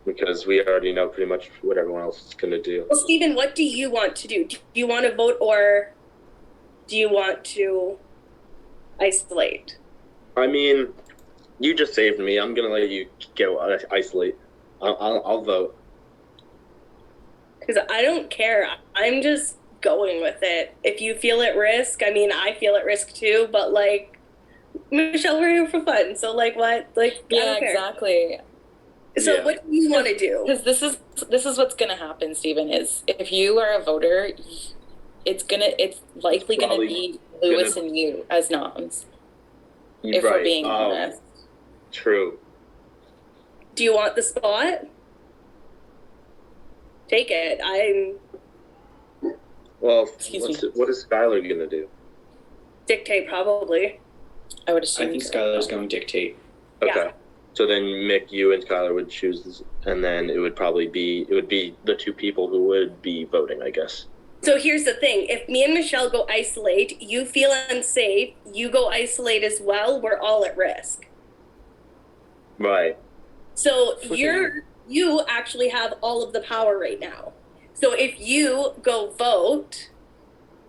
because we already know pretty much what everyone else is gonna do. Well, Steven, what do you want to do? Do you want to vote or do you want to isolate? I mean, you just saved me. I'm gonna let you go isolate. I'll vote. Because I don't care. I'm just going with it. If you feel at risk, I mean, I feel at risk too, but like, Michelle, we're here for fun. So like what? Like, I Yeah, don't care. exactly. So Yeah. what do you want to do? Because this is what's gonna happen, Stephen. Is if you are a voter, it's likely gonna Probably be Lewis gonna- and you as noms. You're If right. we're being Oh, honest. true. Do you want the spot? Take it. Well, Excuse me. what is Skylar gonna do? Dictate probably. I would I assume. think Skylar's going dictate. Okay. Yeah. So then Mick, you and Skylar would choose, and then it would be the two people who would be voting, I guess. So here's the thing. If me and Michelle go isolate, you feel unsafe, you go isolate as well, we're all at risk. Right. So you actually have all of the power right now. So if you go vote,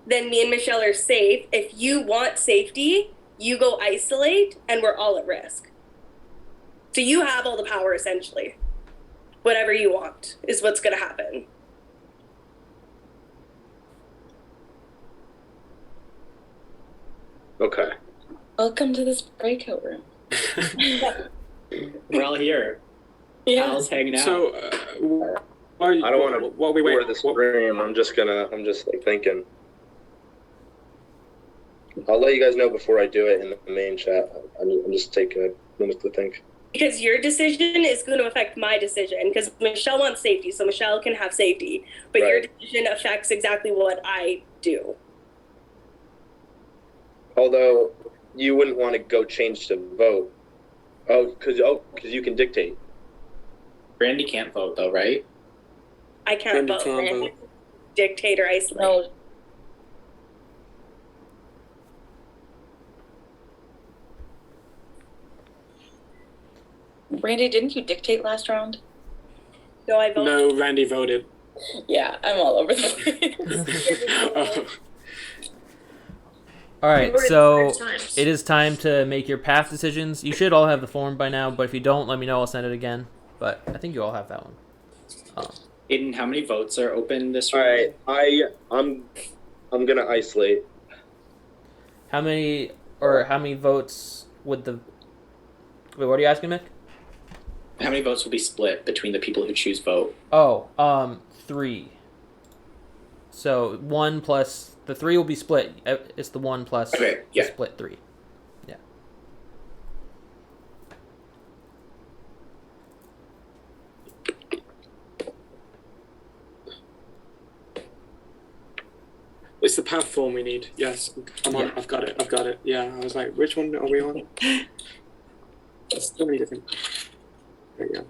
then me and Michelle are safe. If you want safety, you go isolate, and we're all at risk. So you have all the power, essentially. Whatever you want is what's going to happen. Okay. Welcome to this breakout room. We're all here. Yeah. Al's hanging out. So, I don't want to what we wait. bore the stream. I'm just like thinking. I'll let you guys know before I do it in the main chat. I'm just taking a minute to think. Because your decision is going to affect my decision. Because Michelle wants safety, so Michelle can have safety. But your decision affects exactly what I do. Although you wouldn't want to go change to vote. Because you can dictate. Randy can't vote though, right? I can't vote. Randy, dictate or isolate. No. Randy, didn't you dictate last round? No, I voted. No, Randy voted. Yeah, I'm all over the place. All right, so it is time to make your path decisions. You should all have the form by now, but if you don't, let me know. I'll send it again. But I think you all have that one. Aiden, how many votes are open this round? All right, I'm gonna isolate. How many votes would the? Wait, what are you asking, Mick? How many votes will be split between the people who choose vote? Oh, 3. So 1 plus the 3 will be split. It's the 1 plus the split 3. Yeah. It's the path form we need. Yes, I'm on. I've got it. Yeah, I was like, which one are we on? There's so many different. There we go.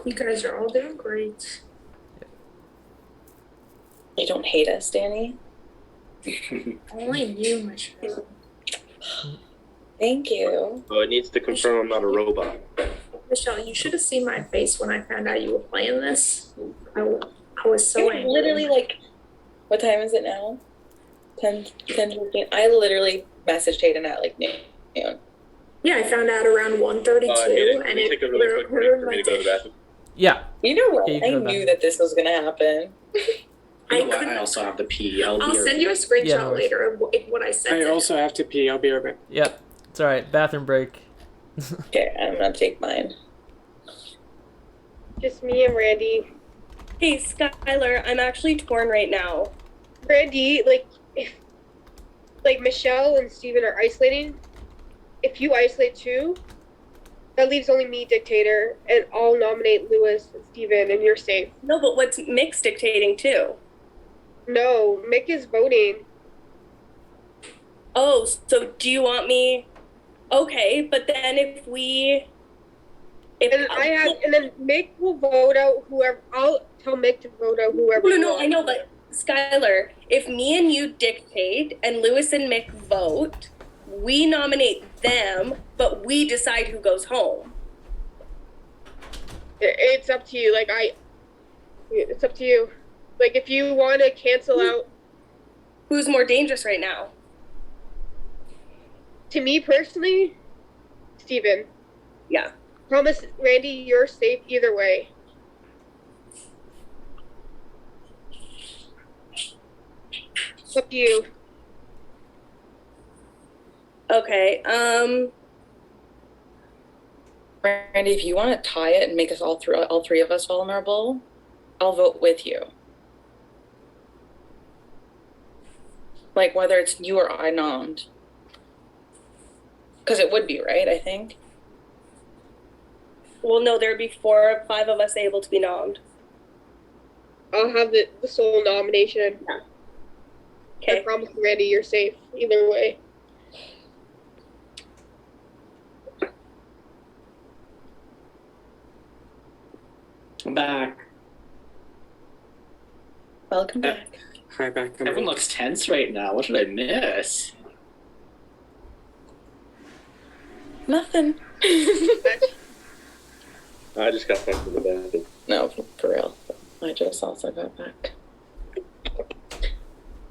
You guys are all doing great. You don't hate us, Danny? Only you, Michelle. Thank you. Oh, it needs to confirm I'm not a robot. Michelle, you should have seen my face when I found out you were playing this. I was so angry. Literally, like, what time is it now? 10:15. I literally messaged Hayden at like noon. Yeah, I found out around 1:32, and take a really quick break for me to go to the bathroom. Yeah. You know what? Yeah, you I can go knew that this was gonna happen. You know what? I also have the pee. I'll send you a screenshot Yeah, no worries. later of what I sent. I also have to pee. I'll be right back. Yep. It's all right. Bathroom break. Okay, I'm gonna take mine. Just me and Randy. Hey, Skylar, I'm actually torn right now. Randy, if Michelle and Steven are isolating, if you isolate too, that leaves only me, dictator, and I'll nominate Lewis and Steven, and you're safe. No, but what's Mick's dictating too? No, Mick is voting. Oh, so do you want me? Okay, but then if then Mick will vote out whoever. I'll tell Mick to vote out whoever. No, I know, but Skylar, if me and you dictate and Lewis and Mick vote, we nominate them, but we decide who goes home. It's up to you. It's up to you. Like, if you want to cancel out. Who's more dangerous right now? To me personally, Steven. Yeah. Promise, Randy, you're safe either way. It's up to you. Okay, Randy, if you want to tie it and make us all three of us vulnerable, I'll vote with you. Like, whether it's you or I nommed. Because it would be, right, I think? Well, no, there'd be 4 or 5 of us able to be nommed. I'll have the sole nomination. Yeah. Okay. I promise you, Randy, you're safe either way. I'm back. Welcome back. Hi, back. Everyone looks tense right now. What did I miss? Nothing. I just got back from the bathroom. No, for real. I just also got back.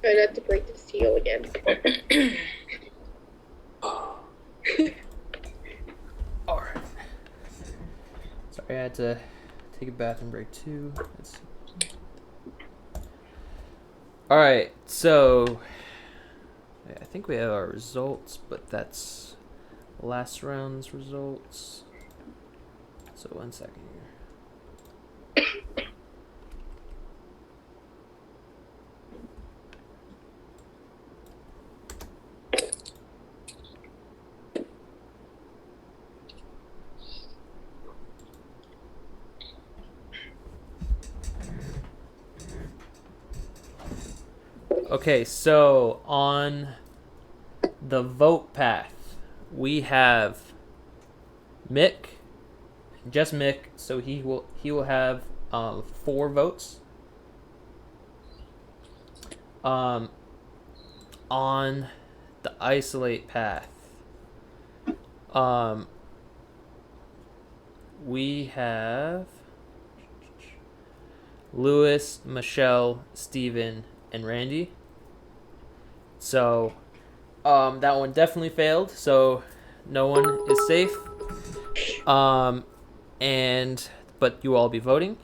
Try not to break the seal again. Alright. Sorry, I had to take a bathroom break too. Alright, so I think we have our results, but that's last round's results. So 1 second here. Okay, so on the vote path, we have Mick, just Mick, so he will have 4 votes. On the isolate path, we have Lewis, Michelle, Steven, and Randy. So that one definitely failed, so no one is safe. But you all be voting.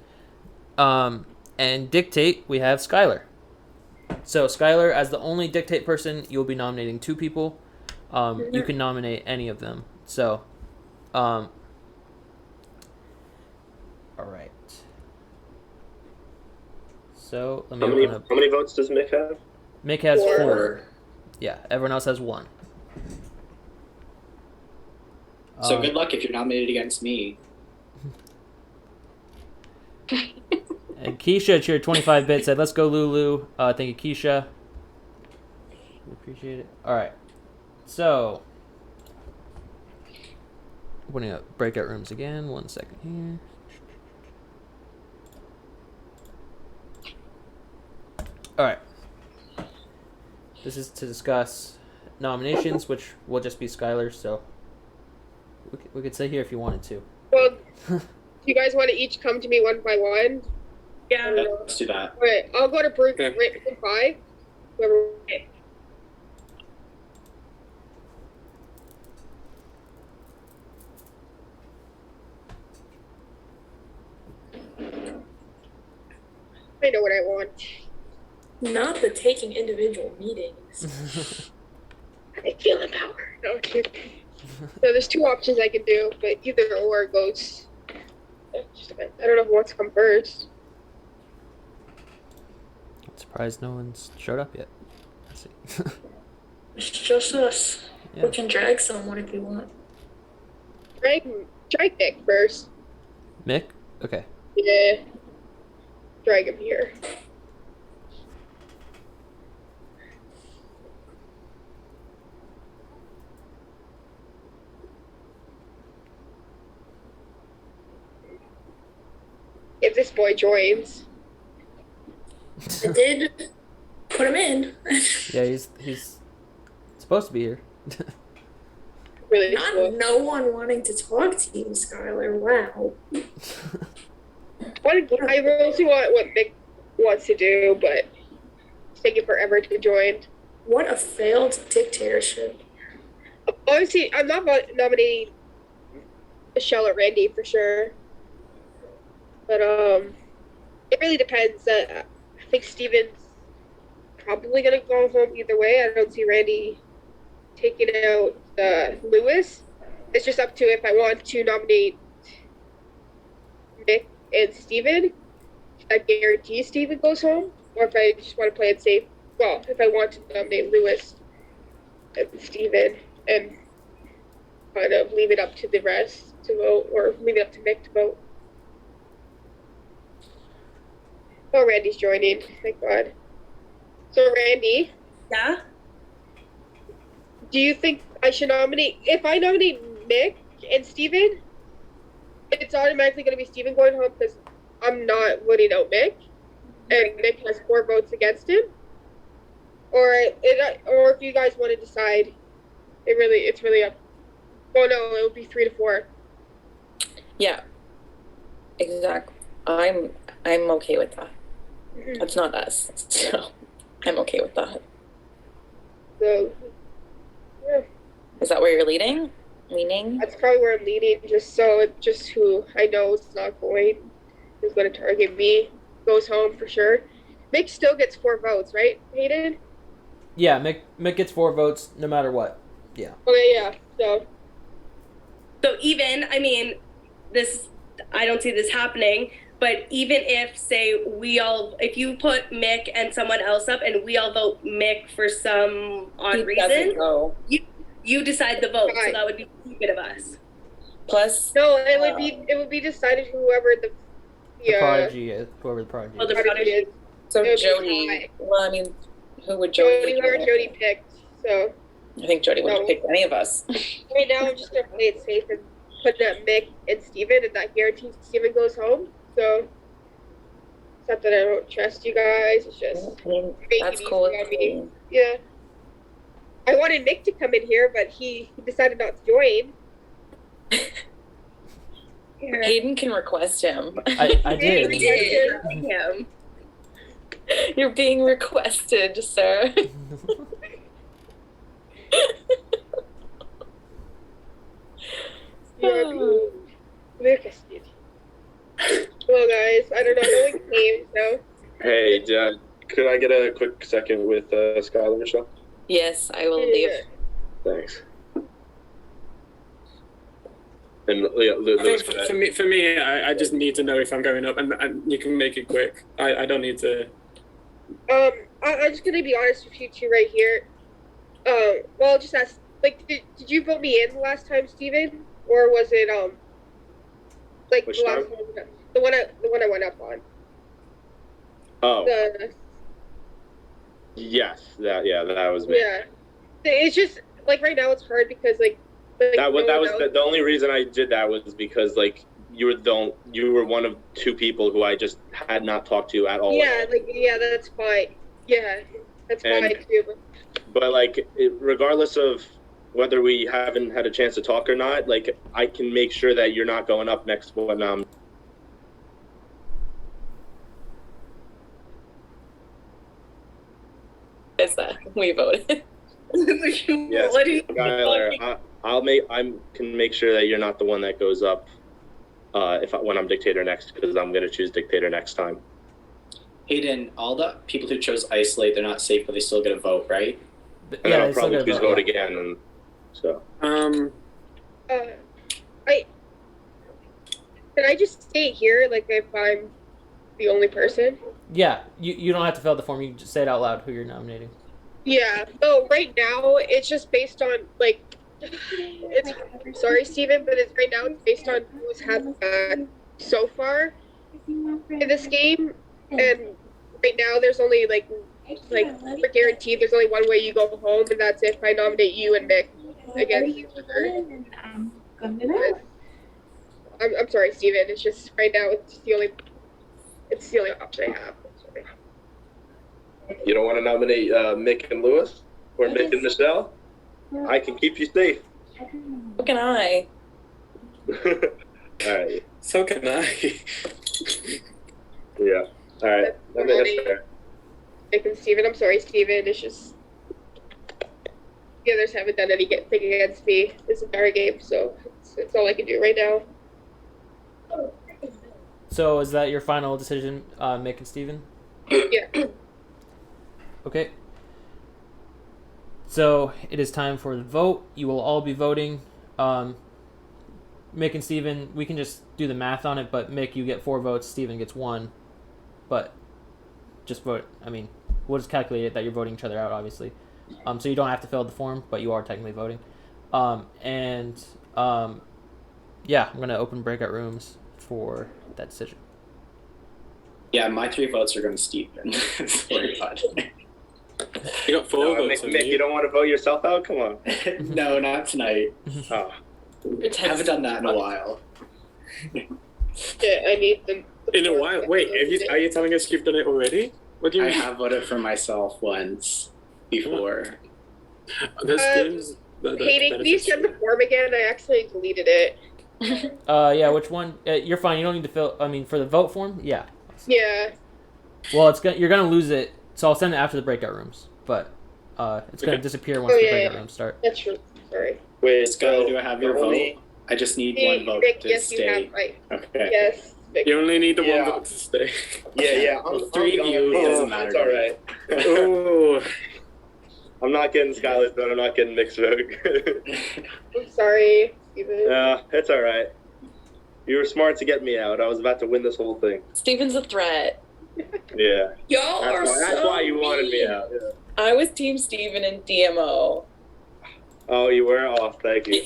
And dictate, we have Skylar. So Skylar, as the only dictate person, you'll be nominating 2 people. You can nominate any of them. So, all right. So let me open up. How many votes does Mick have? Mick has 4. Yeah, everyone else has 1. So good luck if you're nominated against me. And Keisha, cheer 25 bits, said, "Let's go, Lulu." Thank you, Keisha. We appreciate it. All right. So, opening up breakout rooms again. 1 second here. All right. This is to discuss nominations, which will just be Skylar. So, we could stay here if you wanted to. Well, do you guys want to each come to me one by one? Yeah. Let's do that. All right, I'll go to Brooke 5. Whoever. I know what I want. Not the taking individual meetings. I feel the power. No, so there's 2 options I can do, but either or goes. I don't know who wants to come first. I'm surprised no one's showed up yet. Let's see. It's just us. Yeah. We can drag someone if you want. Drag Nick first. Mick? Okay. Yeah. Drag him here. If this boy joins. I did put him in. Yeah, he's supposed to be here. Really? Not no one wanting to talk to you, Skylar. Wow. I really see what Mick wants to do, but it's taking forever to join. What a failed dictatorship. Obviously, I'm not nominating Michelle or Randy for sure. But it really depends. I think Steven's probably gonna go home either way. I don't see Randy taking out Lewis. It's just up to if I want to nominate Mick and Steven. I guarantee Steven goes home, or if I just want to play it safe. Well, if I want to nominate Lewis and Steven and kind of leave it up to the rest to vote, or leave it up to Mick to vote. Oh, Randy's joining. Thank God. So, Randy. Yeah? Do you think I should nominate... If I nominate Mick and Steven, it's automatically going to be Steven going home because I'm not voting out Mick. And Mick has 4 votes against him. or if you guys want to decide, it's really up. Oh no, it would be 3 to 4. Yeah. Exactly. I'm okay with that. That's not us, so I'm okay with that. So, yeah. Is that where you're leaning? That's probably where I'm leaning, just who I know is not going, who's going to target me, goes home for sure. Mick still gets 4 votes, right, Hayden? Yeah, Mick gets 4 votes no matter what. Yeah. Okay, yeah, so even, I mean, I don't see this happening, but even if, say, if you put Mick and someone else up and we all vote Mick for some odd reason, you decide the vote, so that would be stupid of us. Plus, no, it would be decided whoever the prodigy is, whoever the prodigy is. The prodigy is. So Jody, well, I mean, who would Jody? Whoever Jody picked, so. I think Jody wouldn't pick any of us. Right now, I'm just gonna play it safe and put up Mick and Steven, and that guarantees Steven goes home. So it's not that I don't trust you guys. It's just that's cool with me. Yeah. I wanted Mick to come in here, but he decided not to join. Hayden can request him. I did. Him. You're being requested, sir. Well, guys, I don't know. No one came, so. Hey, could I get a quick second with Skylar, Michelle? Yes, I will leave. Thanks. And Lewis, for me, I just need to know if I'm going up, and you can make it quick. I don't need to. I'm just gonna be honest with you two right here. Well, I'll just ask. Like, did you vote me in last time, Steven? Or was it like which the last time? one? The one I went up on. Oh. Yes, that was me. Yeah. It's just like right now it's hard because like that was the only reason I did that was because like you were one of 2 people who I just had not talked to at all. Yeah, that's fine. Yeah, that's fine too. But like regardless of whether we haven't had a chance to talk or not, like I can make sure that you're not going up next when Is that we voted? Yes, Skylar, I can make sure that you're not the one that goes up when I'm dictator next, because I'm gonna choose dictator next time. Hayden, all the people who chose isolate, they're not safe, but they still get a vote, right? And then I'll probably choose vote again, and so. Can I just stay here, like if I'm the only person? Yeah, you don't have to fill out the form. You can just say it out loud who you're nominating. Yeah. So right now it's just based on like. Sorry, Steven, but right now it's based on who's had the back so far in this game, and right now there's only like for guaranteed there's only one way you go home, and that's if I nominate you and Mick against each other. I'm sorry, Steven. It's just right now it's the only option I have. Sorry. You don't want to nominate Mick and Lewis or Mick and Michelle? I can keep you safe. So can I. All right. So can I. Yeah. All right. That's fair. Mick and Steven. I'm sorry, Steven. It's just the others haven't done anything against me this entire game, so it's all I can do right now. So is that your final decision, Mick and Steven? Yeah. Okay. So it is time for the vote. You will all be voting. Mick and Steven, we can just do the math on it, but Mick, you get 4 votes, Steven gets 1. But just vote. I mean, we'll just calculate it that you're voting each other out, obviously. So you don't have to fill out the form, but you are technically voting. Yeah, I'm going to open breakout rooms for that decision. Yeah, my 3 votes are going to Steven. Sorry about it. You got 4 votes. Mick, you don't want to vote yourself out? Come on. No, not tonight. Oh. I haven't done that in a while. Yeah, I need them. In a while? Wait, are you telling us you've done it already? What do you mean? I have voted for myself once. before. This game's Hayden, can you send the form again? I actually deleted it. Yeah, which one? You're fine. You don't need to fill. I mean, for the vote form, yeah. Yeah. Well, you're gonna lose it, so I'll send it after the breakout rooms. But it's gonna disappear once the breakout rooms start. That's true. Sorry. Wait, Skylar, do I have your vote? I just need one vote Nick, to yes, stay. you have my. Okay. Yes. Vic. You only need the one vote to stay. Yeah. Three of you, it doesn't matter. It's all right. Ooh. I'm not getting Skylar's vote. I'm not getting Nick's vote. I'm sorry, Steven. Yeah, it's all right. You were smart to get me out. I was about to win this whole thing. Steven's a threat. Yeah. Y'all are That's why you wanted me out. Yeah. I was Team Steven and DMO. Oh, you were? Oh, thank you.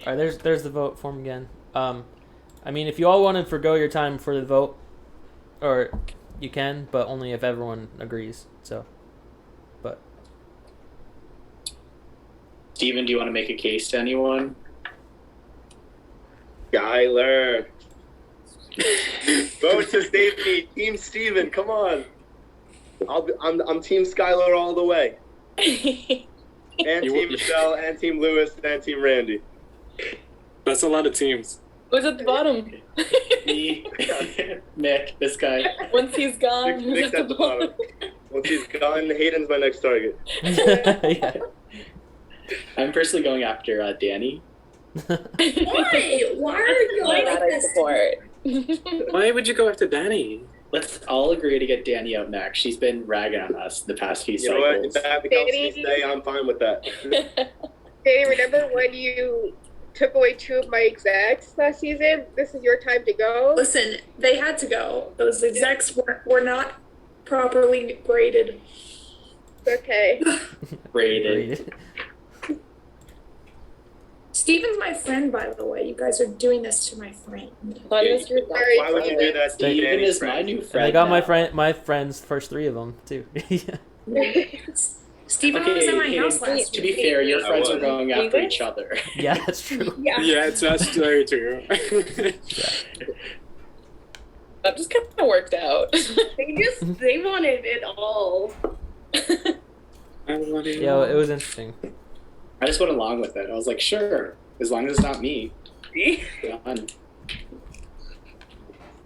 All right, there's the vote form again. I mean, if you all want to forgo your time for the vote, or you can, but only if everyone agrees. So, but Steven, do you want to make a case to anyone? Skylar. Vote to save me. Team Steven, come on. I'm Team Skylar all the way. And Team Michelle, and Team Lewis, and Team Randy. That's a lot of teams. Who's at the bottom? Me, Nick, this guy. Once he's gone, Nick's at the bottom. Once he's gone, Hayden's my next target. Yeah. I'm personally going after Danny. Why? Why are you like this? Why would you go after Danny? Let's all agree to get Danny out next. She's been ragging on us the past few You know what? If cycles. that becomes me stay, I'm fine with that. Danny, remember when you took away 2 of my execs last season? This is your time to go. Listen, they had to go. Those execs were not properly graded. Okay. Rated. Steven's my friend, by the way. You guys are doing this to my friend. Why would you do that to Steven Danny's is friend? my new And friend. I got now. my friends, first 3 of them too. Steven Okay, was at my Hayden, house last to week. be fair, your I friends was. are going after each other. Yeah, that's true. Yeah, that's very true. That just kind of worked out. They wanted it all. Yeah, it was interesting. I just went along with it. I was like, sure, as long as it's not me. Done.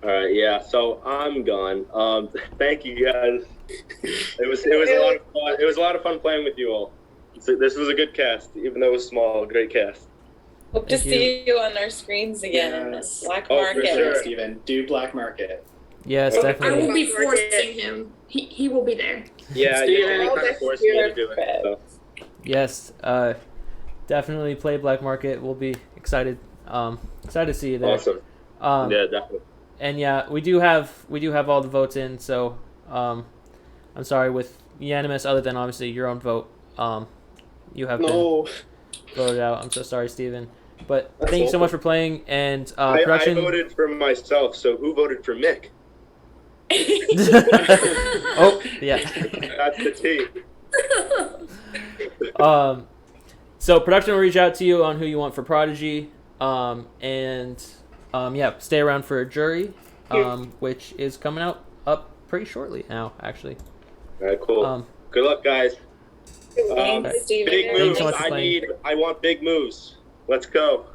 All right, yeah. So I'm gone. Thank you guys. It was a lot of fun. It was a lot of fun playing with you all. This was a good cast, even though it was small. Great cast. Hope to see you on our screens again. Yes. Black Oh, for Market. sure. Steven, do Black Market. Yes, I definitely. will be forcing him. He will be there. Yeah, Steven, you kind of forced me to do it. So. Yes, definitely play Black Market. We'll be excited. Excited to see you there. Awesome. Yeah, definitely. And yeah, we do have all the votes in. So I'm sorry, with unanimous, other than obviously your own vote, you have been voted out. I'm so sorry, Steven. But thank you so much for playing. And I production. voted for myself. So who voted for Mick? Oh yeah. That's the team. So production will reach out to you on who you want for Prodigy, and stay around for a jury, which is coming up pretty shortly now, actually. All right, cool. Good luck, guys. Thanks, Steven. Big Thank you moves. so much for playing. I want big moves. Let's go.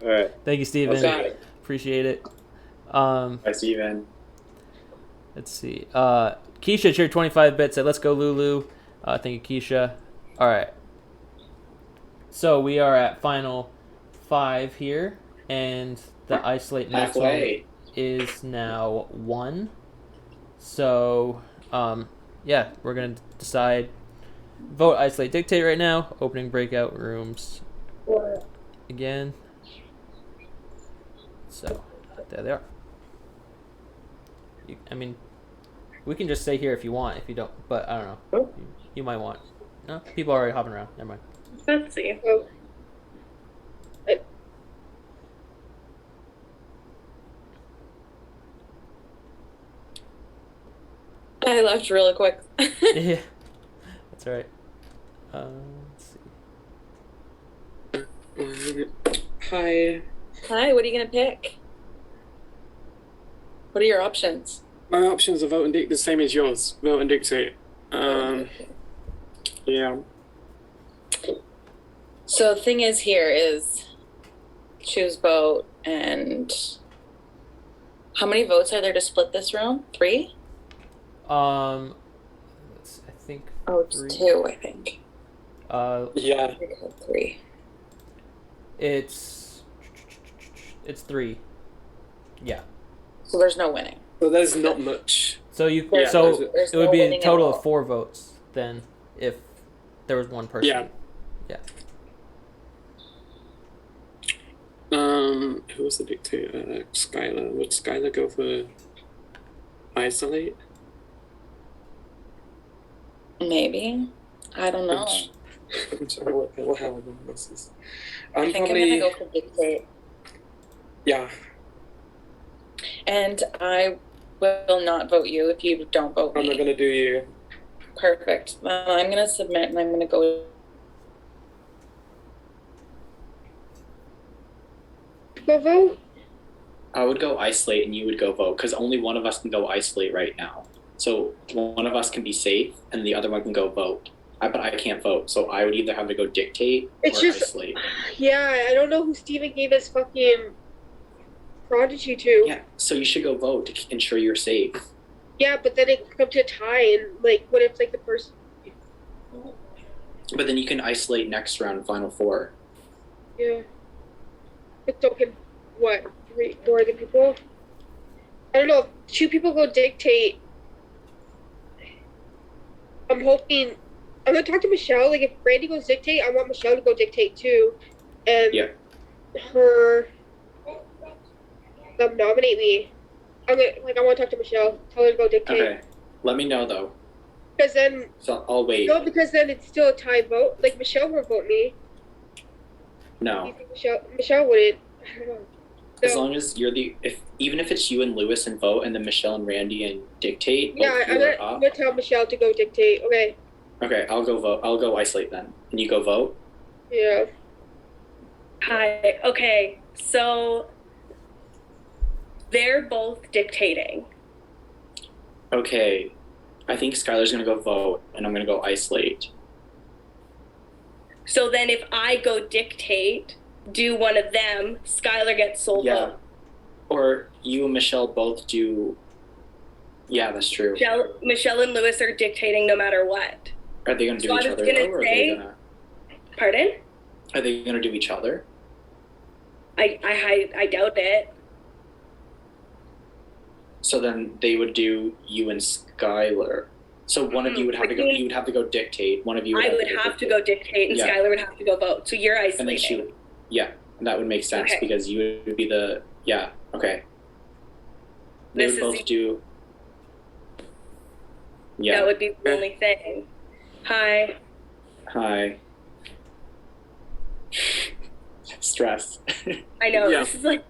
All right. Thank you, Steven. Okay. Appreciate it. Bye, Steven. Let's see. Keisha cheered 25 bits. Said, "Let's go, Lulu." Thank you, Keisha. All right. So we are at final 5 here, and the isolate maximum Halfway. is now 1. So, we're gonna decide. Vote isolate dictate right now. Opening breakout rooms again. So there they are. We can just stay here if you want. If you don't, but I don't know. You might want. No, people are already hopping around. Never mind. Let's see. I left really quick. Yeah, that's all right. Let's see. Hi. Hi, what are you going to pick? What are your options? My options are vote and dictate, the same as yours. Vote and dictate. Yeah. So the thing is here is choose vote, and how many votes are there to split this room? 3? I think. Oh, it's 3. 2, I think. Yeah. 3. It's 3. Yeah. So there's no winning. So there's not much. So you Yeah, so there's it would no be a winning at total all. of 4 votes then if there was one person. Yeah. Yeah. Who was the dictator? Skylar. Would Skylar go for isolate? Maybe. I don't know. I'm sorry, what hell this is. I think I'm gonna go for dictate. Yeah. And I will not vote you if you don't vote me. I'm not gonna do you. Perfect. I'm gonna submit and I'm gonna go. Go vote. I would go isolate and you would go vote because only one of us can go isolate right now. So one of us can be safe and the other one can go vote. But I can't vote, so I would either have to go dictate It's or just- isolate. Yeah, I don't know who Steven gave his fucking prodigy to. Yeah, so you should go vote to ensure you're safe. Yeah, but then it could come to a tie, and like, what if like the person? But then you can isolate next round, final 4. Yeah. But don't can what? 3 more other people? I don't know. If 2 people go dictate. I'm hoping. I'm gonna talk to Michelle. Like, if Brandy goes dictate, I want Michelle to go dictate too, and Yeah. her nominate me. I'm gonna I want to talk to Michelle. Tell her to go dictate. Okay. Let me know though. Because then So I'll wait. no, because then it's still a tie vote. Like Michelle will vote me. No. You think Michelle wouldn't? I don't know. As long as you're even if it's you and Lewis and vote, and then Michelle and Randy and dictate. Yeah, both I'm you are gonna, up. I'm gonna tell Michelle to go dictate. Okay. Okay, I'll go vote. I'll go isolate then, and you go vote. Yeah. Hi. Okay. So they're both dictating. Okay, I think Skylar's gonna go vote, and I'm gonna go isolate. So then if I go dictate, do one of them, Skylar gets sole vote. Or you and Michelle both do. Yeah, that's true. Michelle and Lewis are dictating no matter what. Are they gonna do So I each was other gonna though, or say- are they gonna? Pardon? Are they gonna do each other? I doubt it. So then they would do you and Skylar. So one of you would have to go. You would have to go dictate. One of you. I would have to go dictate, and Yeah. Skylar would have to go vote. So you're And then isolating. she would. Yeah, that would make sense Okay. because you would be the. Yeah. Okay. They This would is both do. Yeah. That would be the only thing. Hi. Hi. Stress. I know Yeah. this is like.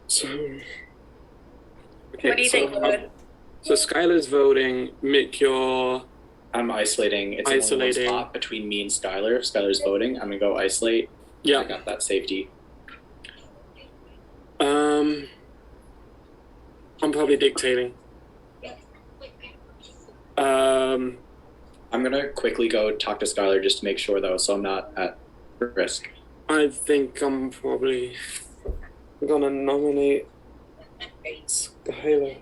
So. What do you think, Lewis? So Skylar's voting. Mick, you're. I'm isolating. It's only Isolating. one spot between me and Skylar. If Skylar's voting, I'm gonna go isolate. Yeah. I got that safety. I'm probably dictating. I'm gonna quickly go talk to Skylar just to make sure though, so I'm not at risk. I think I'm probably gonna nominate Skylar.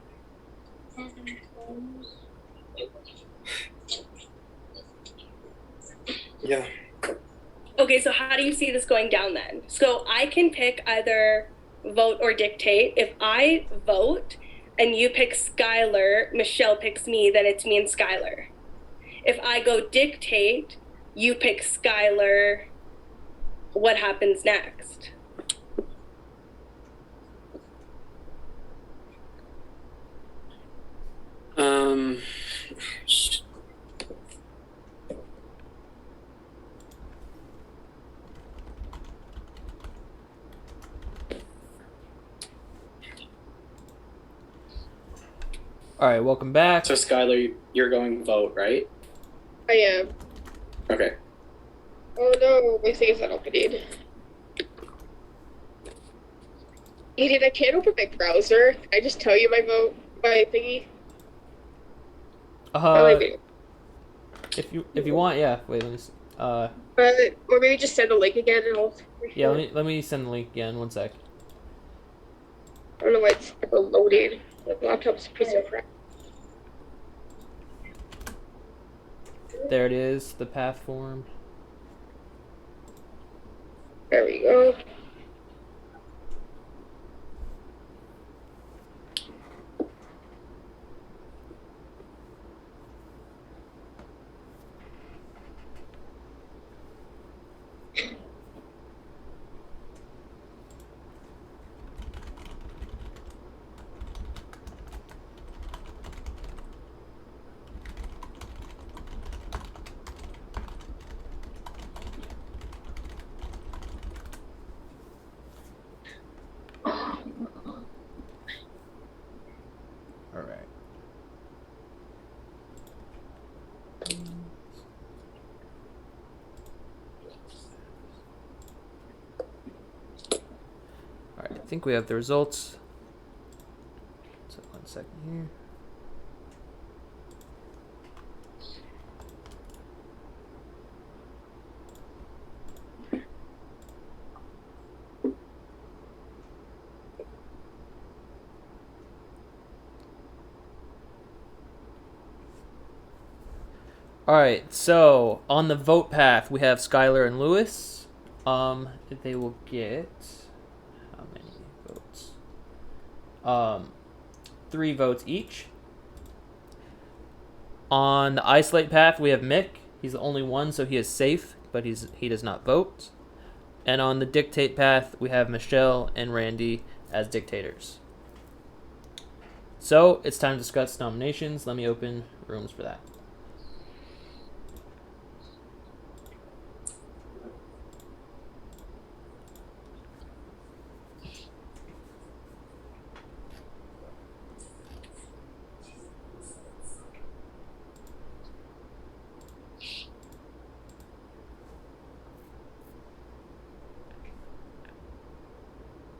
Yeah. Okay, so how do you see this going down then? So I can pick either vote or dictate. If I vote and you pick Skylar, Michelle picks me, then it's me and Skylar. If I go dictate, you pick Skylar, what happens next? All right, welcome back. So Skylar, you're going vote, right? I am. Okay. Oh no, my thing is not opening. Aiden, I can't open my browser. Can I just tell you my vote by thingy? If you want, yeah. Wait, let me. Or maybe just send a link again and I'll. Yeah, let me send the link again. 1 sec. I don't know why it's never loaded. My laptop's a piece of crap. There it is, the path form. There we go. All right. All right, I think we have the results. So 1 second here. All right, so on the vote path, we have Skylar and Lewis. They will get how many votes? 3 votes each. On the isolate path, we have Mick. He's the only one, so he is safe, but he does not vote. And on the dictate path, we have Michelle and Randy as dictators. So it's time to discuss nominations. Let me open rooms for that.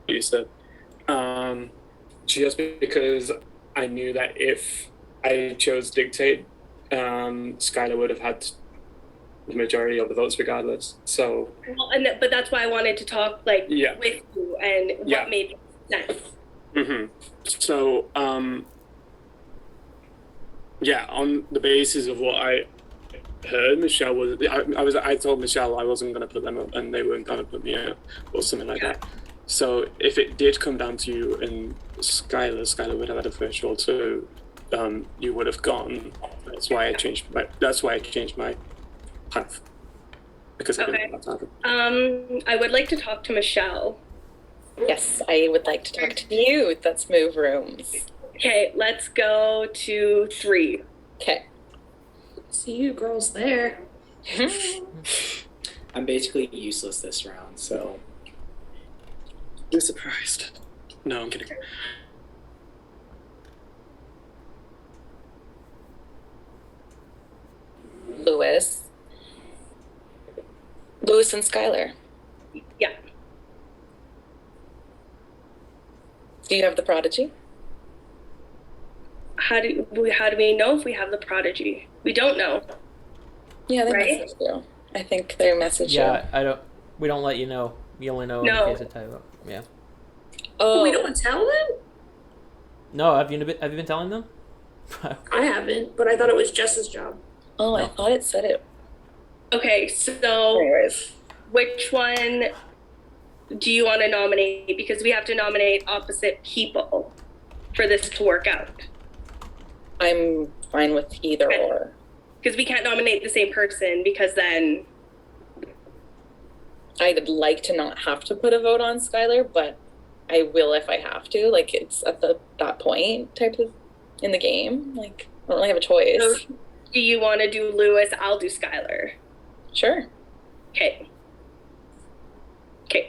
You said, just because I knew that if I chose dictate, Skylar would have had the majority of the votes regardless. So, well, but that's why I wanted to talk with you and what made sense. Mm-hmm. So, on the basis of what I heard, Michelle was. I told Michelle I wasn't going to put them up, and they weren't going to put me up, or something like that. So if it did come down to you and Skylar would have had a first roll too. You would have gone. That's why I changed my path. Because I didn't want that to happen. I would like to talk to Michelle. Yes, I would like to talk to you. Let's move rooms. Okay, let's go to 3. Okay. See you girls there. I'm basically useless this round, so. I'm surprised. No, I'm kidding. Lewis and Skylar. Yeah. Do you have the prodigy? How do we know if we have the prodigy? We don't know. Yeah, they right? message you. I think they message you. Yeah, we don't let you know. You only know in case of typo. Yeah. Oh, we don't tell them? No, have you been telling them? I haven't, but I thought it was Jess's job. Oh, I thought it said it. Okay, so which one do you want to nominate? Because we have to nominate opposite people for this to work out. I'm fine with either or. Because we can't nominate the same person, because then... I'd like to not have to put a vote on Skylar, but I will if I have to. Like, it's at that point type of in the game. Like, I don't really have a choice. So, do you want to do Lewis? I'll do Skylar. Sure. Okay,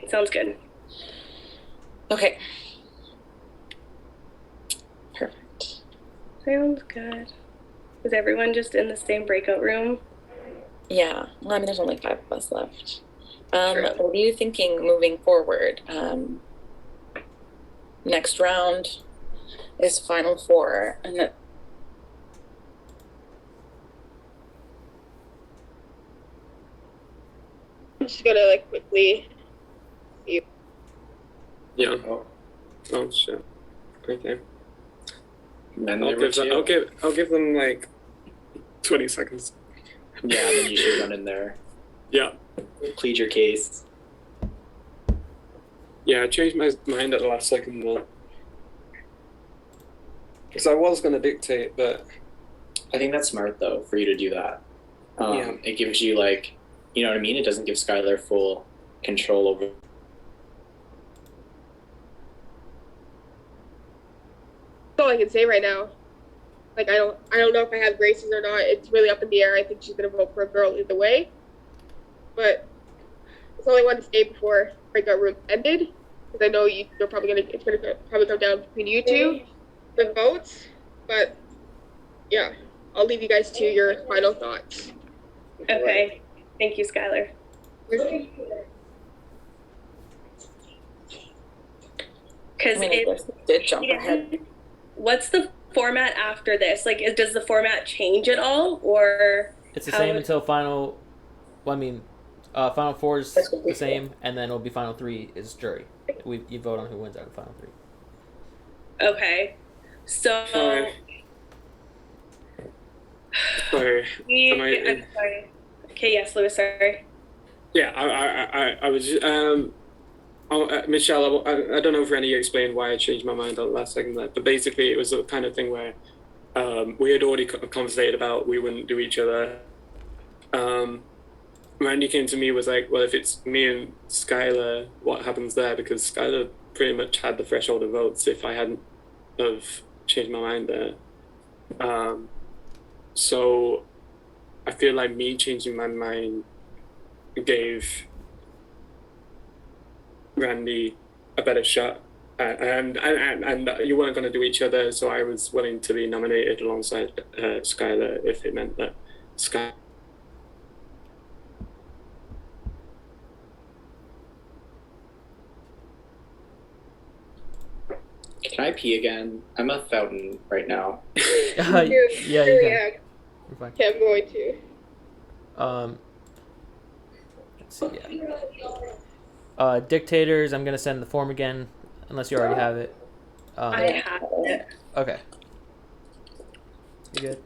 sounds good. Okay. Perfect. Sounds good. Is everyone just in the same breakout room? Yeah. Well, I mean, there's only 5 of us left. True. What are you thinking moving forward? next round is final four, and that I'm just gonna like quickly. Yeah. Oh shit. Okay. Men I'll number give them, two. I'll give them like 20 seconds. Yeah, then you should run in there. Yeah. Plead your case. Yeah, I changed my mind at the last second though. Because I was gonna dictate, but I think that's smart though for you to do that. Yeah. It gives you like, you know what I mean? It doesn't give Skylar full control over. That's all I can say right now. Like I don't know if I have Grace's or not. It's really up in the air. I think she's gonna vote for a girl either way. But that's all I wanted to say before breakout room ended, because I know you're probably it's gonna probably come down between you two for votes. But yeah, I'll leave you guys to your final thoughts. Okay. Thank you, Skylar. Because did jump ahead. What's the format after this? Like, does the format change at all, or It's the same until final. Well, I mean, final four is the same, and then it'll be final three is jury. You vote on who wins out of final three. Okay, so Sorry. I'm sorry. Okay, yes, Lewis. Sorry. Yeah, I was Michelle. I don't know if Rennie explained why I changed my mind at the last second there, but basically it was the kind of thing where we had already conversated about we wouldn't do each other. Randy came to me was like, well, if it's me and Skylar, what happens there? Because Skylar pretty much had the threshold of votes if I hadn't have changed my mind there. So I feel like me changing my mind gave Randy a better shot, and you weren't going to do each other, so I was willing to be nominated alongside Skylar if it meant that Sky. Can I pee again? I'm a fountain right now. Yeah, you can. You're fine. Okay, I'm going to. Let's see. Yeah. Dictators. I'm gonna send the form again, unless you already have it. I have it. Okay. You good?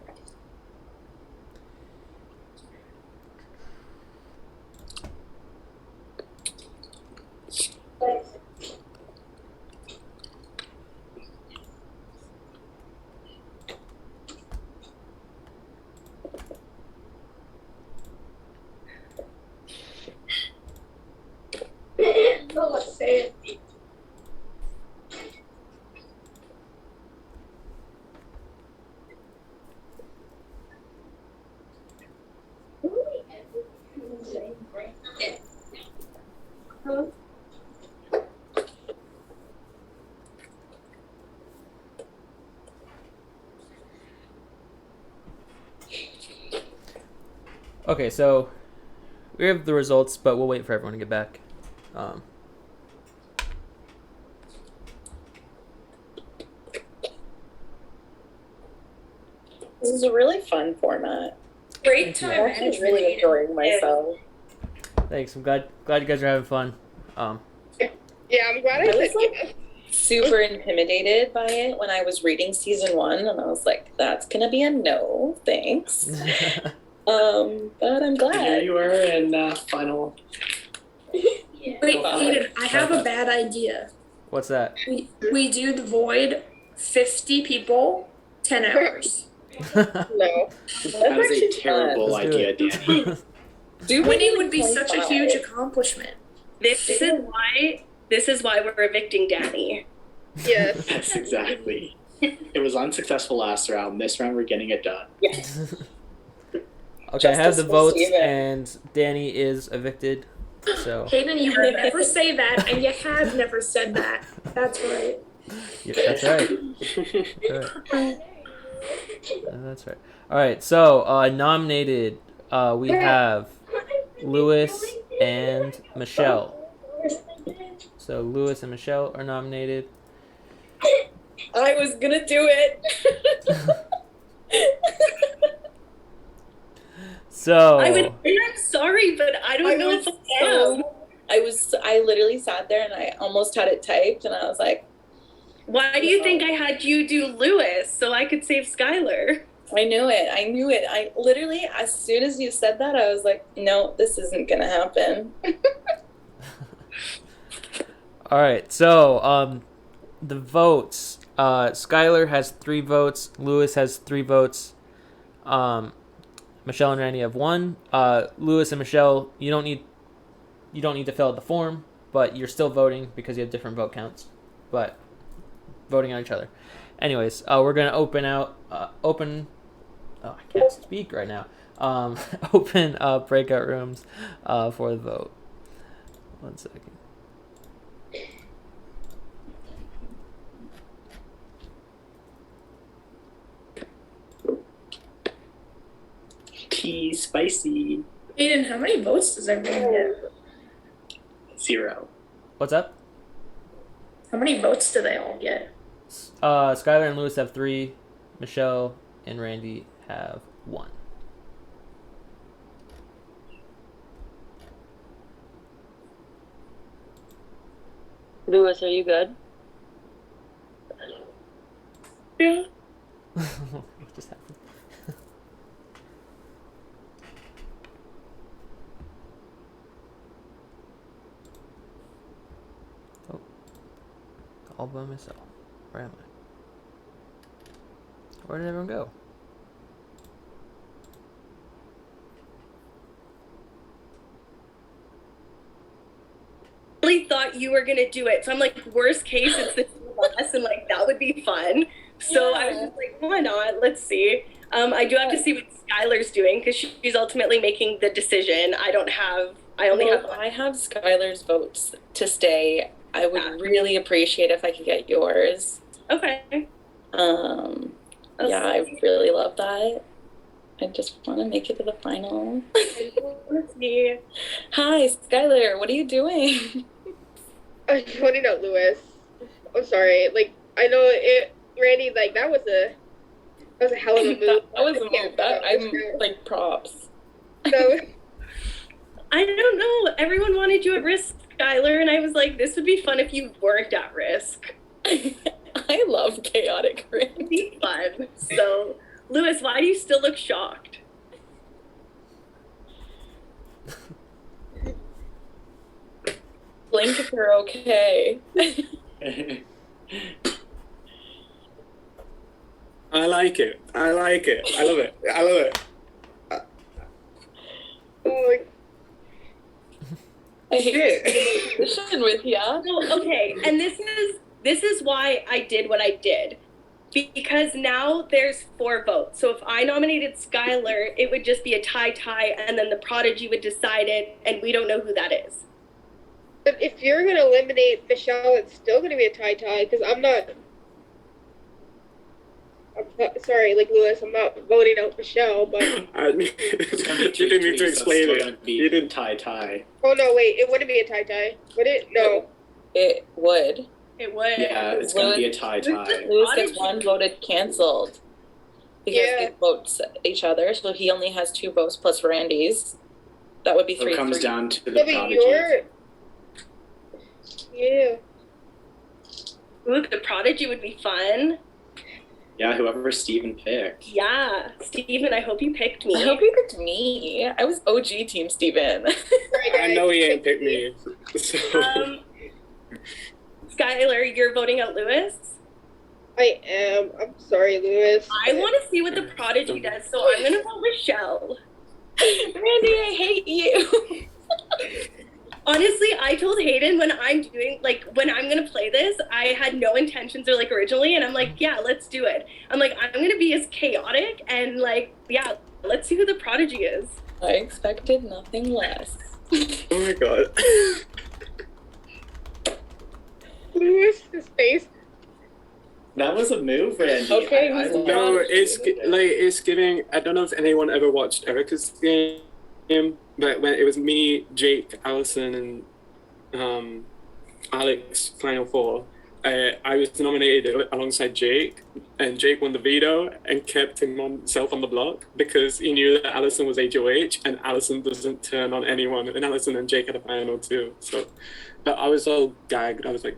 Okay, so we have the results, but we'll wait for everyone to get back. This is a really fun format. Great time. I'm actually really enjoying myself. Thanks. I'm glad you guys are having fun. Yeah, I'm glad I was said yes. super intimidated by it when I was reading season 1, and I was like, that's gonna be a no, thanks. But I'm glad. Here you are in final. Wait, Aiden, I have a bad idea. What's that? We do the void, 50 people, 10 hours. No. That is a terrible idea, Danny. Winning would be such a huge accomplishment. This is why we're evicting Danny. Yes. Yes, exactly. It was unsuccessful last round. This round, we're getting it done. Yes. Okay, I have the Justice for votes, Steven. and Danny is evicted. So Hayden, you would never say that, and you have never said that. That's right. yeah, that's right. That's right. All right. So nominated, we have Lewis and Michelle. So Lewis and Michelle are nominated. I was gonna do it. So I'm sorry, but I don't know if I am. I literally sat there and I almost had it typed, and I was like, why do you think I had you do Lewis so I could save Skylar? I knew it. I literally, as soon as you said that, I was like, no, this isn't gonna happen. all right, so the votes. Skylar has 3 votes. Lewis has 3 votes. Michelle and Randy have 1. Lewis and Michelle, you don't need to fill out the form, but you're still voting because you have different vote counts. But voting on each other. Anyways, we're gonna open. I can't speak right now. Open breakout rooms for the vote. 1 second. Tea spicy. Aiden, how many votes does everyone get? 0. What's up? How many votes do they all get? Skylar and Lewis have 3. Michelle and Randy have 1. Lewis, are you good? Yeah. What just happened? Oh, all by myself. Where am I? Where did everyone go? I really thought you were gonna do it, so I'm like, worst case, it's the 2 of us, and like that would be fun. So I was just like, why not? Let's see. I do have to see what Skylar's doing because she's ultimately making the decision. I only have. I have Skylar's votes to stay. I would really appreciate if I could get yours. Okay. Yeah, I really love that. I just want to make it to the final. Let's see. Hi, Skylar. What are you doing? I'm pointing out Lewis. I'm sorry. Like, I know it, Randy. Like, that was a hell of a move. that was a move. I'm like props. So, I don't know. Everyone wanted you at risk, Skylar, and I was like, this would be fun if you weren't at risk. I love chaotic Randy. It'd be fun. So, Lewis, why do you still look shocked? Blink if you're okay. I like it. I like it. I love it. I love it. oh, I hate to position with ya. No, okay, and this is why I did what I did. Because now there's 4 votes. So if I nominated Skylar, it would just be a tie, and then the Prodigy would decide it, and we don't know who that is. but if you're gonna eliminate Michelle, it's still gonna be a tie because I'm not. Sorry, like Lewis, I'm not voting out Michelle, but. You didn't need to explain it. You didn't tie. Oh no, wait! It wouldn't be a tie. Would it? No. It would. It would. Yeah, it's gonna be a tie. Lewis gets 1 voted canceled because they vote each other, so he only has 2 votes plus Randy's. That would be 3. It comes down to the Yeah, but Prodigy. Yeah. Ooh, the Prodigy would be fun. Yeah, whoever Steven picked. Yeah, Steven, I hope you picked me. I hope you picked me. I was OG Team Steven. I know he ain't picked me. So. Skylar, you're voting out Lewis? I am. I'm sorry, Lewis. I want to see what the Prodigy does, so I'm going to vote Michelle. Randy, I hate you. Honestly, I told Hayden when I'm going to play this, I had no intentions originally, and I'm like, yeah, let's do it. I'm like, I'm going to be as chaotic, and yeah, let's see who the Prodigy is. I expected nothing less. Oh my god. Lewis, his face. That was a move, Randy. Okay, No, it's giving. I don't know if anyone ever watched Erica's game, but when it was me, Jake, Allison, and Alex Final Four, I was nominated alongside Jake, and Jake won the veto and kept himself on the block because he knew that Allison was HOH, and Allison doesn't turn on anyone, and Allison and Jake had a final too. So, but I was all gagged. I was like,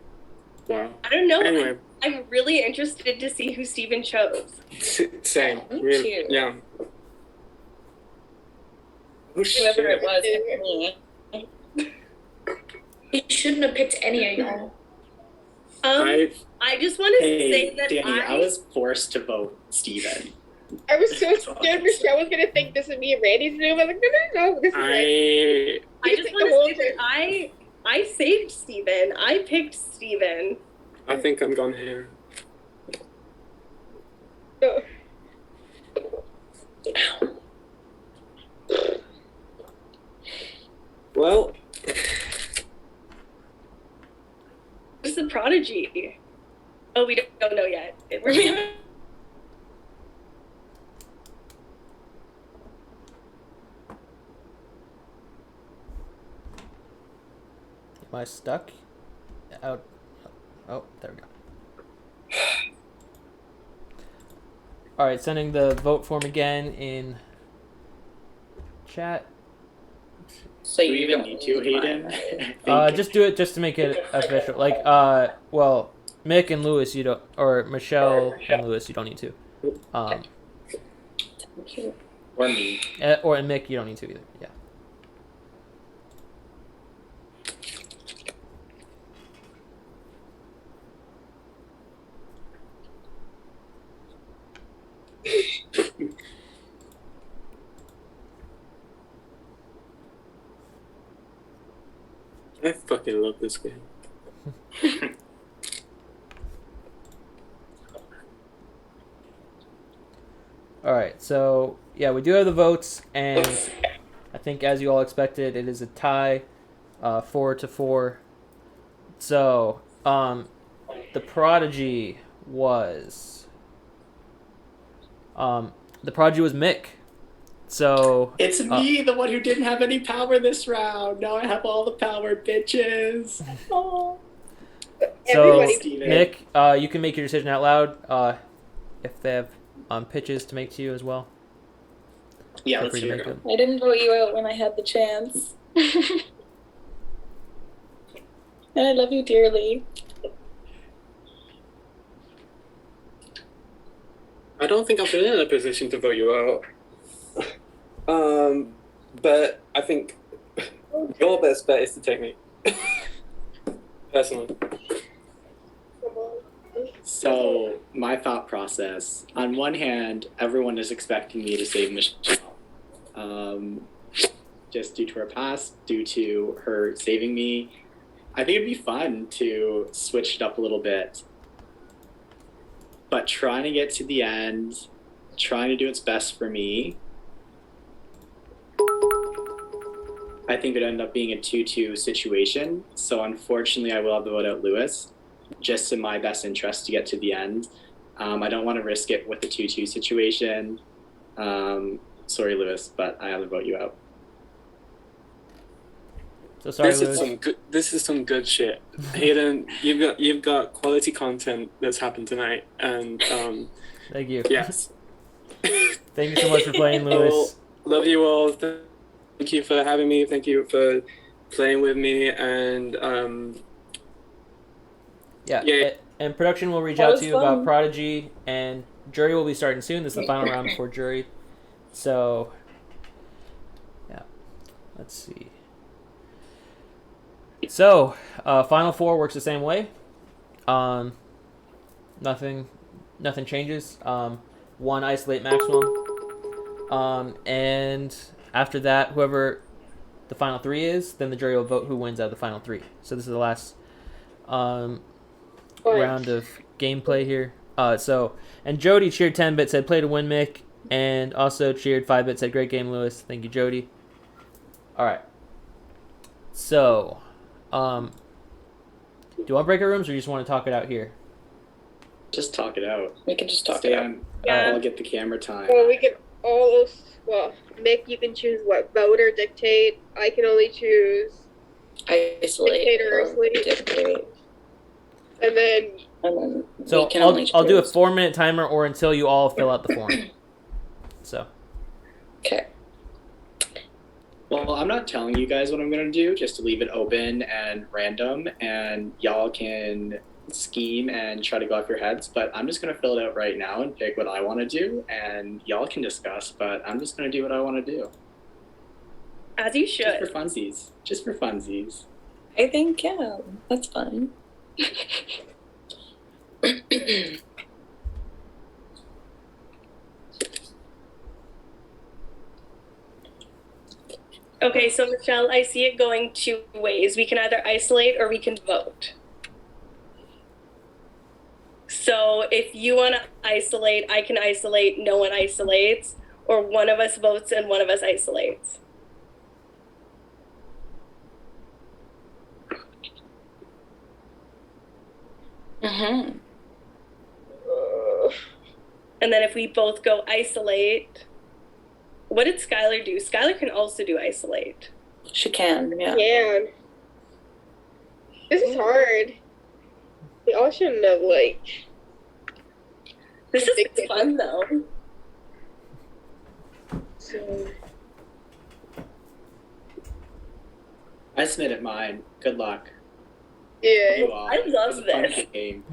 wow. I don't know. Anyway, I'm really interested to see who Steven chose. same. Me Really, too. yeah. Whoever it was, picked me. He shouldn't have picked any of y'all. I just want to Hey, say that Danny, I was forced to vote Steven. I was so scared Michelle was gonna think this is me and Randy's room. I was like, no, this is Randy. I just want to say that I saved Steven. I picked Steven. I think I'm gone here. No. Well, Who's the prodigy? Oh, we don't know yet. Am I stuck? Out. Oh, there we go. All right, sending the vote form again in chat. So Do we even need to, Hayden? Just do it just to make it official. Like, well, Mick and Lewis, you don't, or Michelle and Lewis, you don't need to. Or me. Or Mick, you don't need to either. Yeah. I fucking love this game. All right, so yeah, we do have the votes, and I think as you all expected, it is a tie, 4-4. So, the prodigy was, Mick. So It's me, the one who didn't have any power this round. Now I have all the power, bitches. Oh. So Everybody- Mick, you can make your decision out loud. If they have pitches to make to you as well. Yeah, Feel let's free to hear make it. them. I didn't vote you out when I had the chance. And I love you dearly. I don't think I've been in a position to vote you out. But I think your best bet is to take me. Personally. So, my thought process. On one hand, everyone is expecting me to save Michelle. Just due to her past, due to her saving me. I think it'd be fun to switch it up a little bit. But trying to get to the end, trying to do its best for me, I think it would end up being a 2-2 situation. So unfortunately, I will have to vote out Lewis, just in my best interest to get to the end. I don't want to risk it with the 2-2 situation. Sorry, Lewis, but I have to vote you out. So sorry, This is Lewis. this is some good shit. Hayden, you've got quality content that's happened tonight, and Thank you. yes. Thank you so much for playing, Lewis. Love you all. Thank you for having me. Thank you for playing with me, and Yeah. And production will reach That out was to you fun. about Prodigy, and jury will be starting soon. This is the final round before jury. So, yeah. Let's see. So, Final Four works the same way. Nothing changes. One isolate maximum. And after that, whoever the final three is, then the jury will vote who wins out of the final three. So this is the last round of gameplay here. And Jody cheered 10-bit, said play to win, Mick, and also cheered 5-bit, said great game, Lewis. Thank you, Jody. All right. So, do you want breakout rooms, or you just want to talk it out here? Just talk it out. We can just talk Stay it out. on. Yeah. I'll get the camera time. Well, we can all. Well, Mick, you can choose what vote or dictate. I can only choose Isolate. dictate or or isolate. dictate. And then So we can I'll only do a choose. 4-minute timer or until you all fill out the form. So. Okay. Well, I'm not telling you guys what I'm gonna do, just to leave it open and random, and y'all can scheme and try to go off your heads. But I'm just gonna fill it out right now and pick what I want to do, and y'all can discuss. But I'm just gonna do what I want to do. As you Just should. for funsies. Just for funsies. I think, yeah, that's fun. Okay, so Michelle, I see it going two ways. We can either isolate or we can vote. So if you want to isolate, I can isolate, no one isolates, or one of us votes and one of us isolates. Mm-hmm. And then if we both go isolate, what did Skylar do? Skylar can also do isolate. She can, yeah. Yeah. This is hard. We all shouldn't have, like... This is fun, though. So... I submitted mine. Good luck. Yeah. You all. I love It's a fun this. game.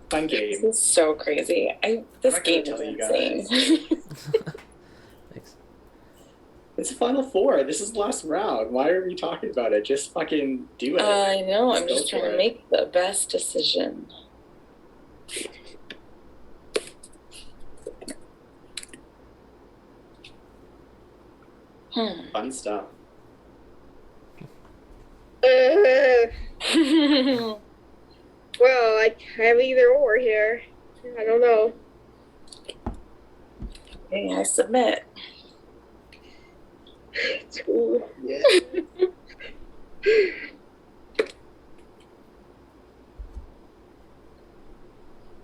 Fun game. This is so crazy. This I'm not game gonna is tell you insane. Thanks. It's a Final Four. This is the last round. Why are we talking about it? Just fucking do it. I know, I'm Let's just go trying for to it. make the best decision. Fun stuff. Well, I have either or here. I don't know. Okay, I submit. Ooh. Yeah.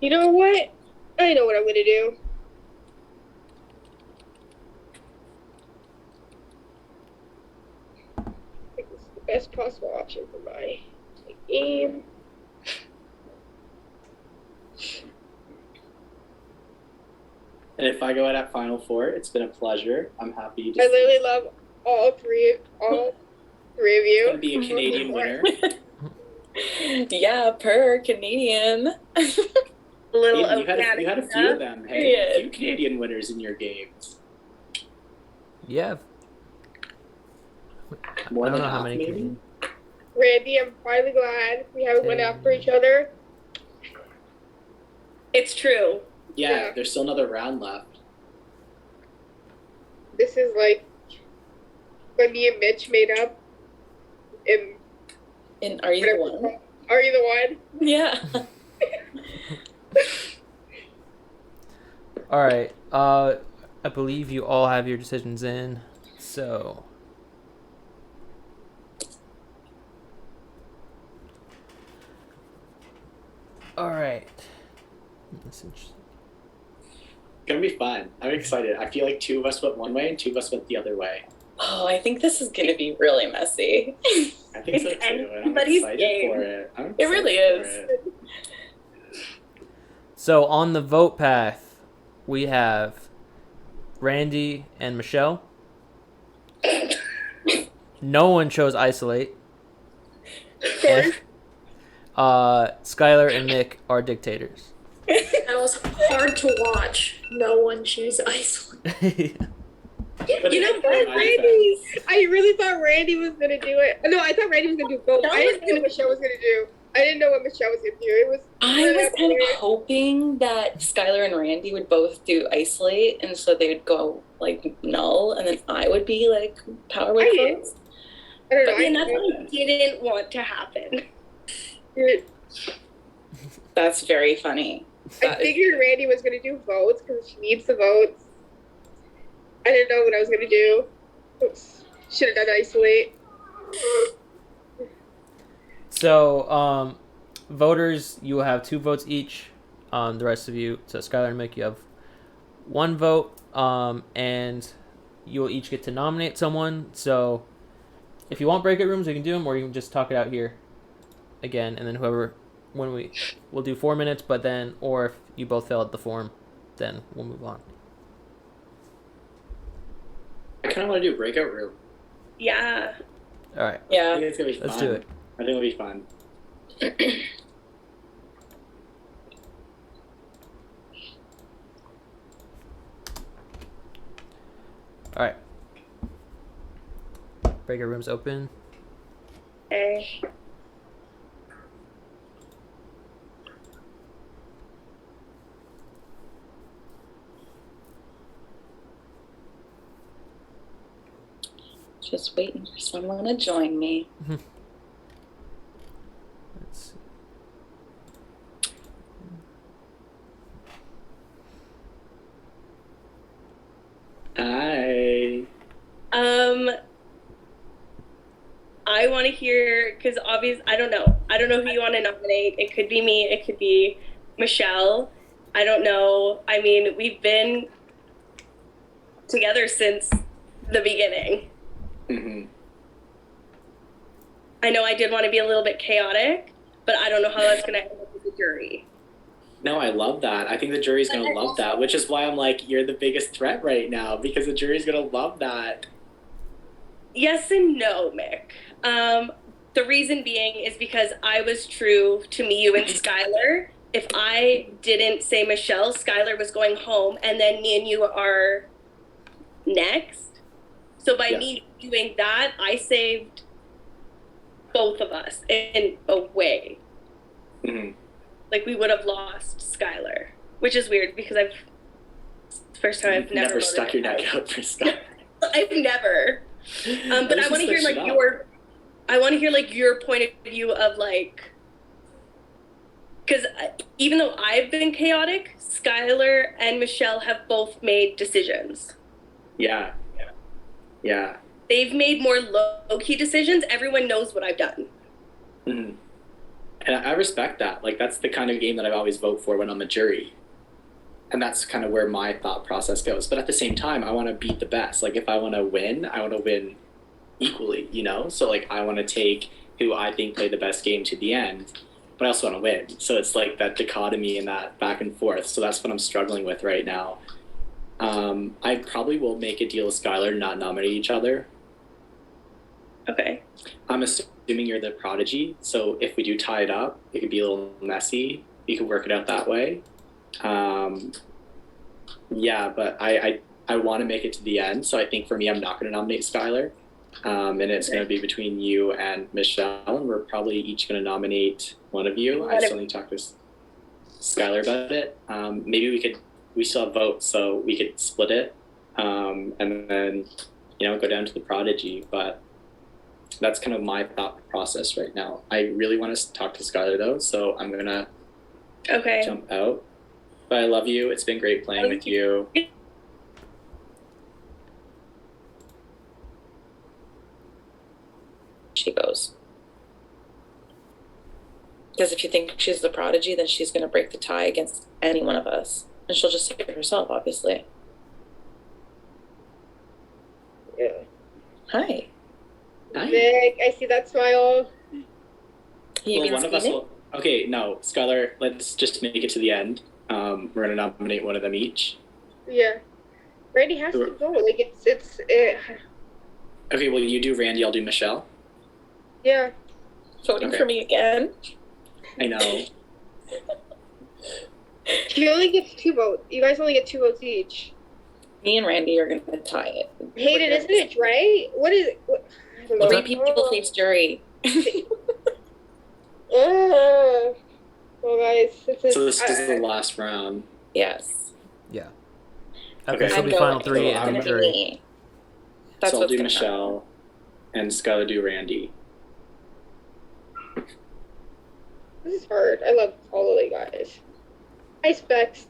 You know what? I know what I'm gonna do. I think this is the best possible option for my game. And if I go out at Final Four, it's been a pleasure. I'm happy to I literally love all three of you. gonna be a Canadian winner. Yeah, per Canadian. Little you had a few of them. Hey, Period. a few Canadian winners in your games. Yeah. More I don't than know how half, many. maybe? Canadian- Randy, I'm finally glad we haven't went after each other. It's true. Yeah, there's still another round left. This is like when me and Mitch made up. And Are You the One? Are You the One? Yeah. All right. I believe you all have your decisions in. So. All right. That's interesting. It's gonna be fun. I'm excited. I feel like two of us went one way and two of us went the other way. Oh, I think this is going to be really messy. I think so too. And I'm anybody's excited game. for it. It really is. So on the vote path, we have Randy and Michelle. No one chose isolate. And, Skylar and Nick are dictators. That was hard to watch. No one choose isolate. You know what, Randy? I really thought Randy was gonna do it. No, I thought Randy was gonna do both. I didn't know what Michelle was gonna do. I didn't know what Michelle was gonna do. It was. I was kind of hoping that Skylar and Randy would both do isolate, and so they would go like null, and then I would be like power with votes. I don't know. But that's what I didn't want to happen. That's very funny. I figured Randy was gonna do votes because she needs the votes. I didn't know what I was gonna do. Oops. Should have done isolate. So, voters, you will have 2 votes each. The rest of you, so Skylar and Mick, you have 1 vote. And you will each get to nominate someone. So, if you want breakout rooms, we can do them, or you can just talk it out here again. And then whoever we'll do 4 minutes, but then, or if you both fill out the form, then we'll move on. I kind of want to do a breakout room. Yeah. All right. Yeah. I think it's gonna be fun. Let's do it. I think it'll be fun. All right. Breakout room's open. Okay. Just waiting for someone to join me. Let's see. Hi. I want to hear, because obviously, I don't know who you want to nominate. It could be me. It could be Michelle. I don't know. I mean, we've been together since the beginning. Mm-hmm. I know I did want to be a little bit chaotic, but I don't know how that's going to end up with the jury. No, I love that. I think the jury's gonna love that, which is why I'm like, you're the biggest threat right now, because the jury's gonna love that. Yes and no, Mick. The reason being is because I was true to me, you, and Skylar. If I didn't say Michelle, Skylar was going home, and then me and you are next. So by me doing that, I saved both of us in a way. Mm-hmm. Like, we would have lost Skylar, which is weird because it's the first time I've never stuck your neck out for Skylar. I've never. But I want to hear like your point of view of like, because even though I've been chaotic, Skylar and Michelle have both made decisions. Yeah. They've made more low-key decisions. Everyone knows what I've done. Mm-hmm. And I respect that. Like, that's the kind of game that I always vote for when I'm a jury. And that's kind of where my thought process goes. But at the same time, I want to beat the best. Like, if I want to win, I want to win equally, you know? So, like, I want to take who I think played the best game to the end, but I also want to win. So it's like that dichotomy and that back and forth. So that's what I'm struggling with right now. I probably will make a deal with Skylar, not nominate each other. Okay. I'm assuming you're the prodigy, so if we do tie it up, it could be a little messy. You can work it out that way. Yeah, but I want to make it to the end, so I think for me, I'm not going to nominate Skylar. And it's going to be between you and Michelle, and we're probably each going to nominate one of you. I still need to talk to Skylar about it. Maybe we still have votes, so we could split it, and then, go down to the prodigy, but that's kind of my thought process right now. I really want to talk to Skylar though, so I'm gonna jump out. But I love you. It's been great playing with you. She goes. Because if you think she's the prodigy, then she's going to break the tie against any one of us. And she'll just save herself, obviously. Yeah. Hi. Nick, I see that smile. Well, one of us will. Okay, no, Skylar, let's just make it to the end. We're gonna nominate one of them each. Yeah. Randy has to go. Like, it's. Okay, well, you do Randy, I'll do Michelle. Yeah. Voting for me again. I know. She only gets 2 votes. You guys only get 2 votes each. Me and Randy are going to tie it. Hayden, isn't it right? What is it? I don't know. 3 people face jury. Well, guys, So this is the last round. Yes. Yeah. Okay, so it'll be final 3 and I'm jury. That's so I'll what's do gonna Michelle, and Skylar do Randy. This is hard. I love all of you guys. Hi, Specs.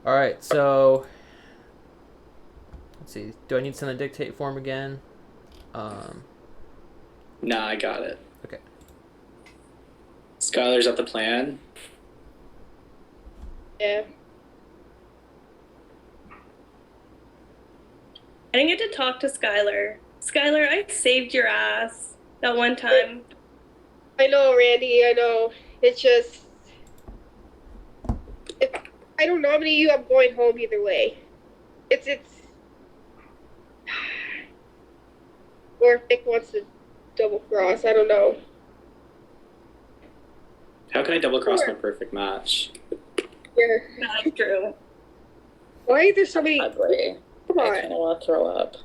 All right, so let's see. Do I need to send the dictate form again? Nah, I got it. Okay. Skylar's at the plan. Yeah. I didn't get to talk to Skylar. Skylar, I saved your ass that one time. I know, Randy, I know. It's just, if I don't nominate you, I'm going home either way. It's, or if Nick wants to double cross, I don't know. How can I double cross my perfect match? Yeah. That's true. Why is there so many? Come I on. kind of want to throw up.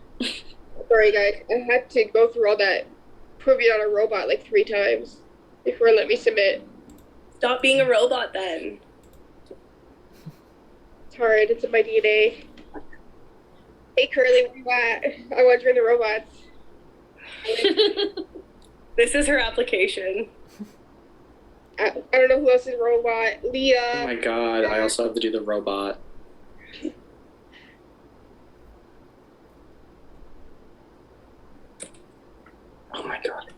Sorry, guys. I had to go through all that proving on a robot like 3 times before it let me submit. Stop being a robot then. It's hard. It's in my DNA. Hey, Curly, where you at? I want to join the robots. This is her application. I don't know who else is a robot. Leah. Oh my god, I also have to do the robot. Oh my god.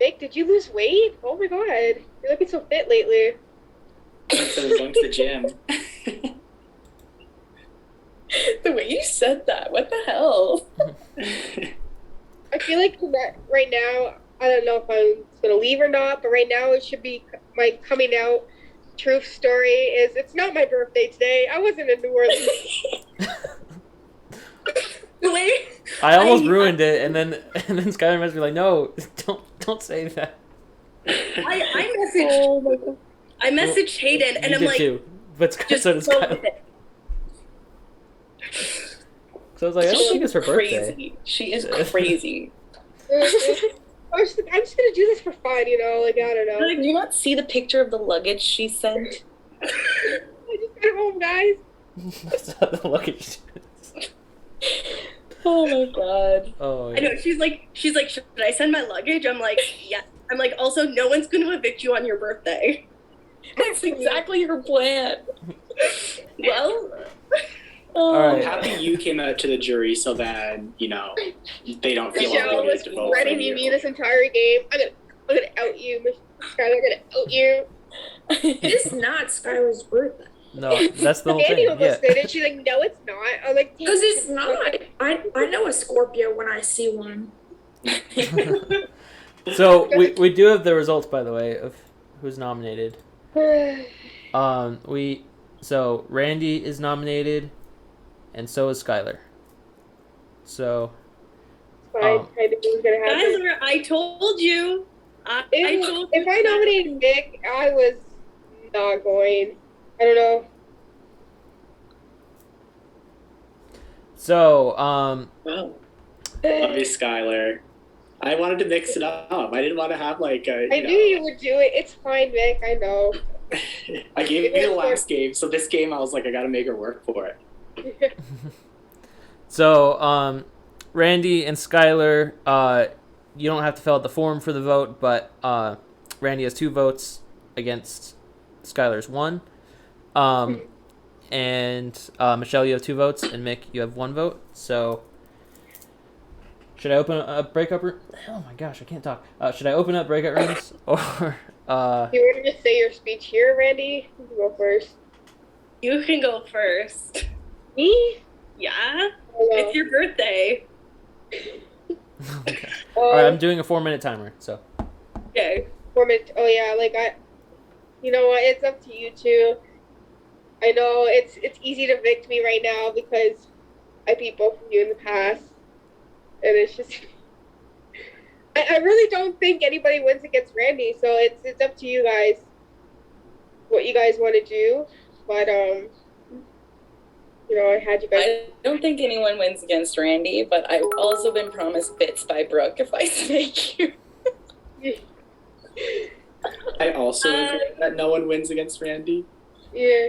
Nick, did you lose weight? Oh my god. You're looking so fit lately. I was going to the gym. The way you said that, what the hell? I feel like right now, I don't know if I'm going to leave or not, but right now it should be my coming out truth story is it's not my birthday today. I wasn't in New Orleans. I almost ruined it, and then Skylar messaged me like, "No, don't say that." I messaged Hayden, and You I'm did like, too, but just so did go Skylar. with it. So I was like, I don't think it's her birthday. Crazy. She is crazy. I'm just gonna do this for fun, you know. Like I don't know. Did you not see the picture of the luggage she sent? I just got home, guys. The luggage. Oh my god. Oh. I know. She's like, should I send my luggage? I'm like, yeah. I'm like, also, no one's going to evict you on your birthday. That's exactly her plan. Well, I'm happy you came out to the jury so that, you know, they don't feel Michelle was obligated to vote for ready to you. me this entire game. I'm gonna out you, Skylar. I'm gonna out you. It is not Skylar's birthday. No, that's the whole Andy thing. almost Yeah. did it. She's like, no, it's not. I'm like, Because it's not. I know a Scorpio when I see one. So we do have the results, by the way, of who's nominated. So Randy is nominated, and so is Skylar. So. Fine. I knew it was gonna happen. Skylar, I told you. If I nominated Nick, I was not going. I don't know. So, Love you, Skylar. I wanted to mix it up. I didn't want to have like a. I knew you would do it. It's fine, Nick. I know. I gave you the last game, so this game I was like, I gotta make her work for it. So, Randy and Skylar, you don't have to fill out the form for the vote, but Randy has 2 votes against Skylar's 1. And Michelle, you have 2 votes, and Mick, you have 1 vote. So, should I open a breakup room? Oh my gosh, I can't talk. Should I open up breakout rooms, or You were gonna say your speech here, Randy? You can go first. You can go first. Me? Yeah? It's your birthday. All right, I'm doing a 4-minute timer. So. Okay. 4 minutes. Oh yeah, like you know what? It's up to you two. I know it's easy to evict me right now because I beat both of you in the past, and it's just I really don't think anybody wins against Randy. So it's up to you guys what you guys want to do. But you know, I had you guys. I don't think anyone wins against Randy, but I've also been promised bits by Brooke if I snake you. I also agree that no one wins against Randy. Yeah.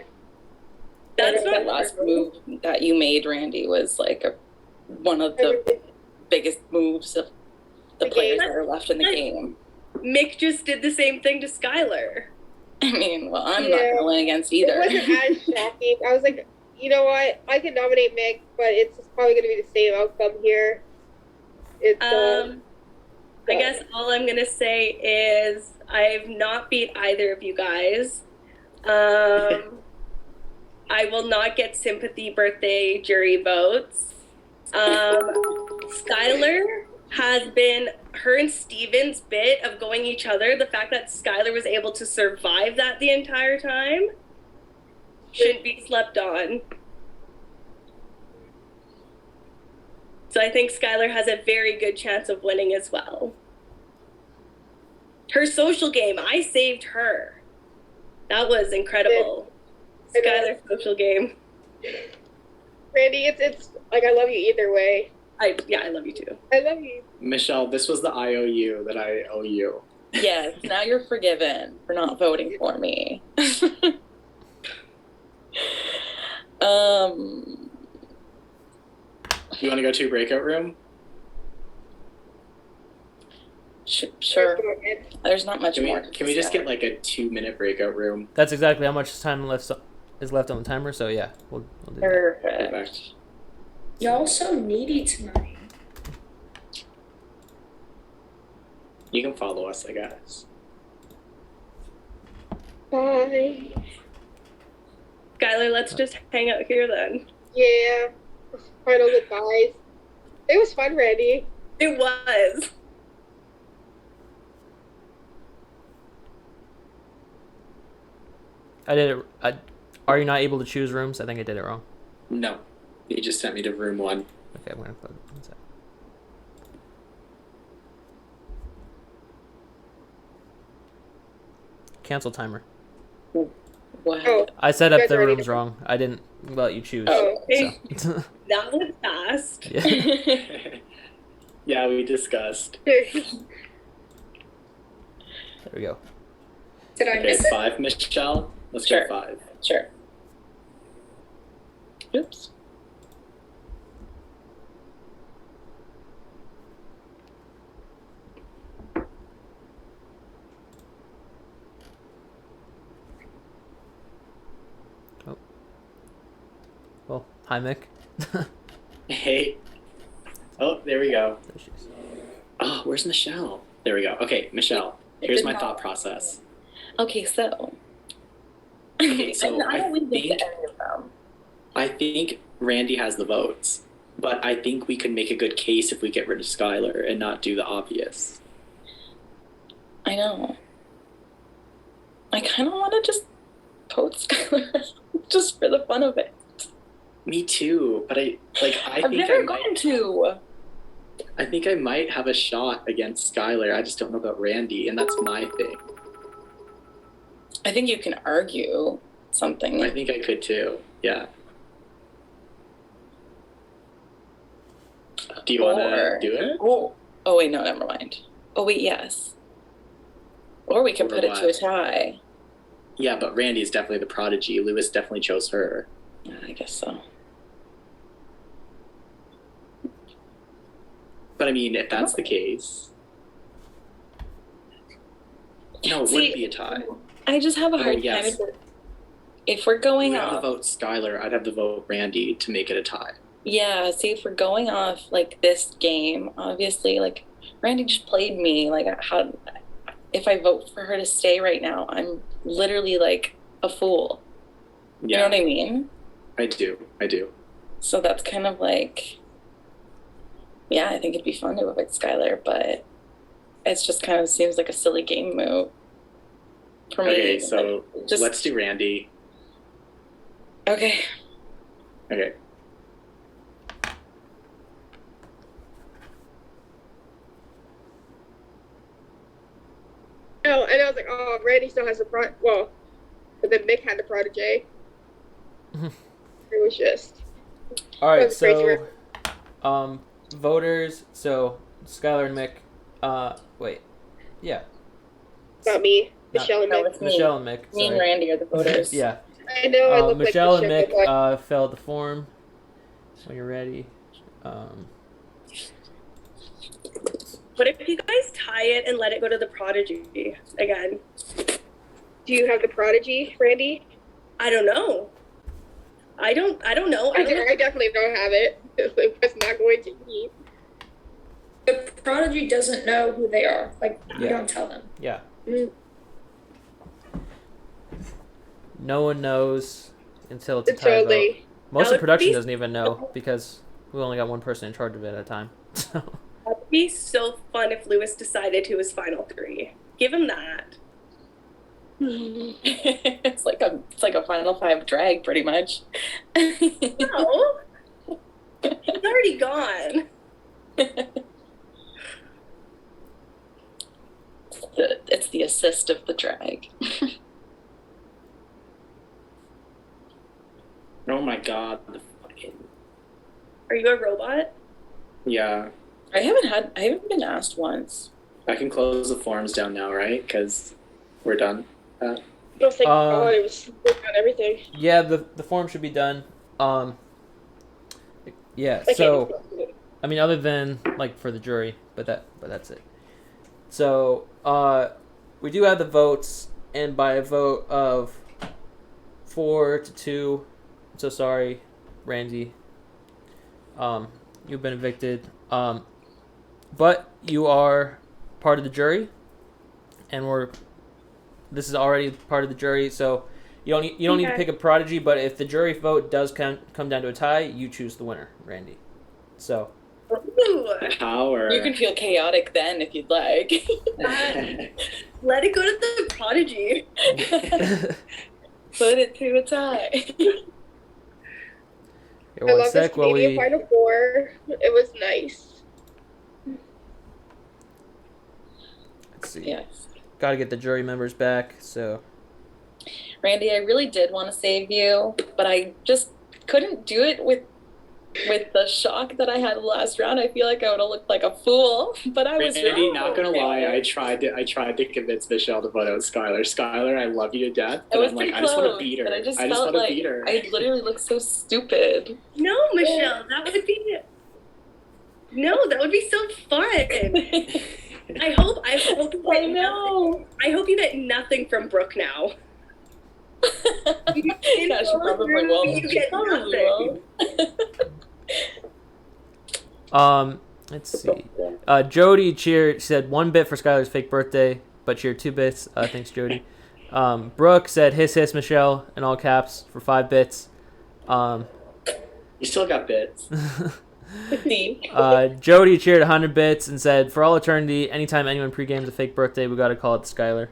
That's the last move that you made, Randy, was like one of the biggest moves of the players that are left in the game. Mick just did the same thing to Skylar. I mean, well, I'm not going to win against either. It wasn't as shocking. I was like, you know what? I can nominate Mick, but it's probably going to be the same outcome here. It's I guess all I'm gonna say is I've not beat either of you guys. I will not get sympathy birthday jury votes. Skylar has been, her and Steven's bit of going each other, the fact that Skylar was able to survive that the entire time shouldn't be slept on. So I think Skylar has a very good chance of winning as well. Her social game, I saved her. That was incredible. Skylar's social game. Randy, it's like I love you either way. I love you too. I love you. Michelle, this was the IOU that I owe you. Yes, now you're forgiven for not voting for me. You want to go to a breakout room? Sure. There's not much more. Can we just get like a 2-minute breakout room? That's exactly how much time is left on the timer. So yeah, we'll do that. Perfect. Y'all so needy tonight. You can follow us, I guess. Bye. Skylar, let's just hang out here then. Yeah. Final goodbyes. It was fun, Randy. It was. I did it. Are you not able to choose rooms? I think I did it wrong. No. You just sent me to room 1. Okay, I'm gonna close it. One sec. Cancel timer. Wow. I set up the rooms wrong. I didn't let you choose. Oh, okay. So. That was fast. Yeah. Yeah, we discussed. There we go. Did I Okay, miss it? 5, Michelle. Let's Sure. go 5. Sure. Oops. Oh. Well, hi, Mick. Hey. Oh, there we go. There she is. Oh, where's Michelle? There we go. Okay, Michelle. Here's my thought process. Okay, so. Okay, so I don't win think, any of them. I think Randy has the votes, but I think we could make a good case if we get rid of Skylar and not do the obvious. I know. I kind of want to just vote Skylar just for the fun of it. Me too, but I I've think never gone to. I think I might have a shot against Skylar. I just don't know about Randy, and that's my thing. I think you can argue something. I think I could too. Yeah. Do you want to do it? Oh wait, no, never mind. Oh wait, yes. Or we can put it to a tie. Yeah, but Randy is definitely the prodigy. Lewis definitely chose her. Yeah, I guess so. But I mean, if that's the case, no, it wouldn't be a tie. I just have a hard yes. time if we're going If I have off. to vote Skylar, I'd have to vote Randy to make it a tie. Yeah, see, if we're going off like this game, obviously, like Randy just played me. Like, how? If I vote for her to stay right now, I'm literally like a fool. Yeah. You know what I mean? I do. So that's kind of like, yeah, I think it'd be fun to evict Skylar, but it's just kind of seems like a silly game move for me. Okay, so Like, just let's do Randy. okay. Okay. Oh, and I was like, oh, Randy still has a well, but then Mick had the protege. It was just. All right, That's crazy, so, voters. So Skylar and Mick. Wait, yeah. Not me. Not- Michelle and No, Mick. it's me. Michelle and Mick. Me and sorry. Randy are the voters. Yeah. I know. I look Michelle like and the Mick shit, but filled the form. When you're ready. What if you guys tie it and let it go to the prodigy again? do you have the prodigy, Randy? I don't know. I don't know. I definitely don't have it. It was not going to be. The prodigy doesn't know who they are. Like, we Yeah. don't tell them. Yeah. Mm. No one knows until it's a tie vote. Totally. Most That of would production be- doesn't even know because we only got one person in charge of it at a time. So That would be so fun if Lewis decided to his final 3. Give him that. It's like a Final 5 drag, pretty much. No. He's already gone. It's the assist of the drag. Oh my god, the fucking Are you a robot? yeah. I haven't been asked once. I can close the forums down now, right? Because we're done. Oh, thank God, it was super on everything. yeah, the form should be done. Yeah. Okay. So I mean, other than like for the jury, but that's it. So we do have the votes, and by a vote of 4-2, I'm so sorry, Randy. You've been evicted. But you are part of the jury, and this is already part of the jury, so you don't need to pick a prodigy. But if the jury vote does come down to a tie, you choose the winner, Randy. So Power. You can feel chaotic then if you'd like. Let it go to the prodigy. Put it to a tie. Here, I one love this sec while Canadian we. Final Four. It was nice. Let's see. Yes. Got to get the jury members back. So Randy, I really did want to save you, but I just couldn't do it with the shock that I had last round. I feel like I would have looked like a fool, but I was Randy, wrong. not gonna lie, I tried to convince Michelle to vote out Skylar. Skylar, I love you to death, It but was I'm like, pretty I just want to close, beat her. but I just want felt to like beat her. I literally looked so stupid. No, Michelle, that would be so fun. I hope I hope you get nothing from Brooke now. Yeah, she probably will. You get Probably nothing. let's see. Jody cheered. She said 1 bit for Skylar's fake birthday, but cheered 2 bits. Thanks, Jody. Brooke said hiss Michelle in all caps for 5 bits. You still got bits. Jody cheered 100 bits and said, for all eternity, anytime anyone pre-games a fake birthday, we gotta call it Skylar.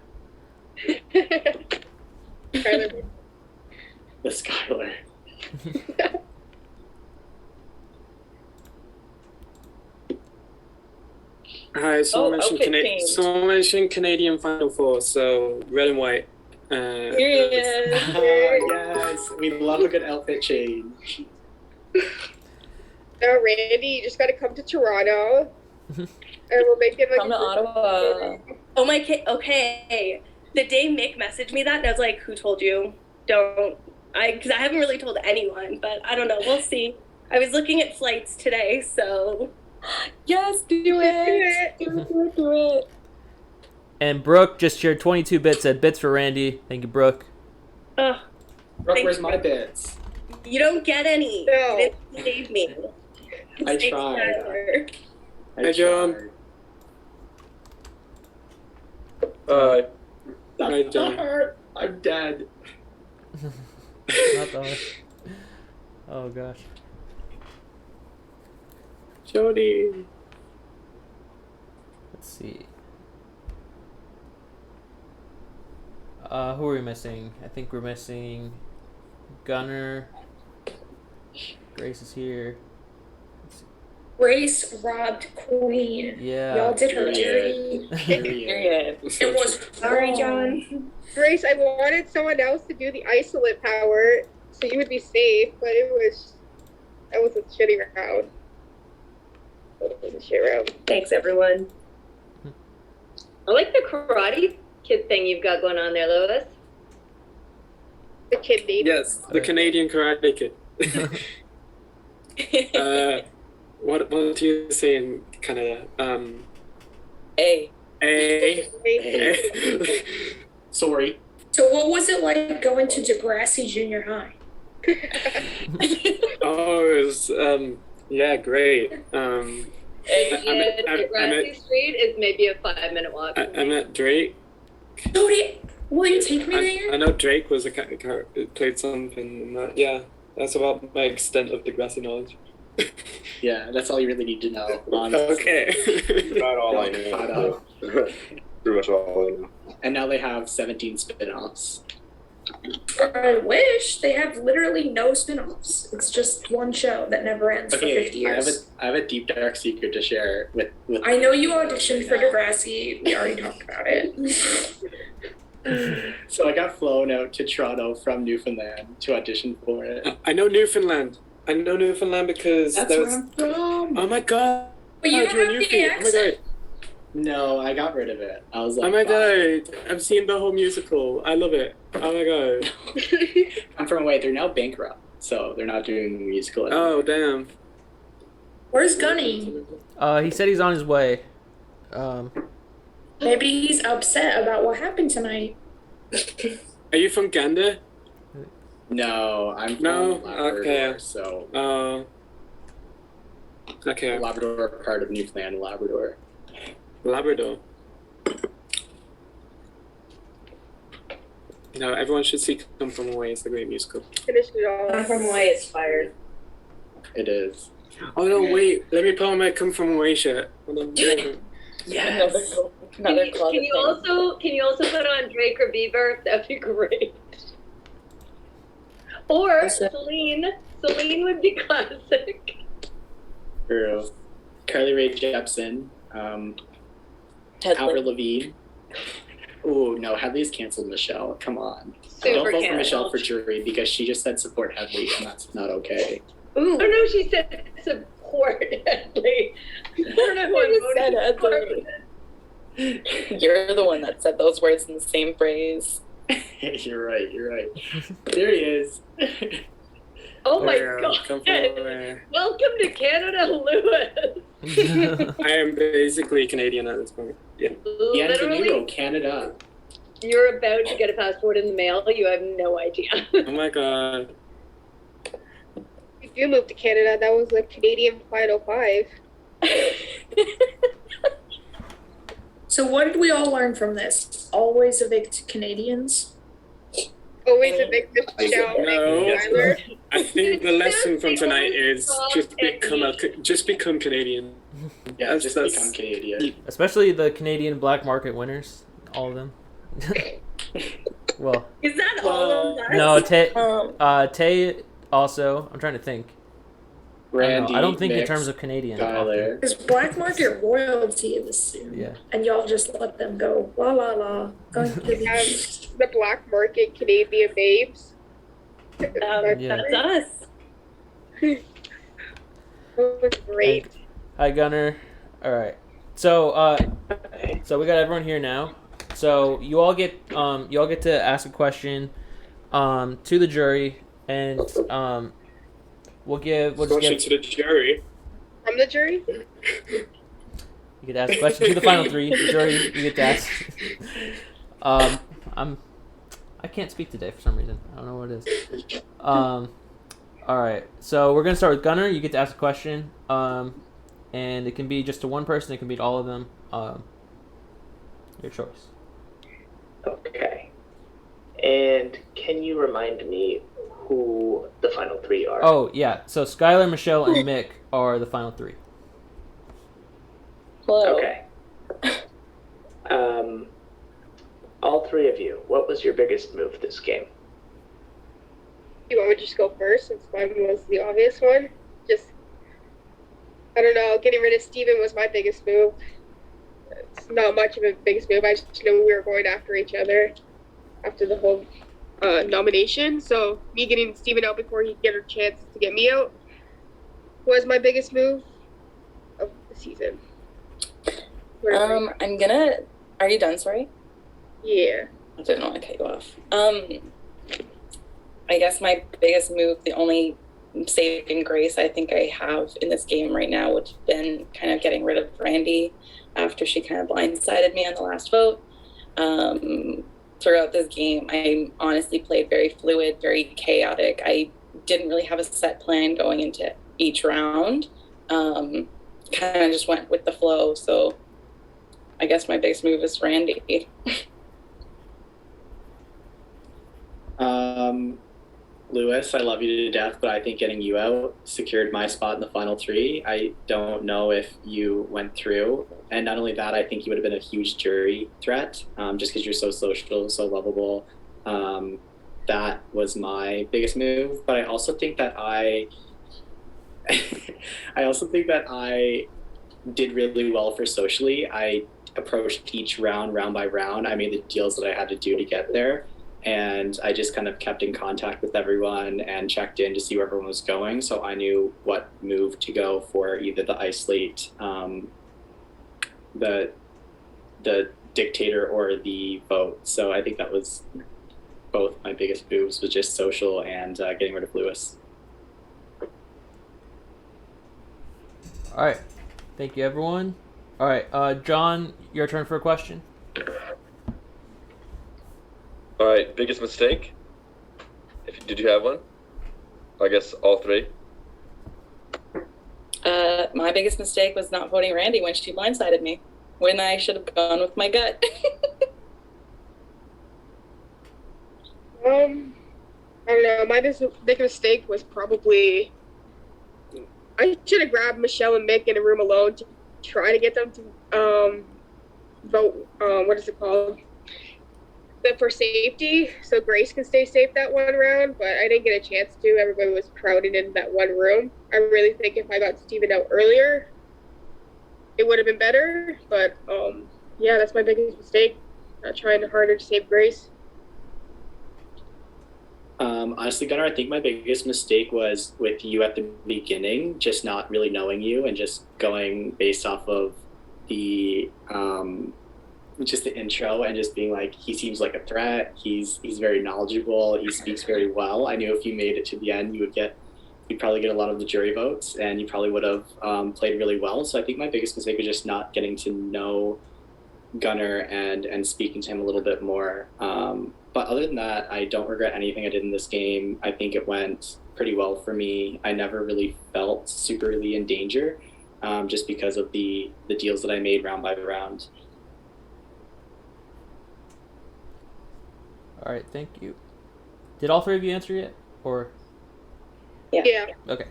Skylar. The Skylar. Alright, someone mentioned Canadian Final Four, so red and white. Yes, we love a good outfit change. Now, Randy, you just got to come to Toronto, and we'll make it like. Come to Ottawa. Oh my okay. The day Mick messaged me that, and I was like, "Who told you? Don't." Because I haven't really told anyone, but I don't know. We'll see. I was looking at flights today, so. Yes, do it. Do it. And Brooke just shared 22 bits, said bits for Randy. Thank you, Brooke. Ugh. Brooke, where's my bits? You don't get any. No. You didn't save me. I Save tried. Skylar. Hey, John. Bye. Hi, John. I'm dead. Not the Oh, gosh. Jody. Let's see. Who are we missing? I think we're missing Gunner. Grace is here. Grace robbed Queen. Yeah. Y'all did her dirty. Period. It was Sorry, John. Grace, I wanted someone else to do the isolate power, so you would be safe, but that was a shitty round. That was a shit round. Thanks, everyone. I like the Karate Kid thing you've got going on there, Lewis. The kidney. Yes, the Canadian Karate Kid. What are you saying, Canada? A. Sorry. So what was it like going to Degrassi Junior High? Oh, it was yeah, great. Degrassi Street is maybe a 5-minute walk. I met Drake. Jody, Will you take me there? I know Drake was played something in that. Yeah, that's about my extent of Degrassi knowledge. Yeah, that's all you really need to know. Honestly. Okay. Not all I know. Pretty much all I know. And now they have 17 spin-offs. I wish. They have literally no spin-offs. It's just one show that never ends for 50 years. I have a deep dark secret to share with I know you auditioned for Degrassi. We already talked about it. So I got flown out to Toronto from Newfoundland to audition for it. I know Newfoundland. Because That's there where was. I'm from. Oh my god. But you you're don't have the Oh my god. accent. No, I got rid of it. I was like, Oh my fine. god. I've seen the whole musical. I love it. Oh my god. I'm from away. They're now bankrupt, so they're not doing the musical anymore. Oh damn. Where's Gunny? He said he's on his way. Maybe he's upset about what happened tonight. Are you from Gander? No, I'm from No? Labrador, Okay. so Okay. Labrador are part of Newfoundland and Labrador. Labrador. No, everyone should see Come From Away. It's a great musical. Finish it all. I'm from Away, it's fired. It is. Oh no, wait. Let me put on my Come From Away shirt. Hold on. Yes. Another Can closet you also put on Drake or Bieber? That'd be great. Or Celine. Celine would be classic. True. Carly Rae Jepsen. Avril Lavigne. Oh no, Headley's canceled Michelle. Come on. Super Don't vote for canceled. Michelle for jury because she just said support Headley, and that's not okay. Ooh. Oh no, she said support Headley. I don't know who I'm voting for. You're the one that said those words in the same phrase. You're right. There he is. Oh my Yeah, god. Come From Away. Welcome to Canada, Lewis. I am basically Canadian at this point. Yeah. Literally, Bienvenido, Canada. you're about to get a passport in the mail. You have no idea. Oh my god. If you moved to Canada, that was the Canadian Final Five. So what did we all learn from this? Always evict Canadians? Always a big Michelle. No. Tyler. I think the lesson from tonight is just become Canadian. Yeah, just become Canadian. Especially the Canadian black market winners, all of them. Well, Is that all of us? no, Tay also. I'm trying to think. Randy, I don't think in Mix, terms of Canadian. Tyler. There's black market royalty in this soon. Yeah. And y'all just let them go. La la la. Going to We the have the black market Canadian babes. Yeah. That's us. That was great. Hi, Gunner. All right. So, so we got everyone here now. So you all get to ask a question, to the jury, and we'll just Question give. to the jury. I'm the jury. You get to ask a question to the final three. The jury, you get to ask. I can't speak today for some reason. I don't know what it is. All right. So we're gonna start with Gunner. You get to ask a question. And it can be just to one person. It can be to all of them. Your choice. Okay. And can you remind me who the final three are? Oh yeah. So Skylar, Michelle, and Mick are the final three. Hello. Okay. All three of you, what was your biggest move this game? You want me to just go first since mine was the obvious one? I don't know, getting rid of Steven was my biggest move. It's not much of a biggest move. I just knew we were going after each other after the whole nomination. So me getting Steven out before he get a chance to get me out was my biggest move of the season. I'm gonna. Are you done? Sorry. Yeah. I didn't want to cut you off. I guess my biggest move, the only saving grace I think I have in this game right now, would have been kind of getting rid of Randy after she kind of blindsided me on the last vote. Throughout this game, I honestly played very fluid, very chaotic. I didn't really have a set plan going into each round. Kind of just went with the flow. So I guess my biggest move is Randy. Lewis, I love you to death, but I think getting you out secured my spot in the final 3. I don't know if you went through. And not only that, I think you would have been a huge jury threat, just because you're so social, so lovable. That was my biggest move. But I also think that I did really well for socially. I approached each round by round. I made the deals that I had to do to get there. And I just kind of kept in contact with everyone and checked in to see where everyone was going. So I knew what move to go for, either the isolate, the dictator, or the vote. So I think that was both my biggest moves, was just social and getting rid of Lewis. All right. Thank you, everyone. All right, John, your turn for a question. All right, biggest mistake? Did you have one? I guess all 3. My biggest mistake was not voting Randy when she blindsided me, when I should have gone with my gut. I don't know. My big mistake was probably I should have grabbed Michelle and Mick in a room alone to try to get them to vote. What is it called? For safety, so Grace can stay safe that one round. But I didn't get a chance to. Everybody was crowded in that one room. I really think if I got Steven out earlier, it would have been better. But yeah, that's my biggest mistake. Not trying harder to save Grace. Honestly, Gunnar, I think my biggest mistake was with you at the beginning, just not really knowing you and just going based off of the just the intro and just being like, he seems like a threat. He's very knowledgeable. He speaks very well. I knew if you made it to the end, you'd probably get a lot of the jury votes, and you probably would have played really well. So I think my biggest mistake was just not getting to know Gunnar and speaking to him a little bit more. But other than that, I don't regret anything I did in this game. I think it went pretty well for me. I never really felt superly in danger, just because of the deals that I made round by round. All right, thank you. Did all 3 of you answer yet, or? Yeah. Okay.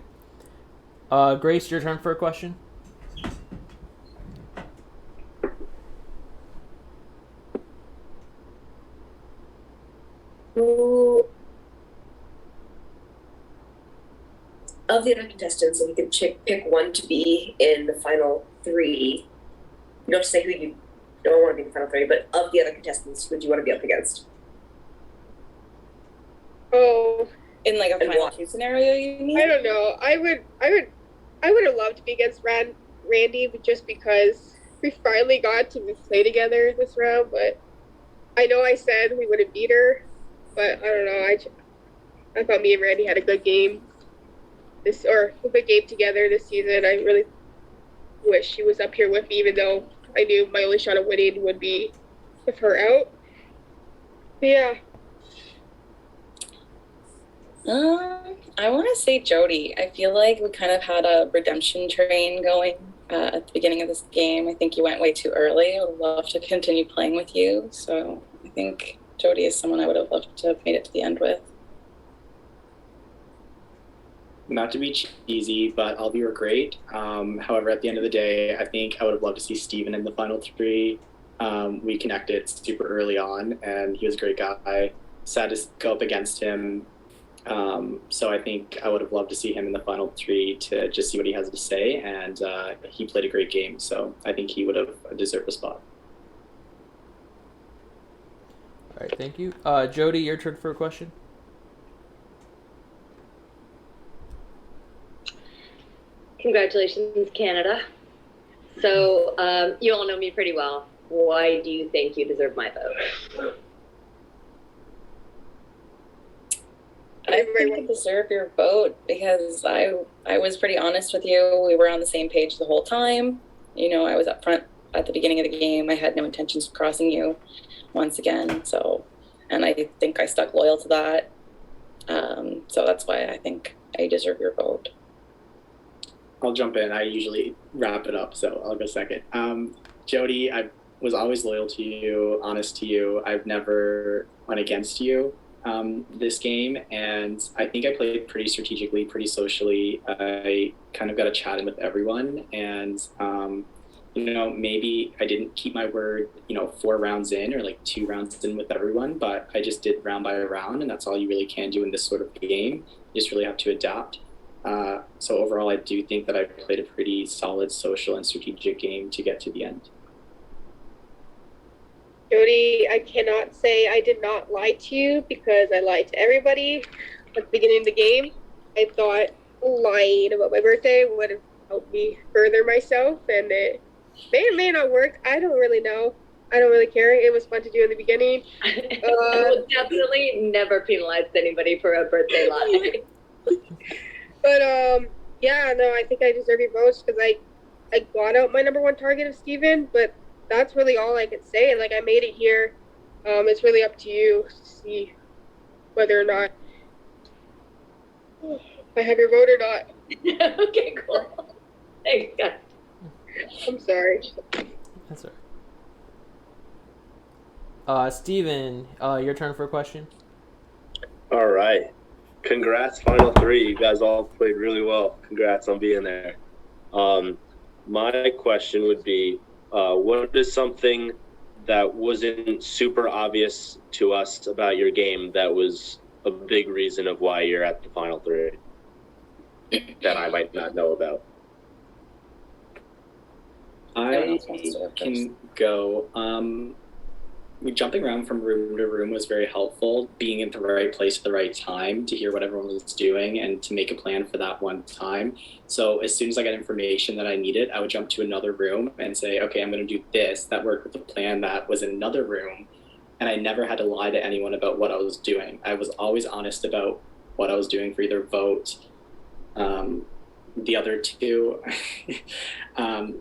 Grace, your turn for a question. Who of the other contestants, and you can pick one to be in the final 3. You don't have to say who you don't want to be in the final 3, but of the other contestants, who do you want to be up against? Oh, in like a final 2 scenario, you mean? I don't know. I would have loved to be against Randy, but just because we finally got to play together this round. But I know I said we would have beat her, but I don't know. I thought me and Randy had a good game a good game together this season. I really wish she was up here with me, even though I knew my only shot at winning would be with her out. But yeah. I want to say Jody. I feel like we kind of had a redemption train going at the beginning of this game. I think you went way too early. I would love to continue playing with you. So I think Jody is someone I would have loved to have made it to the end with. Not to be cheesy, but all of you are great. However, at the end of the day, I think I would have loved to see Steven in the final 3. We connected super early on, and he was a great guy. Sad to go up against him. So I think I would have loved to see him in the final 3 to just see what he has to say, and he played a great game, so I think he would have deserved a spot. All right, thank you. Jody, your turn for a question. Congratulations, Canada. So you all know me pretty well. Why do you think you deserve my vote? I think I deserve your vote because I was pretty honest with you. We were on the same page the whole time. You know, I was up front at the beginning of the game. I had no intentions of crossing you once again. So, and I think I stuck loyal to that. So that's why I think I deserve your vote. I'll jump in. I usually wrap it up, so I'll go second. Jody, I was always loyal to you, honest to you. I've never went against you. this game, and I think I played pretty strategically, pretty socially. I kind of got to chat in with everyone, and maybe I didn't keep my word, 4 rounds in or like 2 rounds in with everyone, but I just did round by round, and that's all you really can do in this sort of game. You just really have to adapt. So overall, I do think that I played a pretty solid social and strategic game to get to the end. Jody, I cannot say I did not lie to you because I lied to everybody at the beginning of the game. I thought lying about my birthday would have helped me further myself, and it may or may not work. I don't really know. I don't really care. It was fun to do in the beginning. I will definitely never penalize anybody for a birthday lie. But yeah, no, I think I deserve your votes because I got out my number 1 target of Steven, but that's really all I can say. Like, I made it here. It's really up to you to see whether or not I have your vote or not. Okay, cool. Thanks, guys. I'm sorry. That's all right. Steven, your turn for a question. All right. Congrats, Final 3. You guys all played really well. Congrats on being there. My question would be, what is something that wasn't super obvious to us about your game that was a big reason of why you're at the Final 3 that I might not know about? I can go. Jumping around from room to room was very helpful. Being in the right place at the right time to hear what everyone was doing and to make a plan for that one time. So as soon as I got information that I needed, I would jump to another room and say, okay, I'm going to do this. That worked with the plan that was in another room. And I never had to lie to anyone about what I was doing. I was always honest about what I was doing for either vote. The other 2.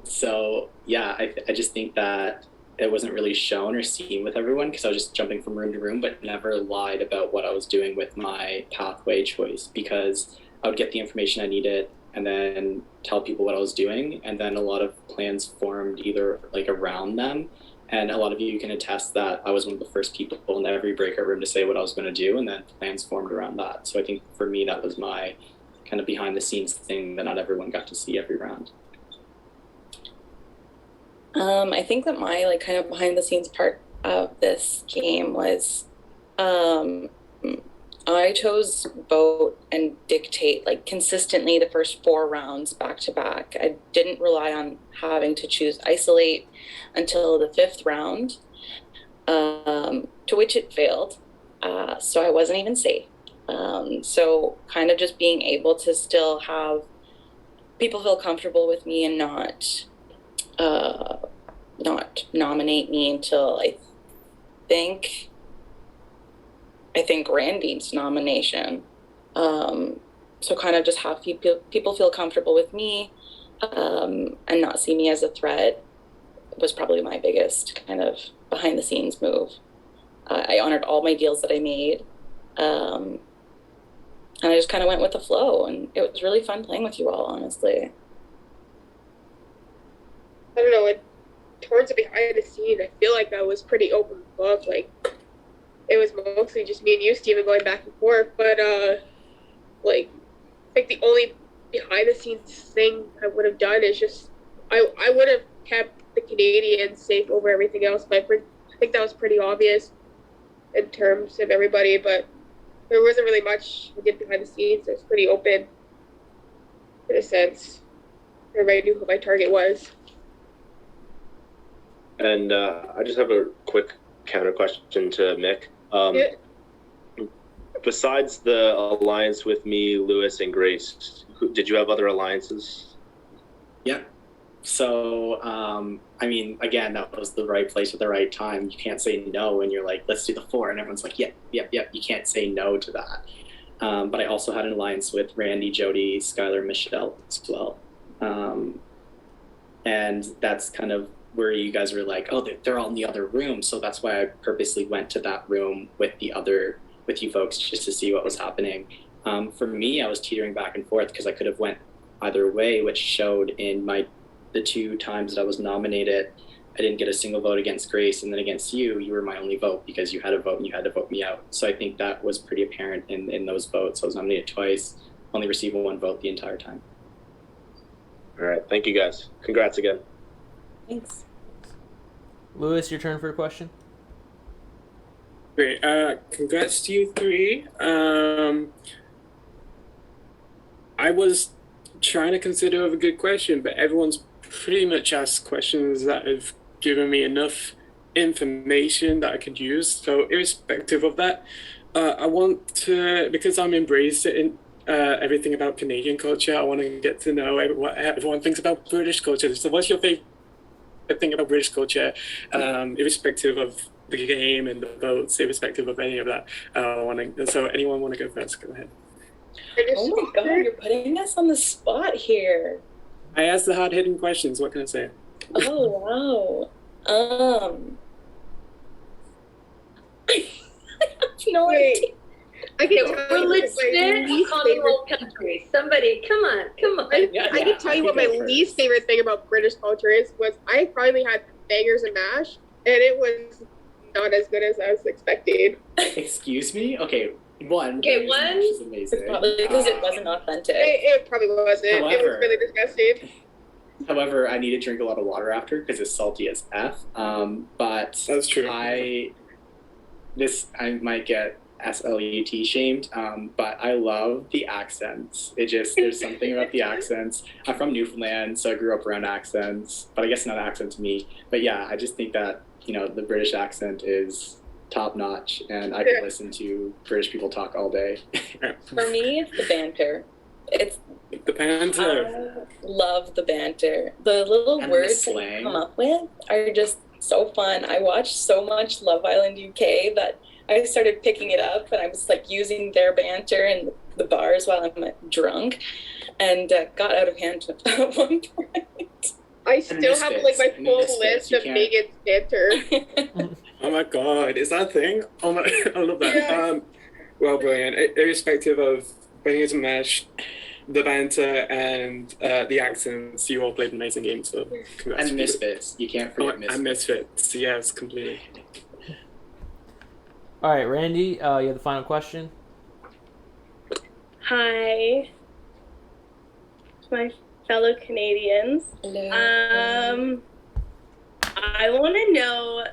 So yeah, I just think that it wasn't really shown or seen with everyone because I was just jumping from room to room, but never lied about what I was doing with my pathway choice, because I would get the information I needed and then tell people what I was doing. And then a lot of plans formed either like around them. And a lot of you can attest that I was one of the first people in every breakout room to say what I was going to do. And then plans formed around that. So I think for me, that was my kind of behind the scenes thing that not everyone got to see every round. I think that my like kind of behind the scenes part of this game was I chose vote and dictate like consistently the first 4 rounds back to back. I didn't rely on having to choose isolate until the 5th round, to which it failed. So I wasn't even safe. So kind of just being able to still have people feel comfortable with me and not nominate me until I think Randy's nomination. So kind of just have people feel comfortable with me and not see me as a threat was probably my biggest kind of behind the scenes move. I honored all my deals that I made. And I just kind of went with the flow, and it was really fun playing with you all, honestly. I don't know, towards the behind the scene, I feel like I was pretty open book. Like, it was mostly just me and you, Steven, going back and forth. But, like, I think the only behind the scenes thing I would have done is just, I would have kept the Canadians safe over everything else. But I think that was pretty obvious in terms of everybody. But there wasn't really much I did behind the scenes. It was pretty open, in a sense. Everybody knew who my target was. And I just have a quick counter question to Mick. Besides the alliance with me, Lewis, and Grace, did you have other alliances? Yeah. So, I mean, again, that was the right place at the right time. You can't say no when you're like, let's do the 4. And everyone's like, yep. You can't say no to that. But I also had an alliance with Randy, Jody, Skylar, Michelle as well. And that's kind of where you guys were like, oh, they're all in the other room. So that's why I purposely went to that room with you folks just to see what was happening. For me, I was teetering back and forth because I could have went either way, which showed in the 2 times that I was nominated I didn't get a single vote against Grace, and then against you, you were my only vote because you had a vote and you had to vote me out. So I think that was pretty apparent in those votes. I was nominated twice, only received one vote the entire time. All right, thank you guys. Congrats again. Thanks. Lewis, your turn for a question. Great. Congrats to you three. I was trying to consider of a good question, but everyone's pretty much asked questions that have given me enough information that I could use. So irrespective of that, I want to, because I'm embracing everything about Canadian culture, I want to get to know what everyone thinks about British culture. So what's your favorite thing about British culture, irrespective of the game and the votes, irrespective of any of that? So anyone want to go first? Go ahead. Oh my god, you're putting us on the spot here. I asked the hard-hitting questions. What can I say? Oh wow. No idea. We're legit a Commonwealth country. Somebody, come on. I can tell you what my least favorite thing about British culture was I finally had bangers and mash, and it was not as good as I was expecting. Excuse me? Okay, one. Okay, one. Is amazing. It's probably because it wasn't authentic. It probably wasn't. It was However- really disgusting. However, I need to drink a lot of water after because it's salty as F. But that's true. I might get SLUT shamed, but I love the accents. There's something about the accents. I'm from Newfoundland, so I grew up around accents, but I guess not an accent to me. But yeah, I just think that, the British accent is top notch, and I could listen to British people talk all day. For me, it's the banter. It's the banter. I love the banter. The little And words the that you slang. come up with are just so fun. I watched so much Love Island UK that I started picking it up, and I was like using their banter in the bars while I'm drunk, and got out of hand at one point. I still have like my full Misfits, list you of can't- Megan's banter. Oh my god, is that a thing? Oh my, I love that. Yeah. Well, brilliant. Irrespective of bangers and mash, the banter, and the accents, you all played an amazing game. So congrats. And Misfits. You can't forget Misfits. And Misfits, yes, completely. All right, Randy, you have the final question. Hi, my fellow Canadians. Hello. I want to know.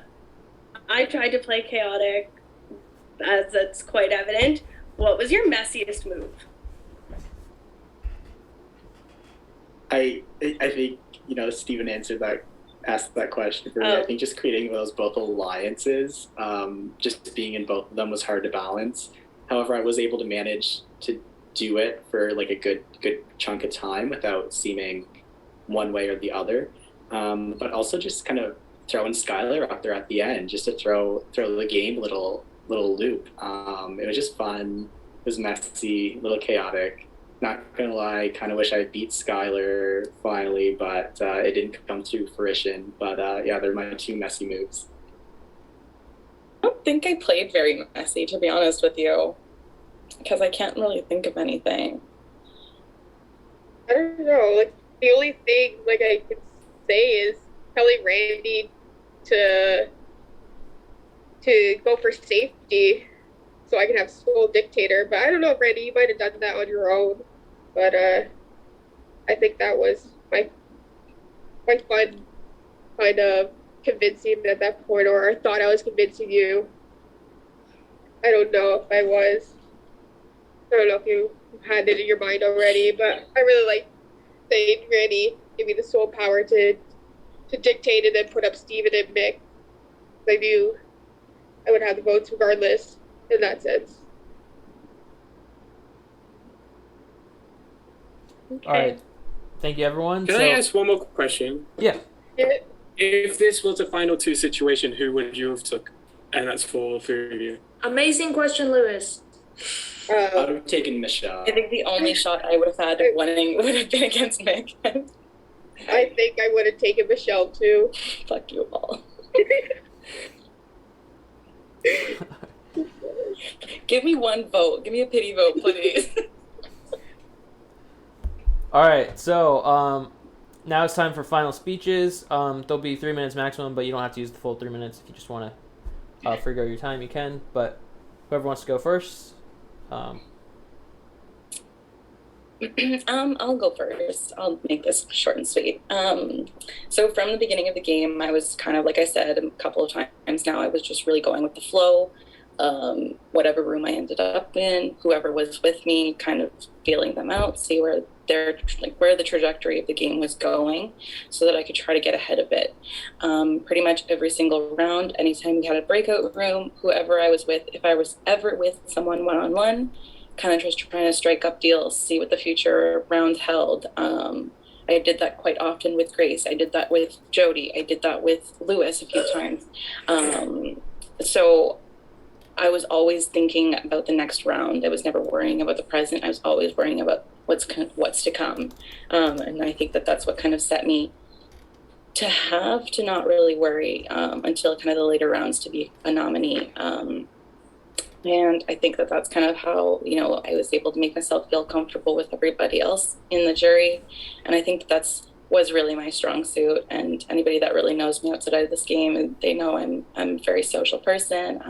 I tried to play chaotic, as that's quite evident. What was your messiest move? I think Stephen asked that question for me. I think just creating those both alliances, just being in both of them was hard to balance. However, I was able to manage to do it for like a good chunk of time without seeming one way or the other. But also just kind of throwing Skylar up there at the end, just to throw the game a little loop. It was just fun. It was messy, a little chaotic. Not gonna lie, kind of wish I beat Skylar finally, but it didn't come to fruition. But yeah, they're my two messy moves. I don't think I played very messy, to be honest with you, because I can't really think of anything. I don't know. Like the only thing I could say is telling Randy to go for safety so I can have Soul Dictator. But I don't know, Randy, you might have done that on your own. But I think that was my fun kind of convincing at that point, or I thought I was convincing you. I don't know if I was. I don't know if you had it in your mind already, but I really like saying, Randy, give me the soul power to dictate and then put up Steven and Mick. I knew I would have the votes regardless in that sense. All right. Thank you, everyone. Can I ask one more question? Yeah. If this was a final two situation, who would you have took? And that's for three of you. Amazing question, Lewis. I would have taken Michelle. I think the only shot I would have had of winning would have been against Mick. I think I would have taken Michelle too. Fuck you all. Give me one vote. Give me a pity vote, please. All right, so Now it's time for final speeches. There'll be 3 minutes maximum, but you don't have to use the full 3 minutes. If you just want to figure out your time, you can. But whoever wants to go first. I'll go first. I'll make this short and sweet. So from the beginning of the game, I was kind of, like I said a couple of times now, I was just really going with the flow. Whatever room I ended up in, whoever was with me, kind of feeling them out, see where where the trajectory of the game was going, so that I could try to get ahead of it. Pretty much every single round, anytime we had a breakout room, whoever I was with, if I was ever with someone one-on-one, kind of just trying to strike up deals, see what the future round held. I did that quite often with Grace. I did that with Jody. I did that with Lewis a few times. So I was always thinking about the next round. I was never worrying about the present. I was always worrying about what's to come. And I think that that's what kind of set me to have to not really worry until kind of the later rounds to be a nominee. And I think that that's kind of how, I was able to make myself feel comfortable with everybody else in the jury. And I think that was really my strong suit. And anybody that really knows me outside of this game, they know I'm a very social person.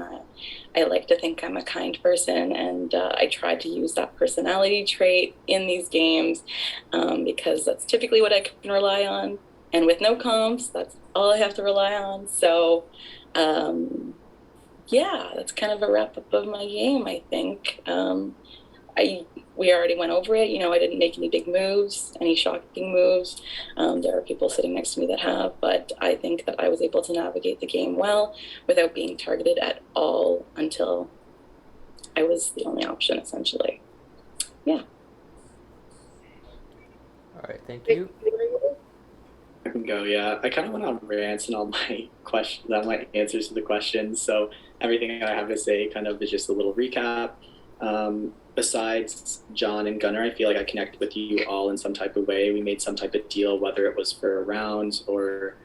I like to think I'm a kind person, and I try to use that personality trait in these games because that's typically what I can rely on. And with no comps, that's all I have to rely on. So, yeah, that's kind of a wrap-up of my game, I think. We already went over it. I didn't make any big moves, any shocking moves. There are people sitting next to me that have, but I think that I was able to navigate the game well without being targeted at all until I was the only option, essentially. Yeah. All right, thank you. I can go, yeah. I kind of went on rants and all my questions, my answers to the questions. So everything I have to say kind of is just a little recap. Besides John and Gunnar, I feel like I connected with you all in some type of way. We made some type of deal, whether it was for a round or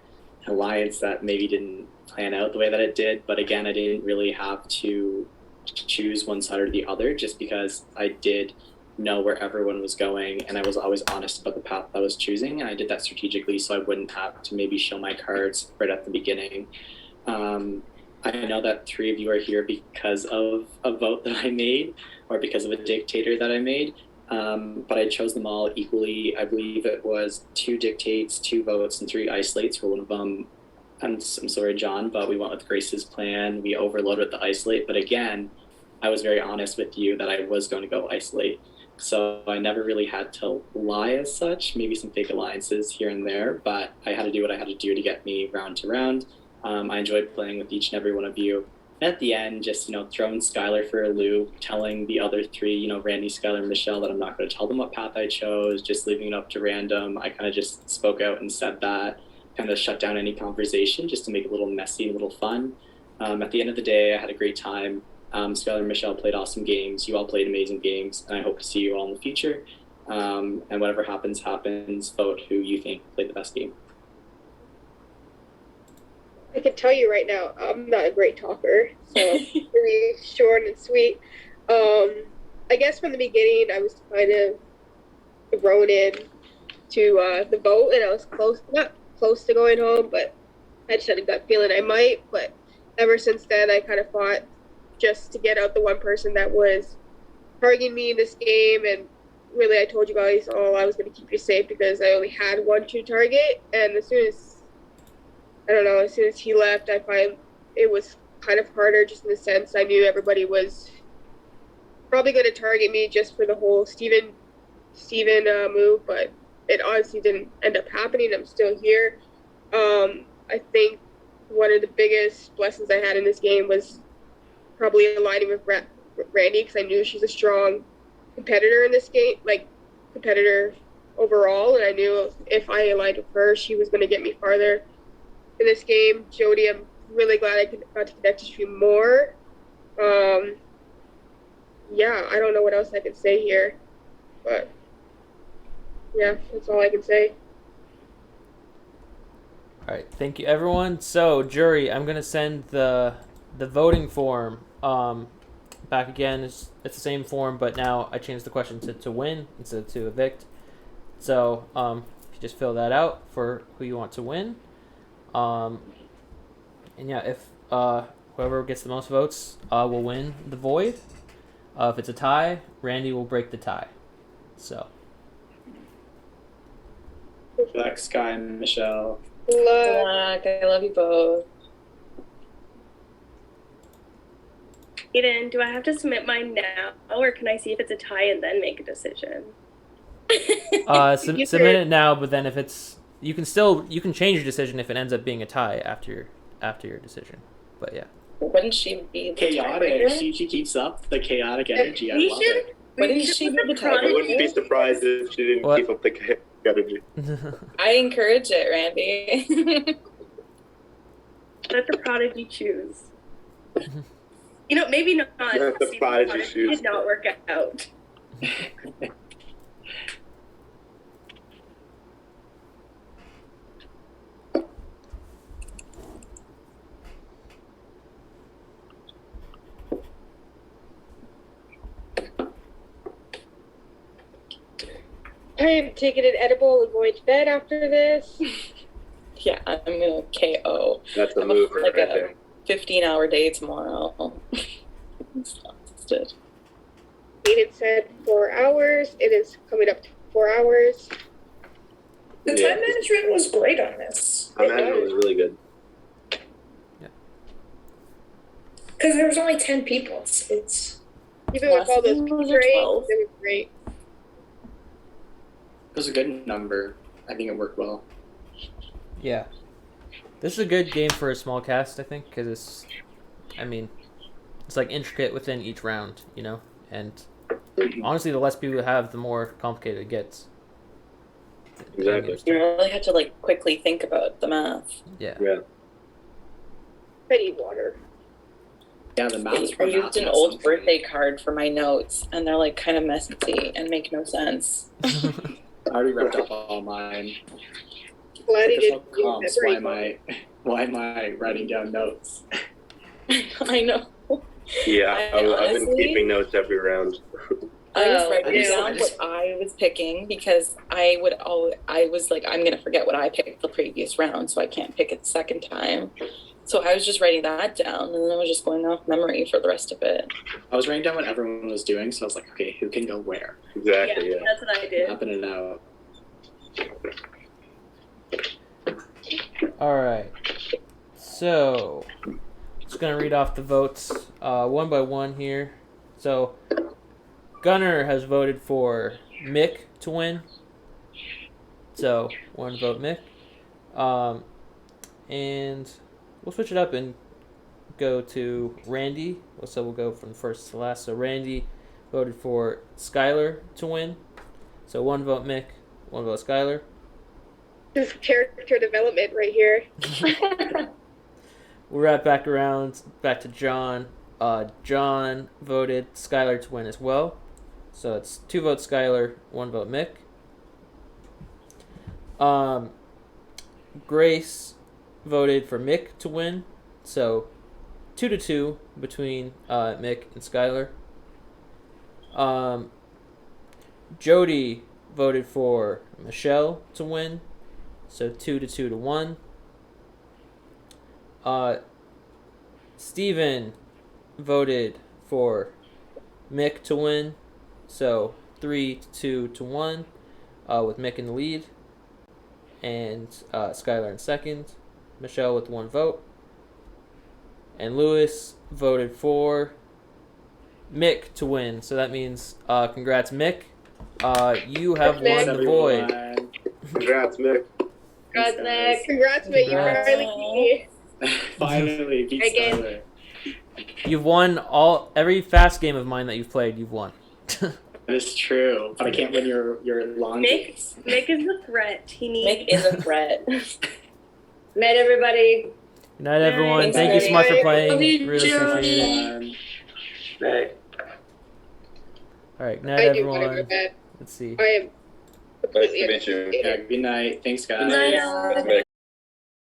an alliance that maybe didn't plan out the way that it did. But again, I didn't really have to choose one side or the other, just because I did know where everyone was going, and I was always honest about the path I was choosing, and I did that strategically so I wouldn't have to maybe show my cards right at the beginning. I know that 3 of you are here because of a vote that I made, or because of a dictator that I made, but I chose them all equally. I believe it was 2 dictates, 2 votes, and 3 isolates for one of them. I'm sorry, John, but we went with Grace's plan. We overloaded the isolate, but again, I was very honest with you that I was going to go isolate. So I never really had to lie as such, maybe some fake alliances here and there, but I had to do what I had to do to get me round to round. I enjoyed playing with each and every one of you. At the end, just, throwing Skylar for a loop, telling the other 3, Randy, Skylar, and Michelle, that I'm not going to tell them what path I chose, just leaving it up to random. I kind of just spoke out and said that, kind of shut down any conversation just to make it a little messy and a little fun. At the end of the day, I had a great time. Skylar and Michelle played awesome games. You all played amazing games, and I hope to see you all in the future. And whatever happens, vote who you think played the best game. I can tell you right now, I'm not a great talker, so really short and sweet. I guess from the beginning, I was kind of thrown in to the vote, and I was not close to going home, but I just had a gut feeling I might. But ever since then, I kind of fought just to get out the one person that was targeting me in this game. And really, I told you guys all I was going to keep you safe because I only had 1 to target. And as soon as he left, I find it was kind of harder, just in the sense I knew everybody was probably going to target me just for the whole Steven move, but it honestly didn't end up happening. I'm still here. I think one of the biggest lessons I had in this game was probably aligning with Randy, because I knew she's a strong competitor in this game, competitor overall, and I knew if I aligned with her, she was going to get me farther in this game. Jody, I'm really glad I got to connect with you more. Yeah, I don't know what else I can say here, but yeah, that's all I can say. All right, thank you, everyone. So, jury, I'm gonna send the voting form back again. It's the same form, but now I changed the question to win instead of to evict. So, if you just fill that out for who you want to win. And yeah, if whoever gets the most votes will win the void. If it's a tie, Randy will break the tie. So. Luck, Sky, and Michelle. Luck. I love you both. Aiden, do I have to submit mine now, or can I see if it's a tie and then make a decision? Submit it now, but then if it's you can change your decision if it ends up being a tie after your decision. But yeah. Wouldn't she be chaotic? She keeps up the chaotic energy. I love it. Wouldn't she be the I wouldn't be surprised if she didn't keep up the chaotic energy. I encourage it, Randy. Let the prodigy choose. You know, maybe not. Let the prodigy choose. Did not work out. I am taking an edible and going to bed after this. Yeah, I'm gonna KO. That's a move like right a there. 15-hour day tomorrow. Exhausted. It said 4 hours. It is coming up to 4 hours. The time management was great on this. Time management was really good. Because there was only 10 people. It's even with all those Last trades, time was it 12. was great. It was a good number. I think it worked well. Yeah. This is a good game for a small cast, I think, because it's like intricate within each round, you know? And honestly, the less people you have, the more complicated it gets. Exactly. You really have to like quickly think about the math. Yeah. I need water. Yeah, the maths. I used an old birthday card for my notes, and they're like kind of messy and make no sense. I already ripped up all mine. Glad he There's didn't no comps. use memory. Why am I writing down notes? I know. Yeah, I've been honestly- keeping notes every round. I was Oh, writing I just- down I just- what I was picking because I was like, I'm gonna forget what I picked the previous round, so I can't pick it the second time. So I was just writing that down, and then I was just going off memory for the rest of it. I was writing down what everyone was doing, so I was like, okay, who can go where? Exactly, yeah. That's what I did. Mapping it out. All right. So, just gonna read off the votes one by one here. So, Gunnar has voted for Mick to win. So, one vote Mick. And we'll switch it up and go to Randy. So we'll go from first to last. So Randy voted for Skylar to win. So one vote Mick, one vote Skylar. This character development right here. We're right back around, back to John. John voted Skylar to win as well. So it's 2 votes Skylar, 1 vote Mick. Grace voted for Mick to win. So 2-2 between Mick and Skylar. Jody voted for Michelle to win. So 2-2 to 1. Steven voted for Mick to win. So 3-2 to 1 with Mick in the lead. And Skylar in second. Michelle with 1 vote. And Lewis voted for Mick to win. So that means congrats, Mick. You have won the void. Congrats, Mick. Congrats, Nick. Congrats, mate. You Congrats. finally beat me. Finally, beat Again. Skylar. You've won every fast game of mine that you've played. You've won. That is true, but I can't win your long games. Nick is a threat. He needs. Nick is a threat. Night, everybody. Good night, everyone. Thanks, Thank you so much for everybody. playing. Love you, Really appreciate it. Jody. Hey. All right, good night, I do want to go everyone. bed. Let's see. I am Nice completely to meet you. Yeah, good night. Thanks, guys. Night, Mick.